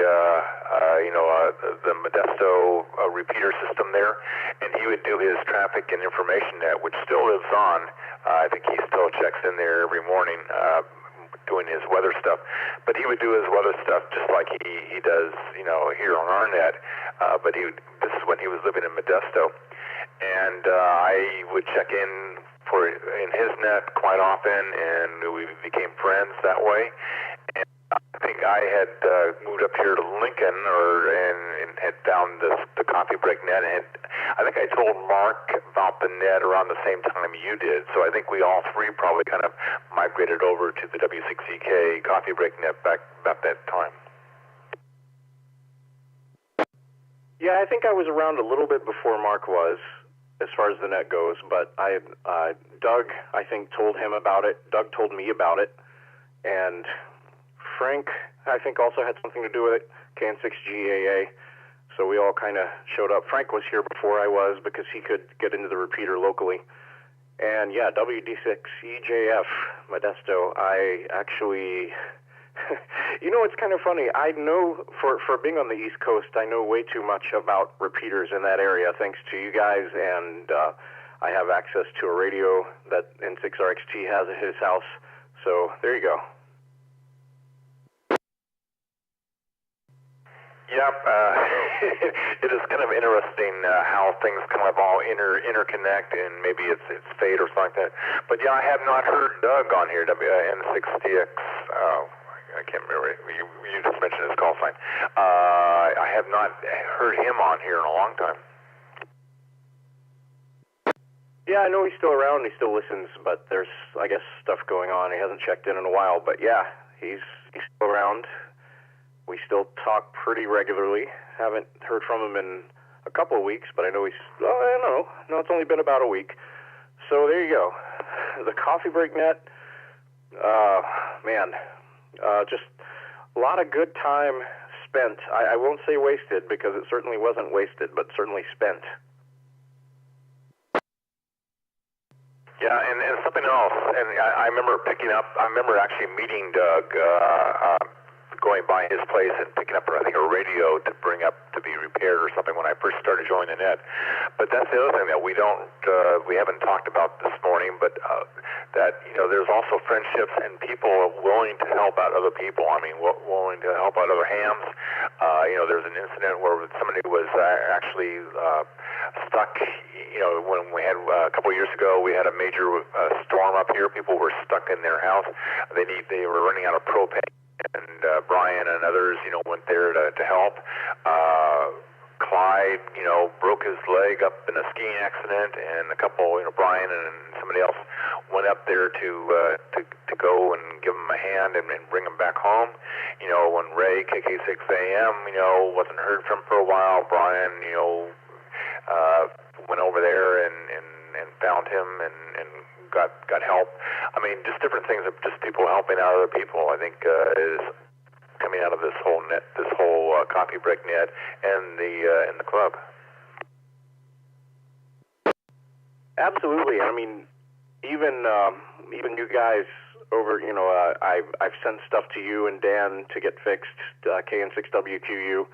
Modesto repeater system there, and he would do his traffic and information net, which still lives on. I think he still checks in there every morning. Doing his weather stuff, but he would do his weather stuff just like he does, here on our net. But this is when he was living in Modesto, and I would check in his net quite often, and we became friends that way. And I think I had moved up here to Lincoln, and had found the Coffee Break Net, and I think I told Mark about the net around the same time you did. So I think we all three probably kind of migrated over to the W6EK Coffee Break Net back about that time. Yeah, I think I was around a little bit before Mark was, as far as the net goes, but Doug, I think, told him about it. Doug told me about it, and Frank, I think, also had something to do with it, KN6GAA. So we all kind of showed up. Frank was here before I was because he could get into the repeater locally. And yeah, WD6EJF Modesto, I actually, it's kind of funny. I know, for being on the East Coast, I know way too much about repeaters in that area, thanks to you guys, and I have access to a radio that N6RXT has at his house. So there you go. Yep, it is kind of interesting how things kind of all interconnect, and maybe it's fate or something like that. But yeah, I have not heard Doug on here, N6DX. I can't remember. You just mentioned his call sign. I have not heard him on here in a long time. Yeah, I know he's still around. He still listens, but there's, I guess, stuff going on. He hasn't checked in a while, but yeah, he's still around. We still talk pretty regularly. Haven't heard from him in a couple of weeks, but I know it's only been about a week. So there you go. The Coffee Break Net, just a lot of good time spent. I won't say wasted, because it certainly wasn't wasted, but certainly spent. Yeah, and something else, and I remember actually meeting Doug, going by his place and picking up, I think, a radio to bring up to be repaired or something when I first started joining the net. But that's the other thing that we haven't talked about this morning, but that, there's also friendships and people willing to help out other people. I mean, willing to help out other hams. There's an incident where somebody was actually stuck, when we had, a couple of years ago, we had a major storm up here. People were stuck in their house. They were running out of propane. And Brian and others, went there to help. Clyde, broke his leg up in a skiing accident, and a couple, Brian and somebody else went up there to go and give him a hand and bring him back home. When Ray, KK6AM, wasn't heard from for a while, Brian, went over there and found him and got help. I mean, just different things of just people helping out other people, I think, is coming out of this whole net, this whole Coffee Break Net, and the club. Absolutely. I mean, even you guys over, I've sent stuff to you and Dan to get fixed, KN6WQU,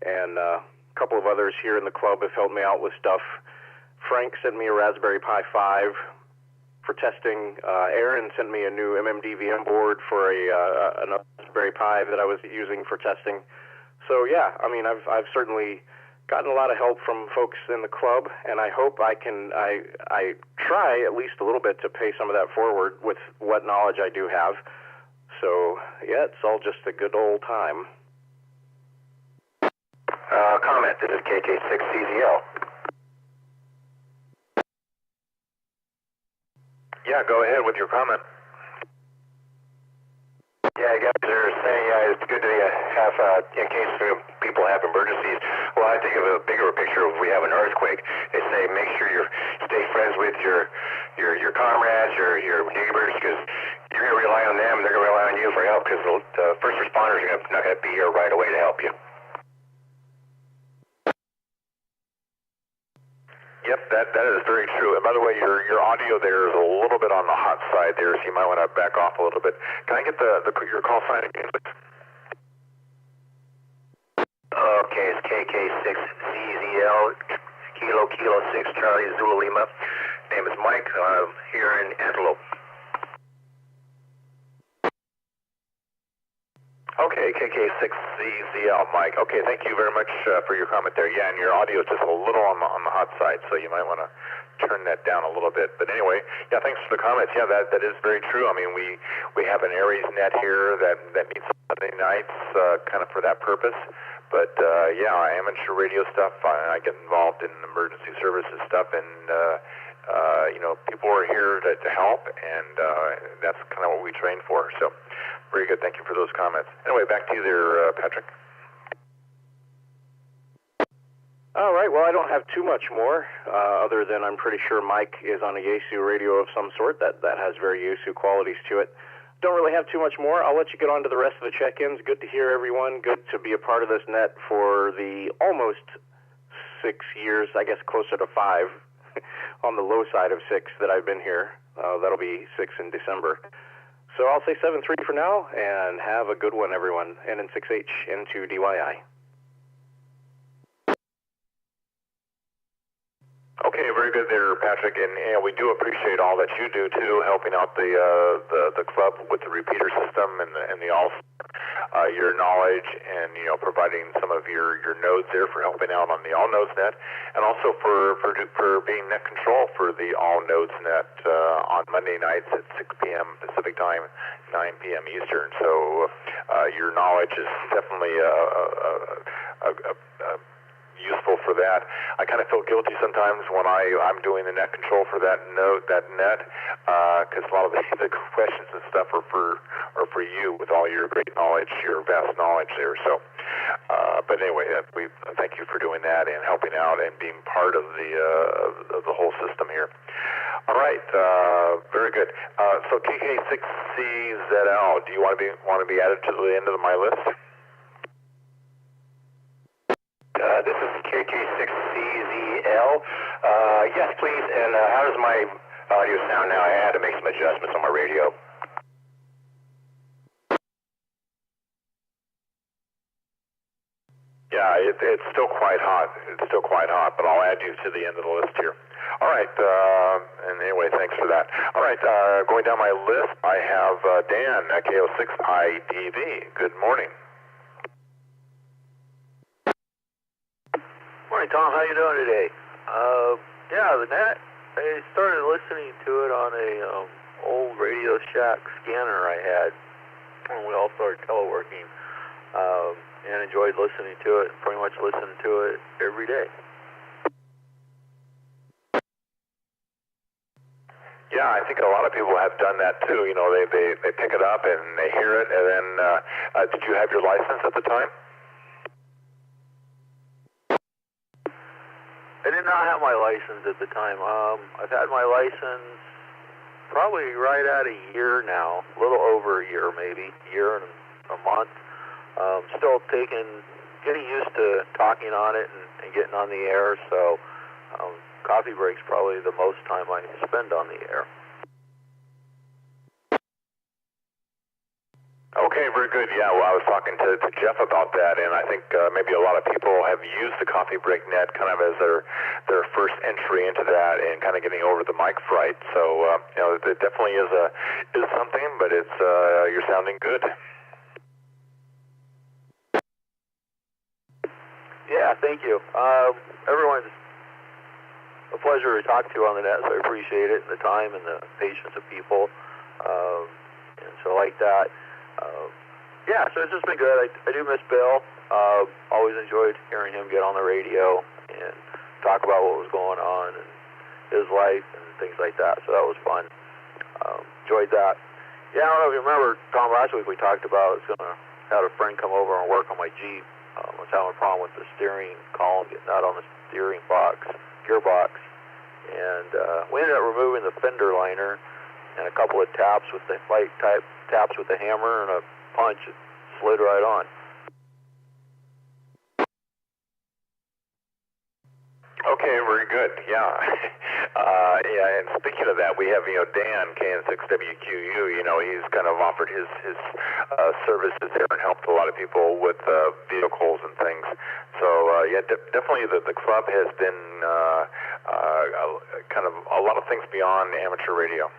and a couple of others here in the club have helped me out with stuff. Frank sent me a Raspberry Pi 5 for testing. Aaron sent me a new MMDVM board for an Raspberry Pi that I was using for testing. So yeah, I mean, I've certainly gotten a lot of help from folks in the club, and I hope I try at least a little bit to pay some of that forward with what knowledge I do have. So yeah, it's all just a good old time. Comment, this is KK6CZL. Yeah, go ahead with your comment. Yeah, you guys are saying it's good to have, in case people have emergencies. Well, I think of a bigger picture. If we have an earthquake, they say make sure you stay friends with your comrades, your neighbors, because you're going to rely on them, and they're going to rely on you for help, because the first responders are not going to be here right away to help you. Yep, that is very true. And by the way, your audio there is a little bit on the hot side there, so you might want to back off a little bit. Can I get your call sign again, please? Okay, it's KK6CZL, Kilo 6 Charlie Zulu Lima. Name is Mike. I'm here in Antelope. Okay, KK6CZL, Mike. Okay, thank you very much for your comment there. Yeah, and your audio is just a little on the hot side, so you might want to turn that down a little bit. But anyway, yeah, thanks for the comments. Yeah, that is very true. I mean, we have an Aries net here that meets Sunday nights kind of for that purpose. But yeah, amateur radio stuff, I get involved in emergency services stuff, and you know, people are here to help, and that's kind of what we train for. So very good. Thank you for those comments. Anyway, back to you there, Patrick. All right, well, I don't have too much more, other than I'm pretty sure Mike is on a Yaesu radio of some sort that has very Yaesu qualities to it. Don't really have too much more. I'll let you get on to the rest of the check-ins. Good to hear everyone. Good to be a part of this net for the almost 6 years, I guess closer to 5, on the low side of 6 that I've been here. That'll be 6 in December. So I'll say 7-3 for now, and have a good one, everyone. NN6H into DYI. Okay, very good there, Patrick, and we do appreciate all that you do too, helping out the club with the repeater system and the AllStar, your knowledge, and you know, providing some of your nodes there for helping out on the All Nodes net, and also for being net control for the All Nodes net on Monday nights at 6 p.m. Pacific time, 9 p.m. Eastern. So your knowledge is definitely useful for that. I kind of feel guilty sometimes when I'm doing the net control for that net, because a lot of the questions and stuff are for you with all your great knowledge, your vast knowledge there. So, but anyway, we thank you for doing that and helping out and being part of the whole system here. All right, very good. So KK6CZL, do you want to be added to the end of my list? This is KK6CZL. Yes, please. And how does my audio sound now? I had to make some adjustments on my radio. Yeah, it's still quite hot. It's still quite hot, but I'll add you to the end of the list here. All right, and anyway, thanks for that. All right, going down my list, I have Dan, KO6IDV. Good morning. Morning, Tom. How you doing today? Yeah, the net. I started listening to it on a old Radio Shack scanner I had when we all started teleworking, and enjoyed listening to it. Pretty much listen to it every day. Yeah, I think a lot of people have done that too. You know, they pick it up and they hear it, and then did you have your license at the time? I did not have my license at the time. I've had my license probably right at a year now, a little over a year maybe, a year and a month. Still getting used to talking on it and getting on the air, so coffee break's probably the most time I spend on the air. Okay, very good. Yeah, well, I was talking to Jeff about that, and I think maybe a lot of people have used the Coffee Break Net kind of as their first entry into that and kind of getting over the mic fright. So, you know, it definitely is something, but it's you're sounding good. Yeah, thank you. Everyone's a pleasure to talk to on the net, so I appreciate it, and the time and the patience of people, and so like that. Yeah, so it's just been good. I do miss Bill. Always enjoyed hearing him get on the radio and talk about what was going on and his life and things like that. So that was fun. Enjoyed that. Yeah, I don't know if you remember, Tom, last week we talked about had a friend come over and work on my Jeep. I was having a problem with the steering column, getting out on the steering gearbox. And we ended up removing the fender liner and a couple of taps with the light type taps with a hammer and a punch. It slid right on. Okay, very good. Yeah. And speaking of that, we have, Dan, KN6WQU, he's kind of offered his services there and helped a lot of people with vehicles and things. So, definitely the club has been kind of a lot of things beyond amateur radio.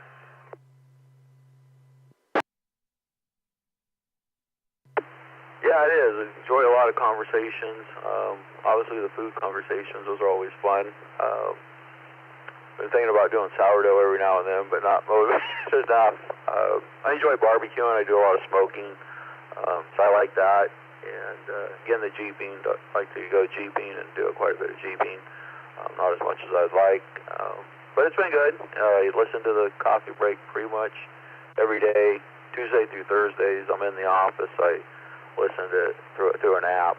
Yeah, it is. I enjoy a lot of conversations. Obviously, the food conversations, those are always fun. Been thinking about doing sourdough every now and then, but not motivated enough. I enjoy barbecuing. I do a lot of smoking, so I like that. And again, the jeeping. I like to go jeeping and do quite a bit of jeeping. Not as much as I'd like, but it's been good. I listen to the coffee break pretty much every day, Tuesday through Thursdays. I'm in the office. I listen to it through an app.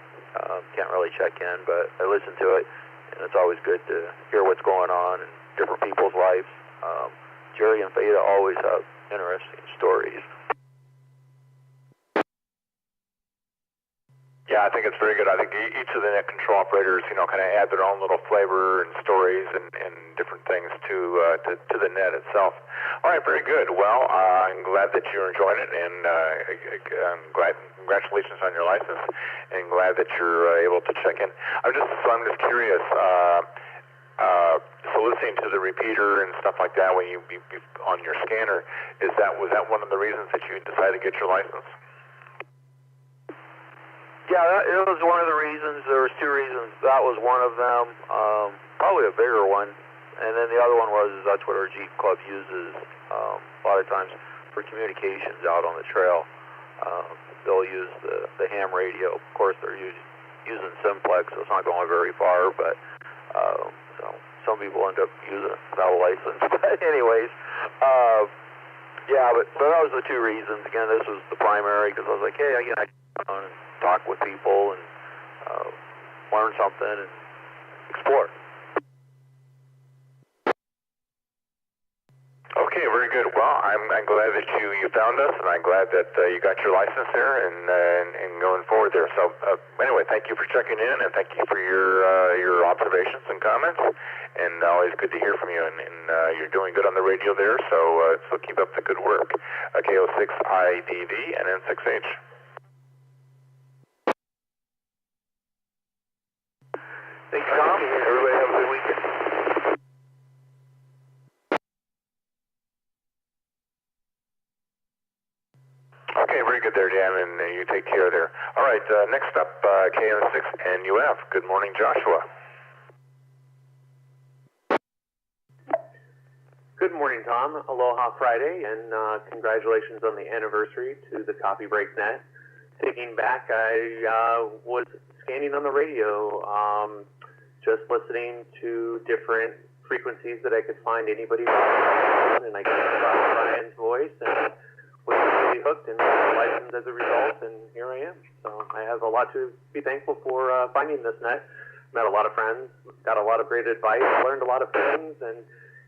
Can't really check in, but I listen to it, and it's always good to hear what's going on in different people's lives. Gerry and Theta always have interesting stories. Yeah, I think it's very good. I think each of the net control operators, kind of add their own little flavor and stories and different things to the net itself. All right, very good. Well, I'm glad that you're enjoying it, and I'm glad. Congratulations on your license, and glad that you're able to check in. I'm just curious. So listening to the repeater and stuff like that when you on your scanner, was that one of the reasons that you decided to get your license? Yeah, it was one of the reasons. There was two reasons. That was one of them, probably a bigger one. And then the other one was that's what our Jeep Club uses a lot of times for communications out on the trail. They'll use the ham radio. Of course, they're using simplex, so it's not going very far, but so some people end up using it without a license. But anyways, but that was the two reasons. Again, this was the primary because I was like, hey, I can talk with people and learn something and explore. Okay, very good. Well, I'm glad that you found us, and I'm glad that you got your license there and going forward there. So anyway, thank you for checking in, and thank you for your observations and comments. And always good to hear from you. And you're doing good on the radio there. So keep up the good work. KO6IDD and N6H. Thanks, Tom. Everybody have a good weekend. Okay, very good there, Dan, and you take care there. All right, next up, KN6NUF. Good morning, Joshua. Good morning, Tom. Aloha Friday, and congratulations on the anniversary to the Coffee Break Net. Thinking back, I was scanning on the radio, just listening to different frequencies that I could find anybody on, and I came across Brian's voice and was really hooked and licensed as a result, and here I am. So I have a lot to be thankful for finding this net. Met a lot of friends, got a lot of great advice, learned a lot of things, and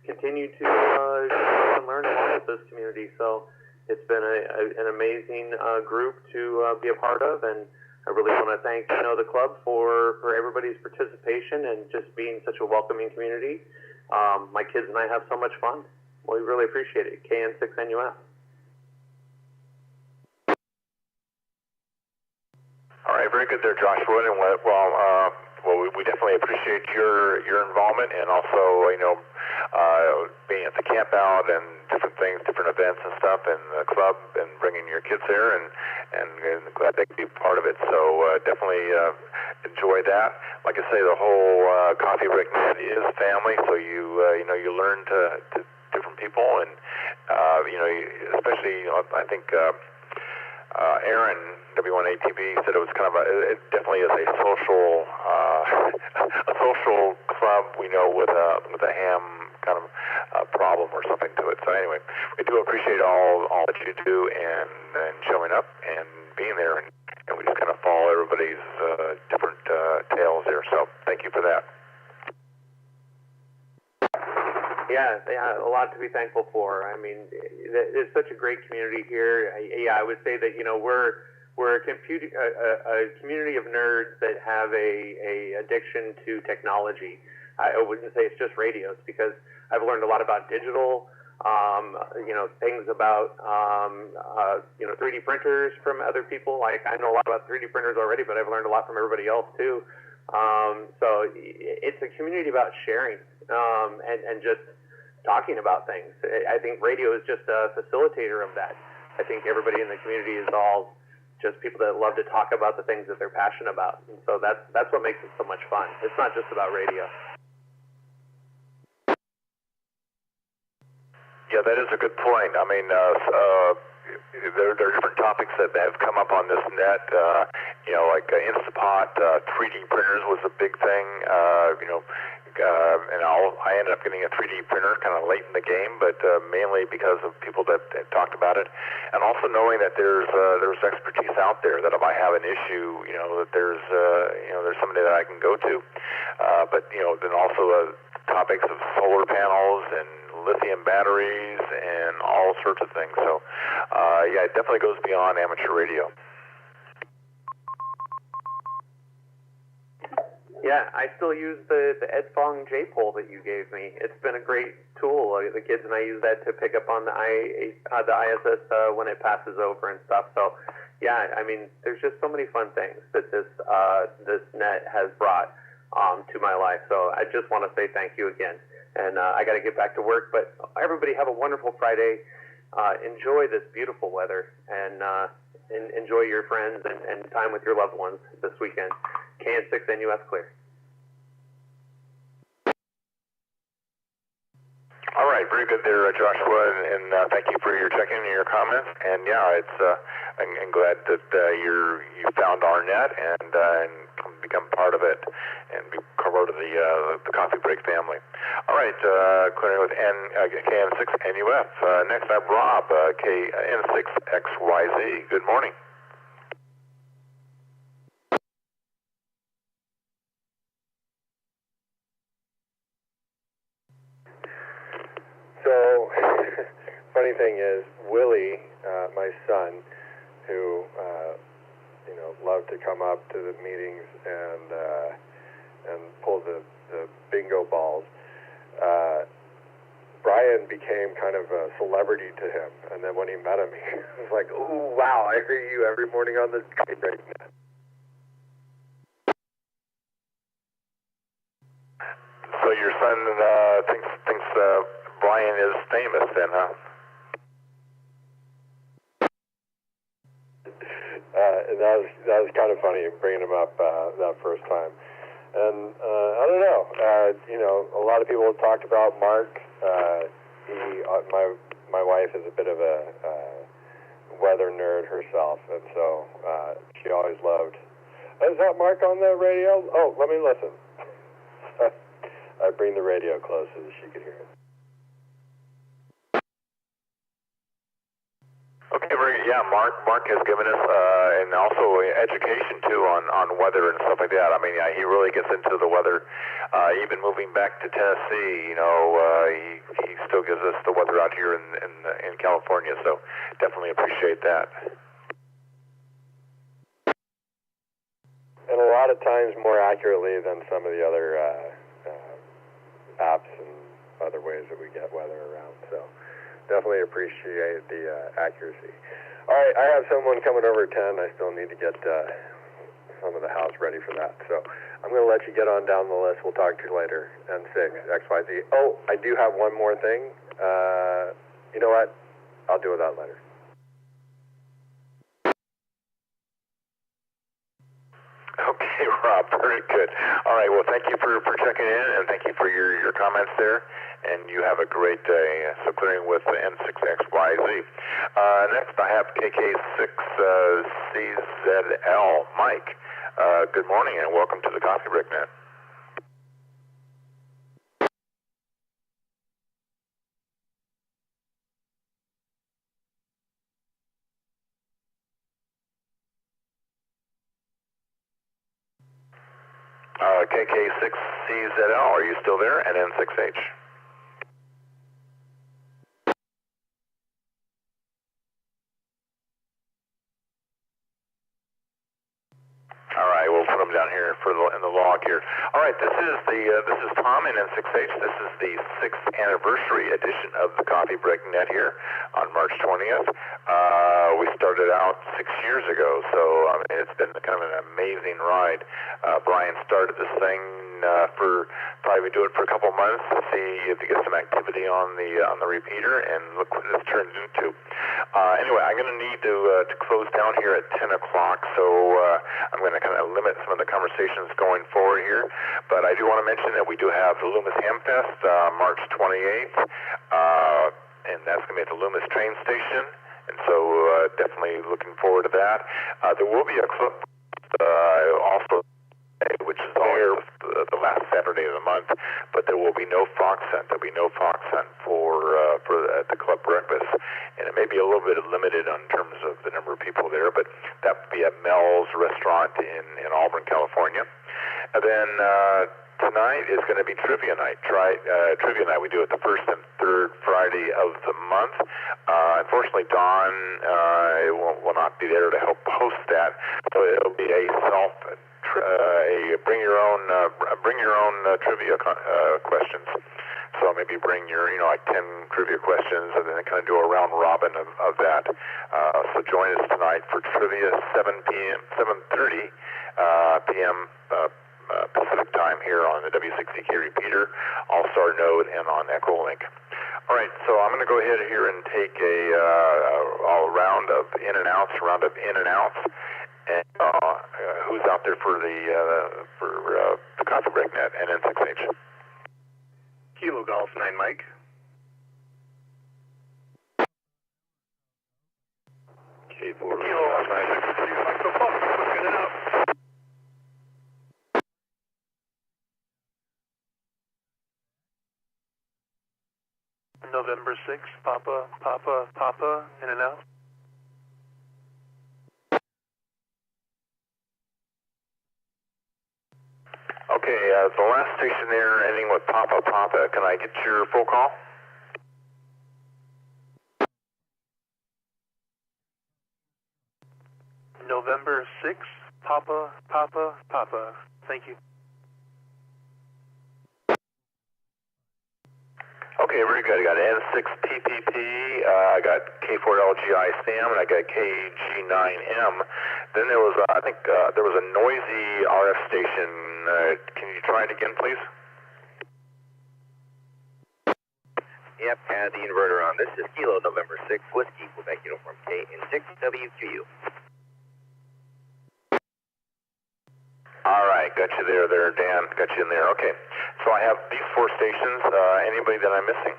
continue to grow and learn along with this community. So it's been an amazing group to be a part of, and I really want to thank the club for everybody's participation and just being such a welcoming community. My kids and I have so much fun. We really appreciate it. KN6NUF. All right, very good there, Joshua. And we definitely appreciate your involvement, and also being at the camp out and different things, different events and stuff, and the club, and bringing your kids there, and glad they could be part of it. So definitely enjoy that. Like I say, the whole Coffee Break Net is family. So you learn to different people, and especially I think. Aaron, W1ATV, said it was kind of it definitely is a social club, with a ham kind of problem or something to it. So anyway, we do appreciate all that you do and showing up and being there, and we just kind of follow everybody's different tales there. So thank you for that. Yeah, a lot to be thankful for. I mean, it's such a great community here. I would say that we're a community of nerds that have a addiction to technology. I wouldn't say it's just radios, because I've learned a lot about digital, things about, 3D printers from other people. Like, I know a lot about 3D printers already, but I've learned a lot from everybody else too. So it's a community about sharing, and just talking about things. I think radio is just a facilitator of that. I think everybody in the community is all just people that love to talk about the things that they're passionate about. And so that's what makes it so much fun. It's not just about radio. Yeah, that is a good point. I mean, there are different topics that have come up on this net, like Instapot, 3D printers was a big thing, and I ended up getting a 3D printer kind of late in the game, but mainly because of people that talked about it, and also knowing that there's expertise out there that if I have an issue, that there's somebody that I can go to, but then also topics of solar panels and lithium batteries and all sorts of things. So, it definitely goes beyond amateur radio. Yeah, I still use the Edfong J-pole that you gave me. It's been a great tool. The kids and I use that to pick up on the ISS when it passes over and stuff. So, yeah, I mean, there's just so many fun things that this net has brought to my life. So I just want to say thank you again. And I got to get back to work. But everybody have a wonderful Friday. Enjoy this beautiful weather, and enjoy your friends and time with your loved ones this weekend. KN6NUS clear. All right, very good there, Joshua, and thank you for your check-in and your comments. And yeah, I'm glad that you found our net and become part of it and be part of the Coffee Break family. All right, clearing with KN6NUF. Next up, Rob, KN6XYZ. Good morning. So, funny thing is, Willie, my son, who loved to come up to the meetings and pull the bingo balls, Brian became kind of a celebrity to him. And then when he met him, he was like, "Oh wow, I hear you every morning on the Break Net." So your son thinks Brian is famous then, huh? That was kind of funny bringing him up that first time. And I don't know, a lot of people have talked about Mark. My wife is a bit of a weather nerd herself, and so she always loved. Is that Mark on the radio? Oh, let me listen. I bring the radio close so that she could hear it. Okay, very good. Yeah, Mark has given us and also education too on weather and stuff like that. I mean, he really gets into the weather. Even moving back to Tennessee, he still gives us the weather out here in California. So definitely appreciate that. And a lot of times more accurately than some of the other apps and other ways that we get weather around. So definitely appreciate the accuracy. All right, I have someone coming over at 10. I still need to get some of the house ready for that. So I'm going to let you get on down the list. We'll talk to you later. N6XYZ. Oh, I do have one more thing. You know what? I'll deal with that later. Okay, Rob, very good. All right, well, thank you for checking in, and thank you for your comments there, and you have a great day. So clearing with N6XYZ. Next, I have KK6CZL. Mike, good morning, and welcome to the Coffee Break Net. KK6CZL, are you still there? And N6H. All right. I will put them down here in the log here. All right, this is Tom in N6H. This is the 6th anniversary edition of the Coffee Break Net here on March 20th. We started out 6 years ago, so I mean, it's been kind of an amazing ride. Brian started this thing for probably do it for a couple months to see if you get some activity on the repeater, and look what it's turned into. Anyway, I'm going to need to close down here at 10 o'clock, so I'm going to kind of limit some of the conversations going forward here. But I do want to mention that we do have the Loomis Hamfest March 28th, and that's going to be at the Loomis train station, and so definitely looking forward to that. There will be a clip also, which is always the last Saturday of the month, but there will be no Fox Hunt. There'll be no Fox Hunt for the club breakfast, and it may be a little bit limited in terms of the number of people there, but that would be at Mel's Restaurant in Auburn, California. And then tonight is going to be Trivia Night. Trivia Night, we do it the first and third Friday of the month. Unfortunately, Dawn will not be there to help host that, so it'll be a bring your own trivia questions. So maybe bring your like 10 trivia questions, and then kind of do a round robin of that. So join us tonight for trivia 7:30 p.m. Pacific time here on the W6EK Repeater, AllStar node, and on Echolink. All right, so I'm going to go ahead here and take a round of in and outs. And who's out there for the Coffee Break Net and N6H? Kilo Golf 9 Mike. K4 Kilo Golf 9 Mike. Get it out. November 6th, Papa, in and out. Okay, the last station there ending with Papa. Can I get your full call? November 6th, Papa. Thank you. Okay, very good. I got N6PPP, I got K4LGI Sam, and I got KG9M. Then there was, I think, there was a noisy RF station. Can you try it again, please? Yep, had the inverter on. This is Kilo November 6, Whiskey, Quebec Uniform K, and 6WQU. All right, got you there, Dan. Got you in there. Okay, so I have these 4 stations. Anybody that I'm missing?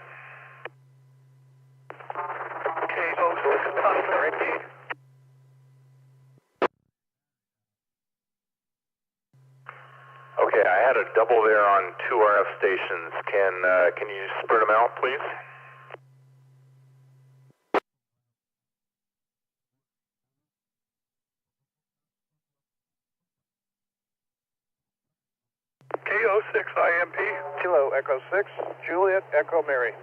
Okay, I had a double there on 2 RF stations. Can you spread them out, please? KO6 IMP. Kilo Echo 6, Juliet Echo Mary.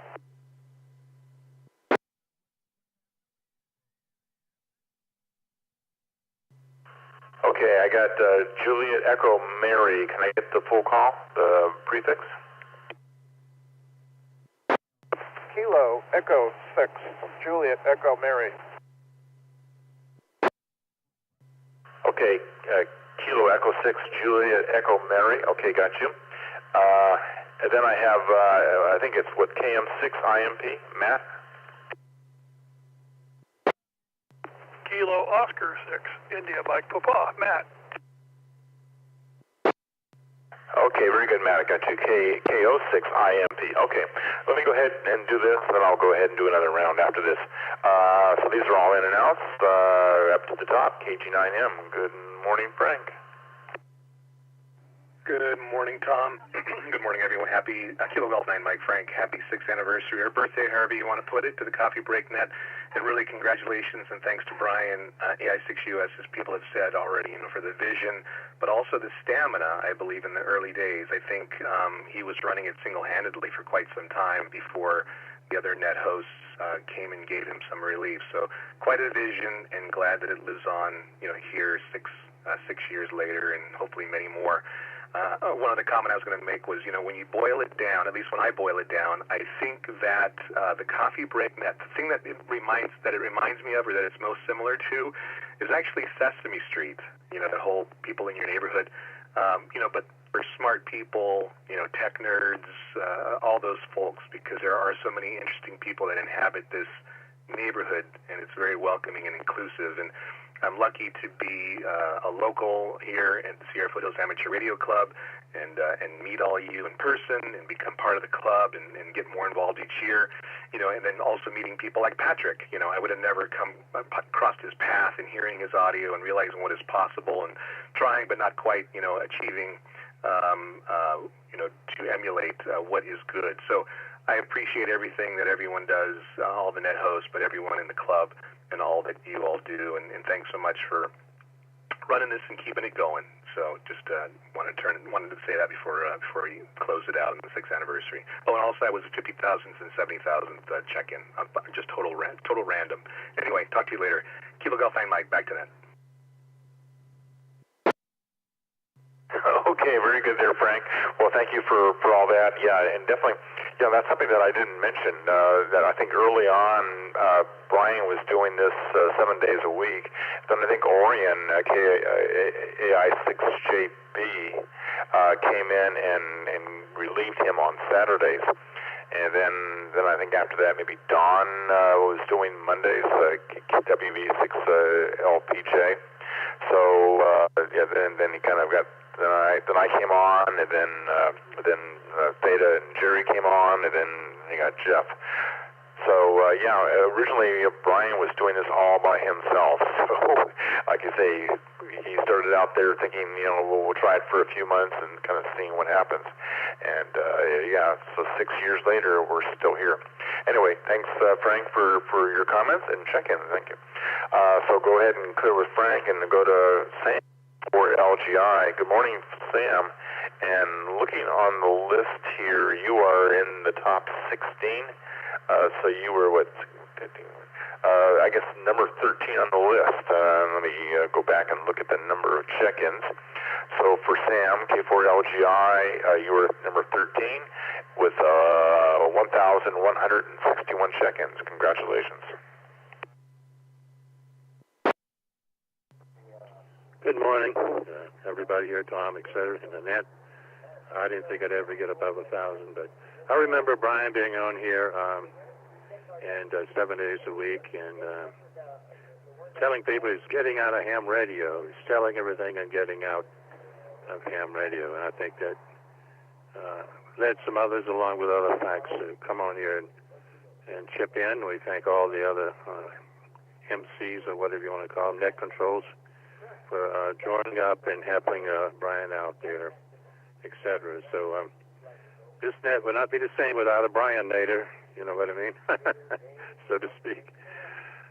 Okay, I got Juliet Echo Mary. Can I get the full call, the prefix? Kilo Echo 6, Juliet Echo Mary. Okay, Kilo Echo 6, Juliet Echo Mary. Okay, got you. And then I have, I think it's what, KM6 IMP, Matt? Kilo Oscar 6, India Mike Papa, Matt. Okay, very good, Matt. I got you. KO6 IMP. Okay, let me go ahead and do this, and then I'll go ahead and do another round after this. So these are all in and outs. Up to the top, KG9M. Good morning, Frank. Good morning, Tom. Good morning, everyone. Happy Kilo Golf 9 Mike Frank. Happy 6th anniversary or birthday, however you want to put it, to the Coffee Break Net. And really congratulations and thanks to Brian, AI6US, as people have said already, for the vision, but also the stamina, I believe, in the early days. I think he was running it single-handedly for quite some time before the other net hosts came and gave him some relief. So quite a vision, and glad that it lives on, here 6 6 years later, and hopefully many more. One other comment I was going to make was, when you boil it down, at least when I boil it down, I think that the Coffee Break Net, the thing that it reminds me of, or that it's most similar to, is actually Sesame Street. The whole people in your neighborhood. But for smart people, tech nerds, all those folks, because there are so many interesting people that inhabit this neighborhood, and it's very welcoming and inclusive. And I'm lucky to be a local here at the Sierra Foothills Amateur Radio Club, and meet all of you in person and become part of the club and get more involved each year, and then also meeting people like Patrick. I would have never crossed his path, and hearing his audio and realizing what is possible and trying but not quite, achieving, to emulate what is good. So I appreciate everything that everyone does, all the net hosts, but everyone in the club and all that you all do, and thanks so much for running this and keeping it going. So just wanted to say that before you close it out on the 6th anniversary. Oh, and also that was 50,000th and 70,000th check-in, just total random. Anyway, talk to you later. Kilo Golf 9 Mike, back to net. Okay, very good there, Frank. Well, thank you for all that. Yeah, and definitely, that's something that I didn't mention, that I think early on Brian was doing this 7 days a week. Then I think Orion, AI6JB, came in and relieved him on Saturdays. And then I think after that, maybe Don was doing Mondays, W6EK. So, then he kind of got... Then I came on, and then Theta and Gerry came on, and then you got Jeff. So, originally Brian was doing this all by himself. So, like you say, he started out there thinking, we'll try it for a few months and kind of seeing what happens. And, so 6 years later, we're still here. Anyway, thanks, Frank, for your comments and check-in. Thank you. So go ahead and clear with Frank and go to Sam for LGI. Good morning, Sam. And looking on the list here, you are in the top 16. So you were, I guess number 13 on the list. Let me go back and look at the number of check-ins. So for Sam, K4LGI, you were number 13 with 1,161 check-ins. Congratulations. Good morning, everybody here, Tom, etc. in the net. I didn't think I'd ever get above 1,000, but I remember Brian being on here and 7 days a week and telling people he's getting out of ham radio. He's selling everything and getting out of ham radio, and I think that led some others along with other facts to come on here and chip in. We thank all the other MCs or whatever you want to call them, net controls, for joining up and helping Brian out there, etc. So this net would not be the same without a Brian Nader, you know what I mean, so to speak.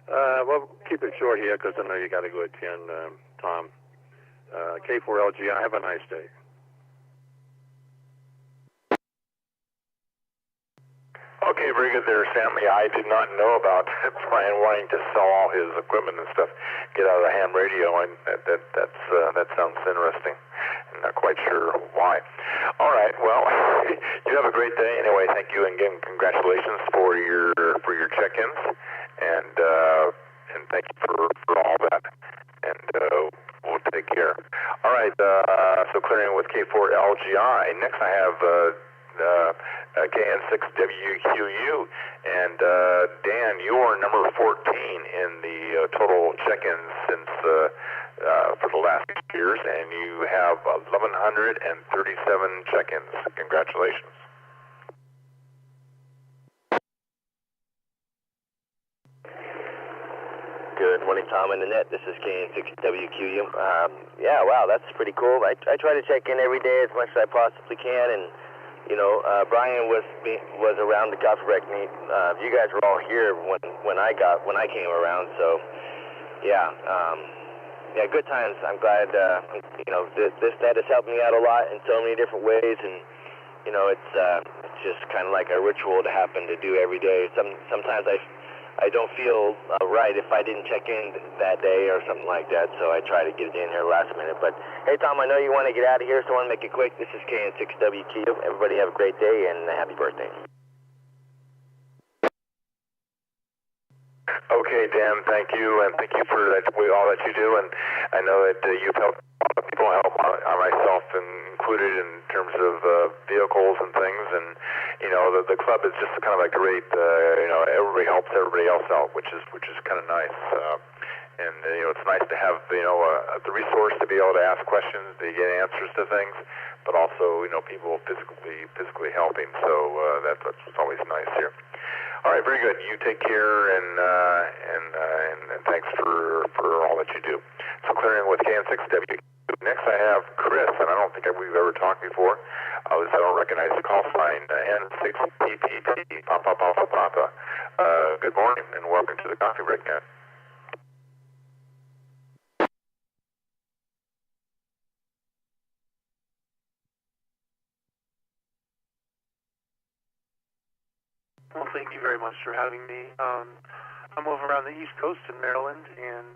Well, keep it short here because I know you got to go at 10, Tom. K4LGI, have a nice day. Okay, very good there, Sam. Yeah, I did not know about Brian wanting to sell all his equipment and stuff, get out of the ham radio, and that sounds interesting. I'm not quite sure why. All right, well, you have a great day. Anyway, thank you, and again, congratulations for your check-ins, and thank you for all that. And we'll take care. All right, so clearing with K4LGI. Next, I have KN6WQU, and Dan, you are number 14 in the total check-ins since for the last 6 years, and you have 1,137 check-ins. Congratulations. Good morning, Tom and Annette. This is KN6WQU. Yeah, wow, that's pretty cool. I try to check in every day as much as I possibly can, and Brian was around the Coffee Break Net. You guys were all here when I came around. So, yeah, good times. I'm glad. This net has helped me out a lot in so many different ways, and it's just kind of like a ritual to happen to do every day. Sometimes I I don't feel right if I didn't check in that day or something like that, so I try to get it in here last minute. But hey, Tom, I know you want to get out of here, so I want to make it quick. This is KN6WQ. Everybody have a great day and happy birthday. Okay, Dan, thank you, and thank you for all that you do. And I know that you've helped a lot of people, help myself included in terms of vehicles and things. And you know, the club is just kind of a great, you know, everybody helps everybody else out, which is kind of nice. And you know, it's nice to have, you know, the resource to be able to ask questions, to get answers to things, but also, you know, people physically helping. So that's what's always nice here. All right, very good. You take care, and thanks for all that you do. So clearing with KN6W. Next I have Chris, and I don't think we've ever talked before. I don't recognize the call sign. N6PPP, Papa, Papa, Papa. Good morning, and welcome to the Coffee Break Net. Well, thank you very much for having me. I'm over on the East Coast in Maryland, and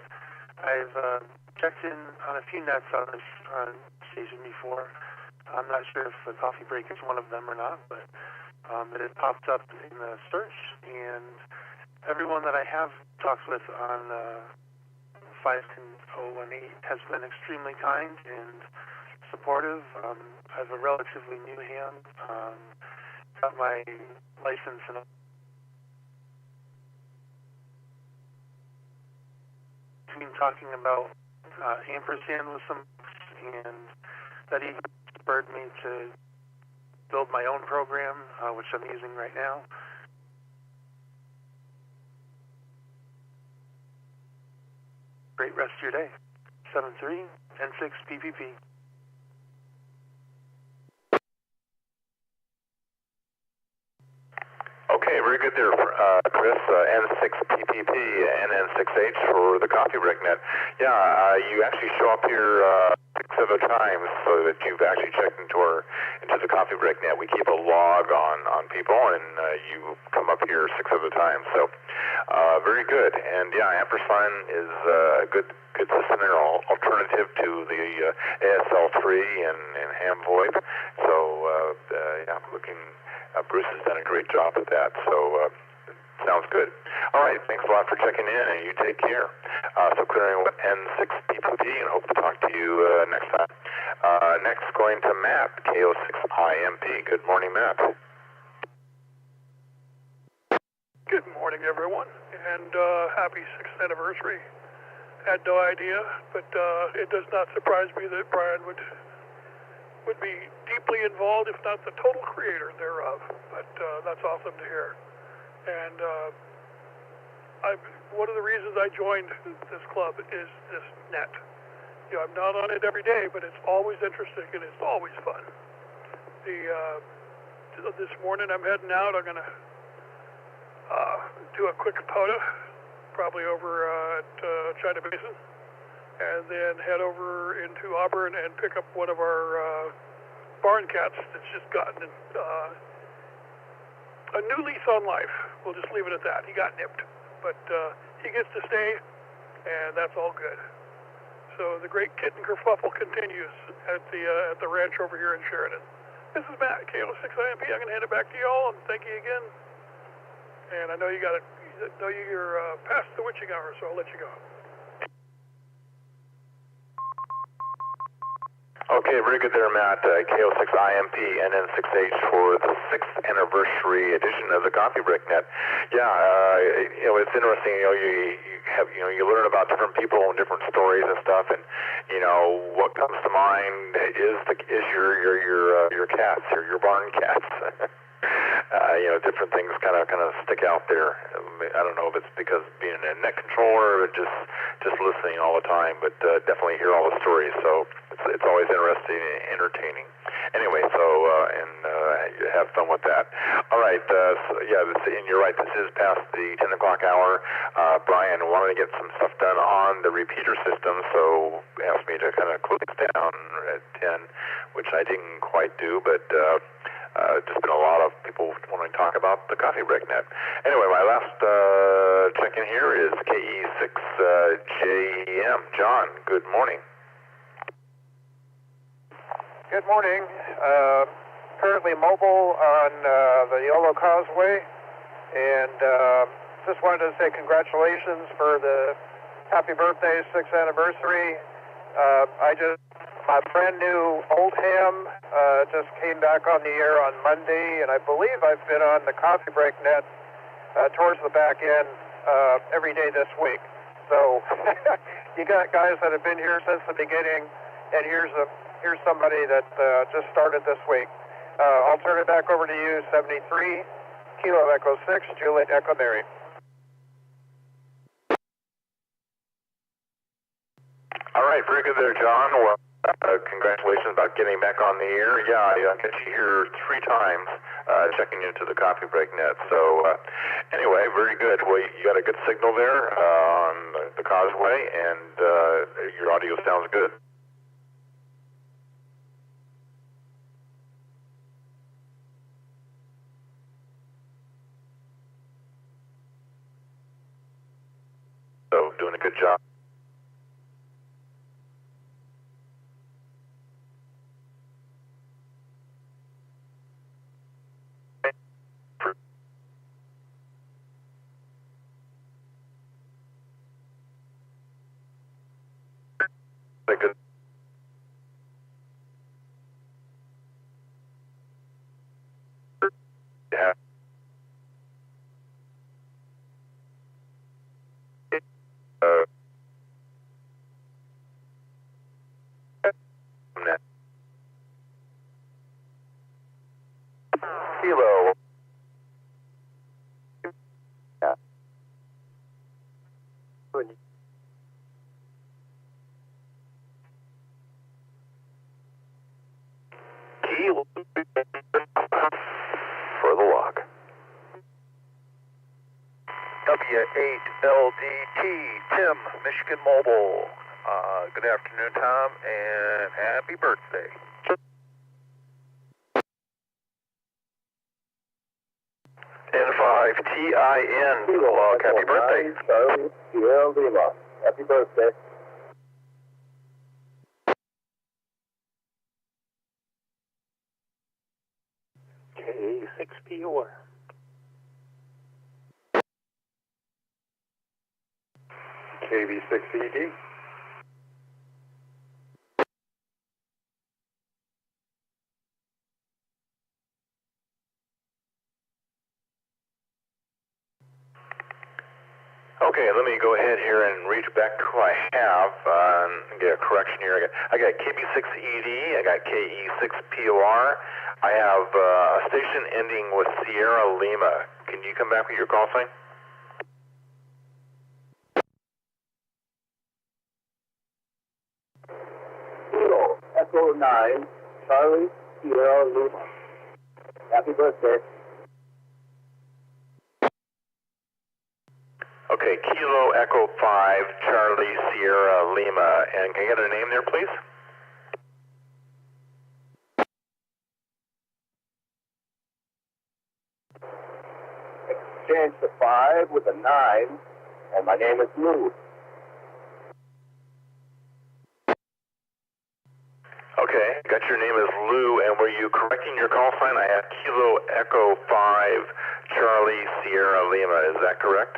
I've checked in on a few nets on this station before. I'm not sure if the Coffee Break is one of them or not, but it has popped up in the search, and everyone that I have talked with on 51018 has been extremely kind and supportive. I have a relatively new hand. Got my license and been talking about ampersand with some, and that even spurred me to build my own program, which I'm using right now. Great rest of your day. 73 N6 PPP. Okay, very good there, Chris. N6PPP and N6H for the Coffee Break Net. Yeah, you actually show up here 6 other times, so that you've actually checked into the Coffee Break Net. We keep a log on people, and you come up here 6 other times. So very good. And yeah, ampersand is a good system there, alternative to the ASL3 and ham VoIP. So yeah, Bruce has done a great job at that, so sounds good. All right, thanks a lot for checking in, and you take care. So clearing with N6PPP, and hope to talk to you next time. Next, going to Matt, KO6IMP. Good morning, Matt. Good morning, everyone, and happy 6th anniversary. Had no idea, but it does not surprise me that Brian would be deeply involved, if not the total creator thereof. But that's awesome to hear. And one of the reasons I joined this club is this net. You know, I'm not on it every day, but it's always interesting and it's always fun. This morning I'm heading out. I'm going to do a quick POTA, probably over at China Basin, and then head over into Auburn and pick up one of our barn cats that's just gotten a new lease on life. We'll just leave it at that. He got nipped, but he gets to stay, and that's all good. So the great kitten kerfuffle continues at the ranch over here in Sheridan. This is Matt, KO6IMP. I'm going to hand it back to y'all, and thank you again. And I know you're past the witching hour, so I'll let you go. Okay, very good there, Matt. KO6IMP and N6H for the 6th anniversary edition of the Coffee Break Net. Yeah, you know, it's interesting. You learn about different people and different stories and stuff, and you know what comes to mind is your cats, your barn cats. You know, different things kind of stick out there. I don't know if it's because being a net controller or just listening all the time, but definitely hear all the stories. So it's always interesting and entertaining. Anyway, so have fun with that. All right, and you're right. This is past the 10 o'clock hour. Brian wanted to get some stuff done on the repeater system, so asked me to kind of close down at 10, which I didn't quite do, but. Just been a lot of people wanting to talk about the Coffee Break Net. Anyway, my last check-in here is KE6JM. John, good morning. Good morning. Currently mobile on the Yolo Causeway, and just wanted to say congratulations for the happy birthday, 6th anniversary. My brand new Oldham just came back on the air on Monday, and I believe I've been on the Coffee Break Net towards the back end every day this week. So you got guys that have been here since the beginning, and here's somebody that just started this week. I'll turn it back over to you, 73, Kilo Echo 6, Juliet Echo Mary. All right, very good there, John. Well, congratulations about getting back on the air. Yeah, I got you here 3 times checking into the Coffee Break Net. So anyway, very good. Well, you got a good signal there on the causeway, and your audio sounds good. So doing a good job. Good. Yeah. Kilo. Yeah. Kilo for the lock. W8LDT, Tim, Michigan Mobile. Good afternoon, Tom, and happy birthday. N5TIN, log, happy birthday. Happy birthday. KE6POR. KV6ED. Okay, let me go ahead here and reach back to who I have and get a correction here. I got KB6ED, I got KE6POR. I have a station ending with Sierra Lima. Can you come back with your call sign? Kilo Echo 9, Charlie Sierra Lima. Happy birthday. Okay, Kilo Echo 5, Charlie Sierra Lima. And can I get a name there, please? Exchange the 5 with a 9, and my name is Lou. Okay, got your name as Lou, and were you correcting your call sign? I have Kilo Echo 5, Charlie Sierra Lima. Is that correct?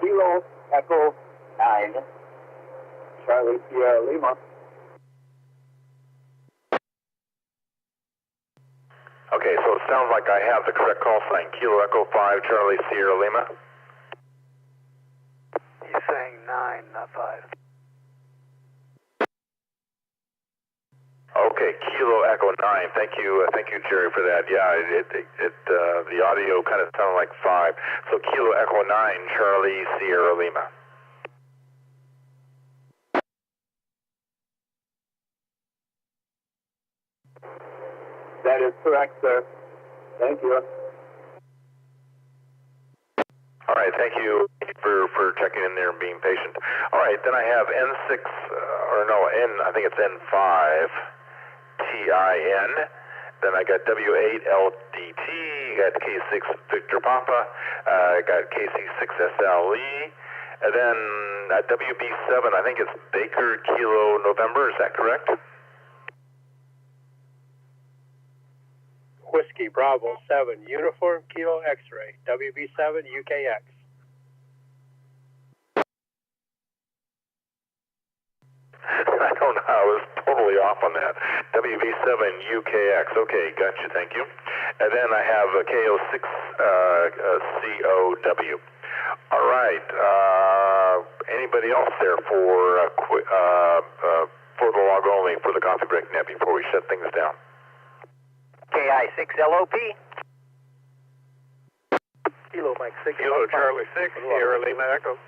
Kilo Echo 9, Charlie Sierra Lima. Okay, so it sounds like I have the correct call sign. Kilo Echo 5, Charlie Sierra Lima. He's saying 9, not 5. Okay, Kilo Echo 9. Thank you, Gerry, for that. Yeah, the audio kind of sounded like 5. So Kilo Echo 9, Charlie Sierra Lima. That is correct, sir. Thank you. All right, thank you. for checking in there and being patient. All right, then I have N6, I think it's N5 TIN. Then I got W8LDT, got K6 Victor Papa, got KC6SLE, and then WB7, I think it's Baker Kilo November, is that correct? Whiskey Bravo 7 Uniform Kilo X-Ray, WB7 UKX. I don't know, I was totally off on that. WB7 UKX, okay, gotcha, thank you. And then I have a KO6 COW. All right, anybody else there for the log only for the Coffee Break Net before we shut things down? KI6LOP. Kilo Mike 6. Kilo Charlie 6, Sierra Lima Echo.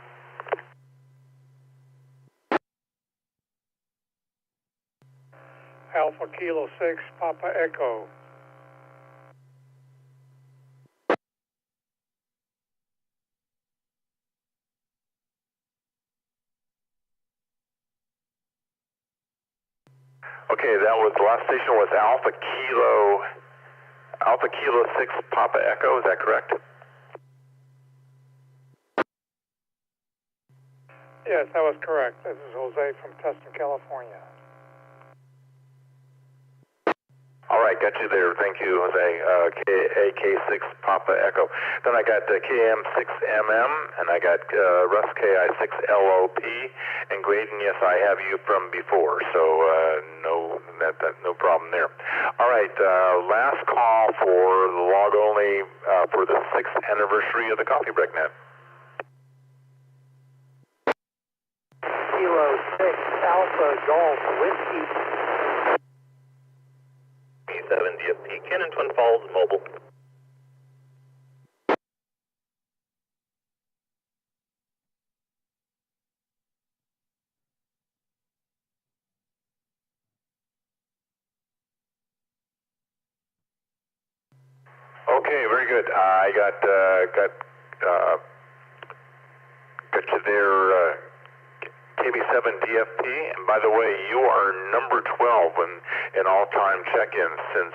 Alpha Kilo 6, Papa Echo. Okay, that was the last station was Alpha Kilo 6 Papa Echo, is that correct? Yes, that was correct. This is Jose from Tustin, California. All right, got you there. Thank you, Jose. AK6 Papa Echo. Then I got KM6MM, and I got Russ KI6LOP, and Graydon, yes, I have you from before, so no problem there. All right, last call for the log only for the 6th anniversary of the Coffee Break Net. Kilo 6 Alpha Golf Whiskey. P7 DFP, Cannon Twin Falls Mobile. Okay, very good. I got you there, KB7 DFP, and by the way, you are number 12 in all-time check-ins since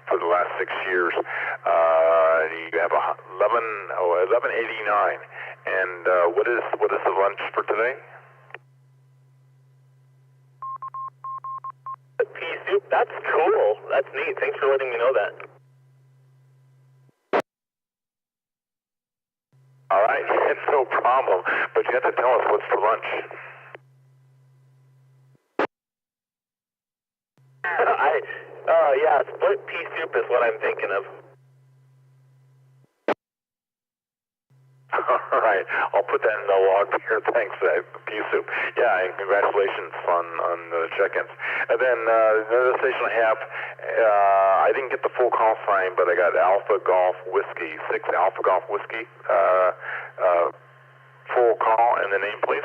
for the last 6 years. You have 1189. And what is the lunch for today? Pea soup. That's cool. That's neat. Thanks for letting me know that. All right, it's no problem, but you have to tell us what's for lunch. Yeah, split pea soup is what I'm thinking of. All right, I'll put that in the log here. Thanks, pea soup. Yeah, and congratulations on the check-ins. And then another station I have, I didn't get the full call sign, but I got Alpha Golf Whiskey, 6 Alpha Golf Whiskey. Full call and the name, please.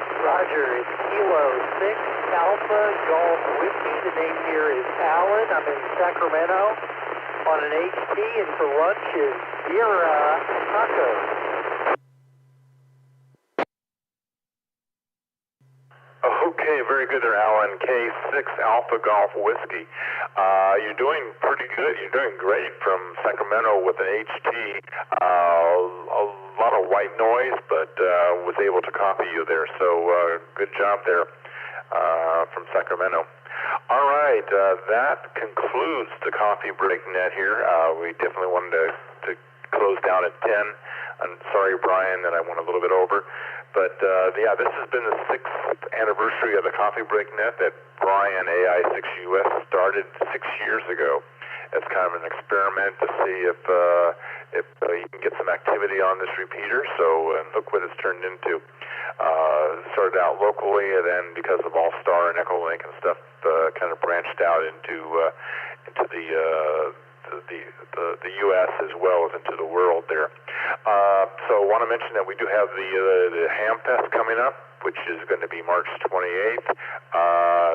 Roger, it's Kilo 6 Alpha Golf Whiskey. The name here is Alan. I'm in Sacramento on an HT, and for lunch is Sierra Taco. Okay, very good there, Alan. K6 Alpha Golf Whiskey. You're doing pretty good. You're doing great from Sacramento with an HT. A lot of white noise, but was able to copy you there. So good job there from Sacramento. All right, that concludes the Coffee Break Net here. We definitely wanted to close down at 10. I'm sorry, Brian, that I went a little bit over. But, yeah, this has been the 6th anniversary of the Coffee Break Net that Brian, AI6US, started 6 years ago. It's kind of an experiment to see if you can get some activity on this repeater. So look what it's turned into. Started out locally, and then because of AllStar and Echolink and stuff, kind of branched out into the U.S. as well as into the world there. So I want to mention that we do have the Ham Fest coming up, which is going to be March 28th,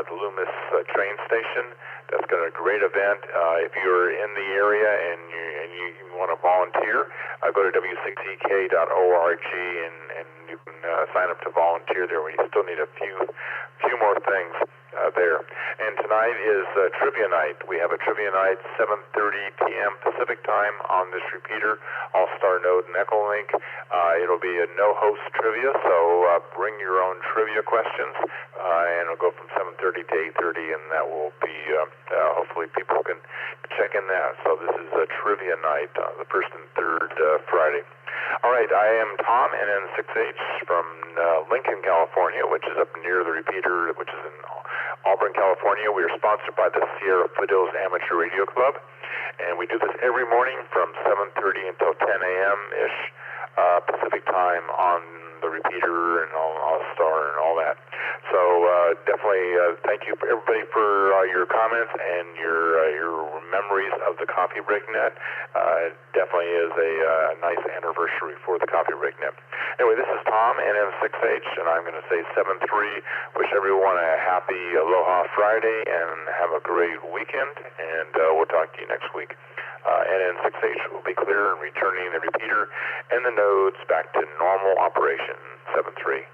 the Loomis train station. That's going to be a great event. If you're in the area and you want to volunteer, go to W6EK.org and you can sign up to volunteer there. We still need a few more things there. And tonight is trivia night. We have a trivia night, 7:30 p.m. Pacific time on this repeater, All-Star Node and Echolink. It'll be a no-host trivia, so bring your own trivia questions, and it'll go from 7:30 to 8:30, and that will be, hopefully people can check in that. So this is a trivia night, the first and third Friday. All right, I am Tom, NN6H from Lincoln, California, which is up near the repeater, which is in Auburn, California. We are sponsored by the Sierra Foothills Amateur Radio Club, and we do this every morning from 7:30 until 10 a.m.-ish Pacific time on the repeater and All-Star and all that. So definitely thank you everybody for your comments and your memories of the Coffee Break Net. Definitely is a nice anniversary for the Coffee Break Net. Anyway, this is Tom, NN6H, and I'm going to say 7-3. Wish everyone a happy Aloha Friday and have a great weekend, and we'll talk to you next week. NN6H will be clear and returning the repeater and the nodes back to normal operation. 7-3.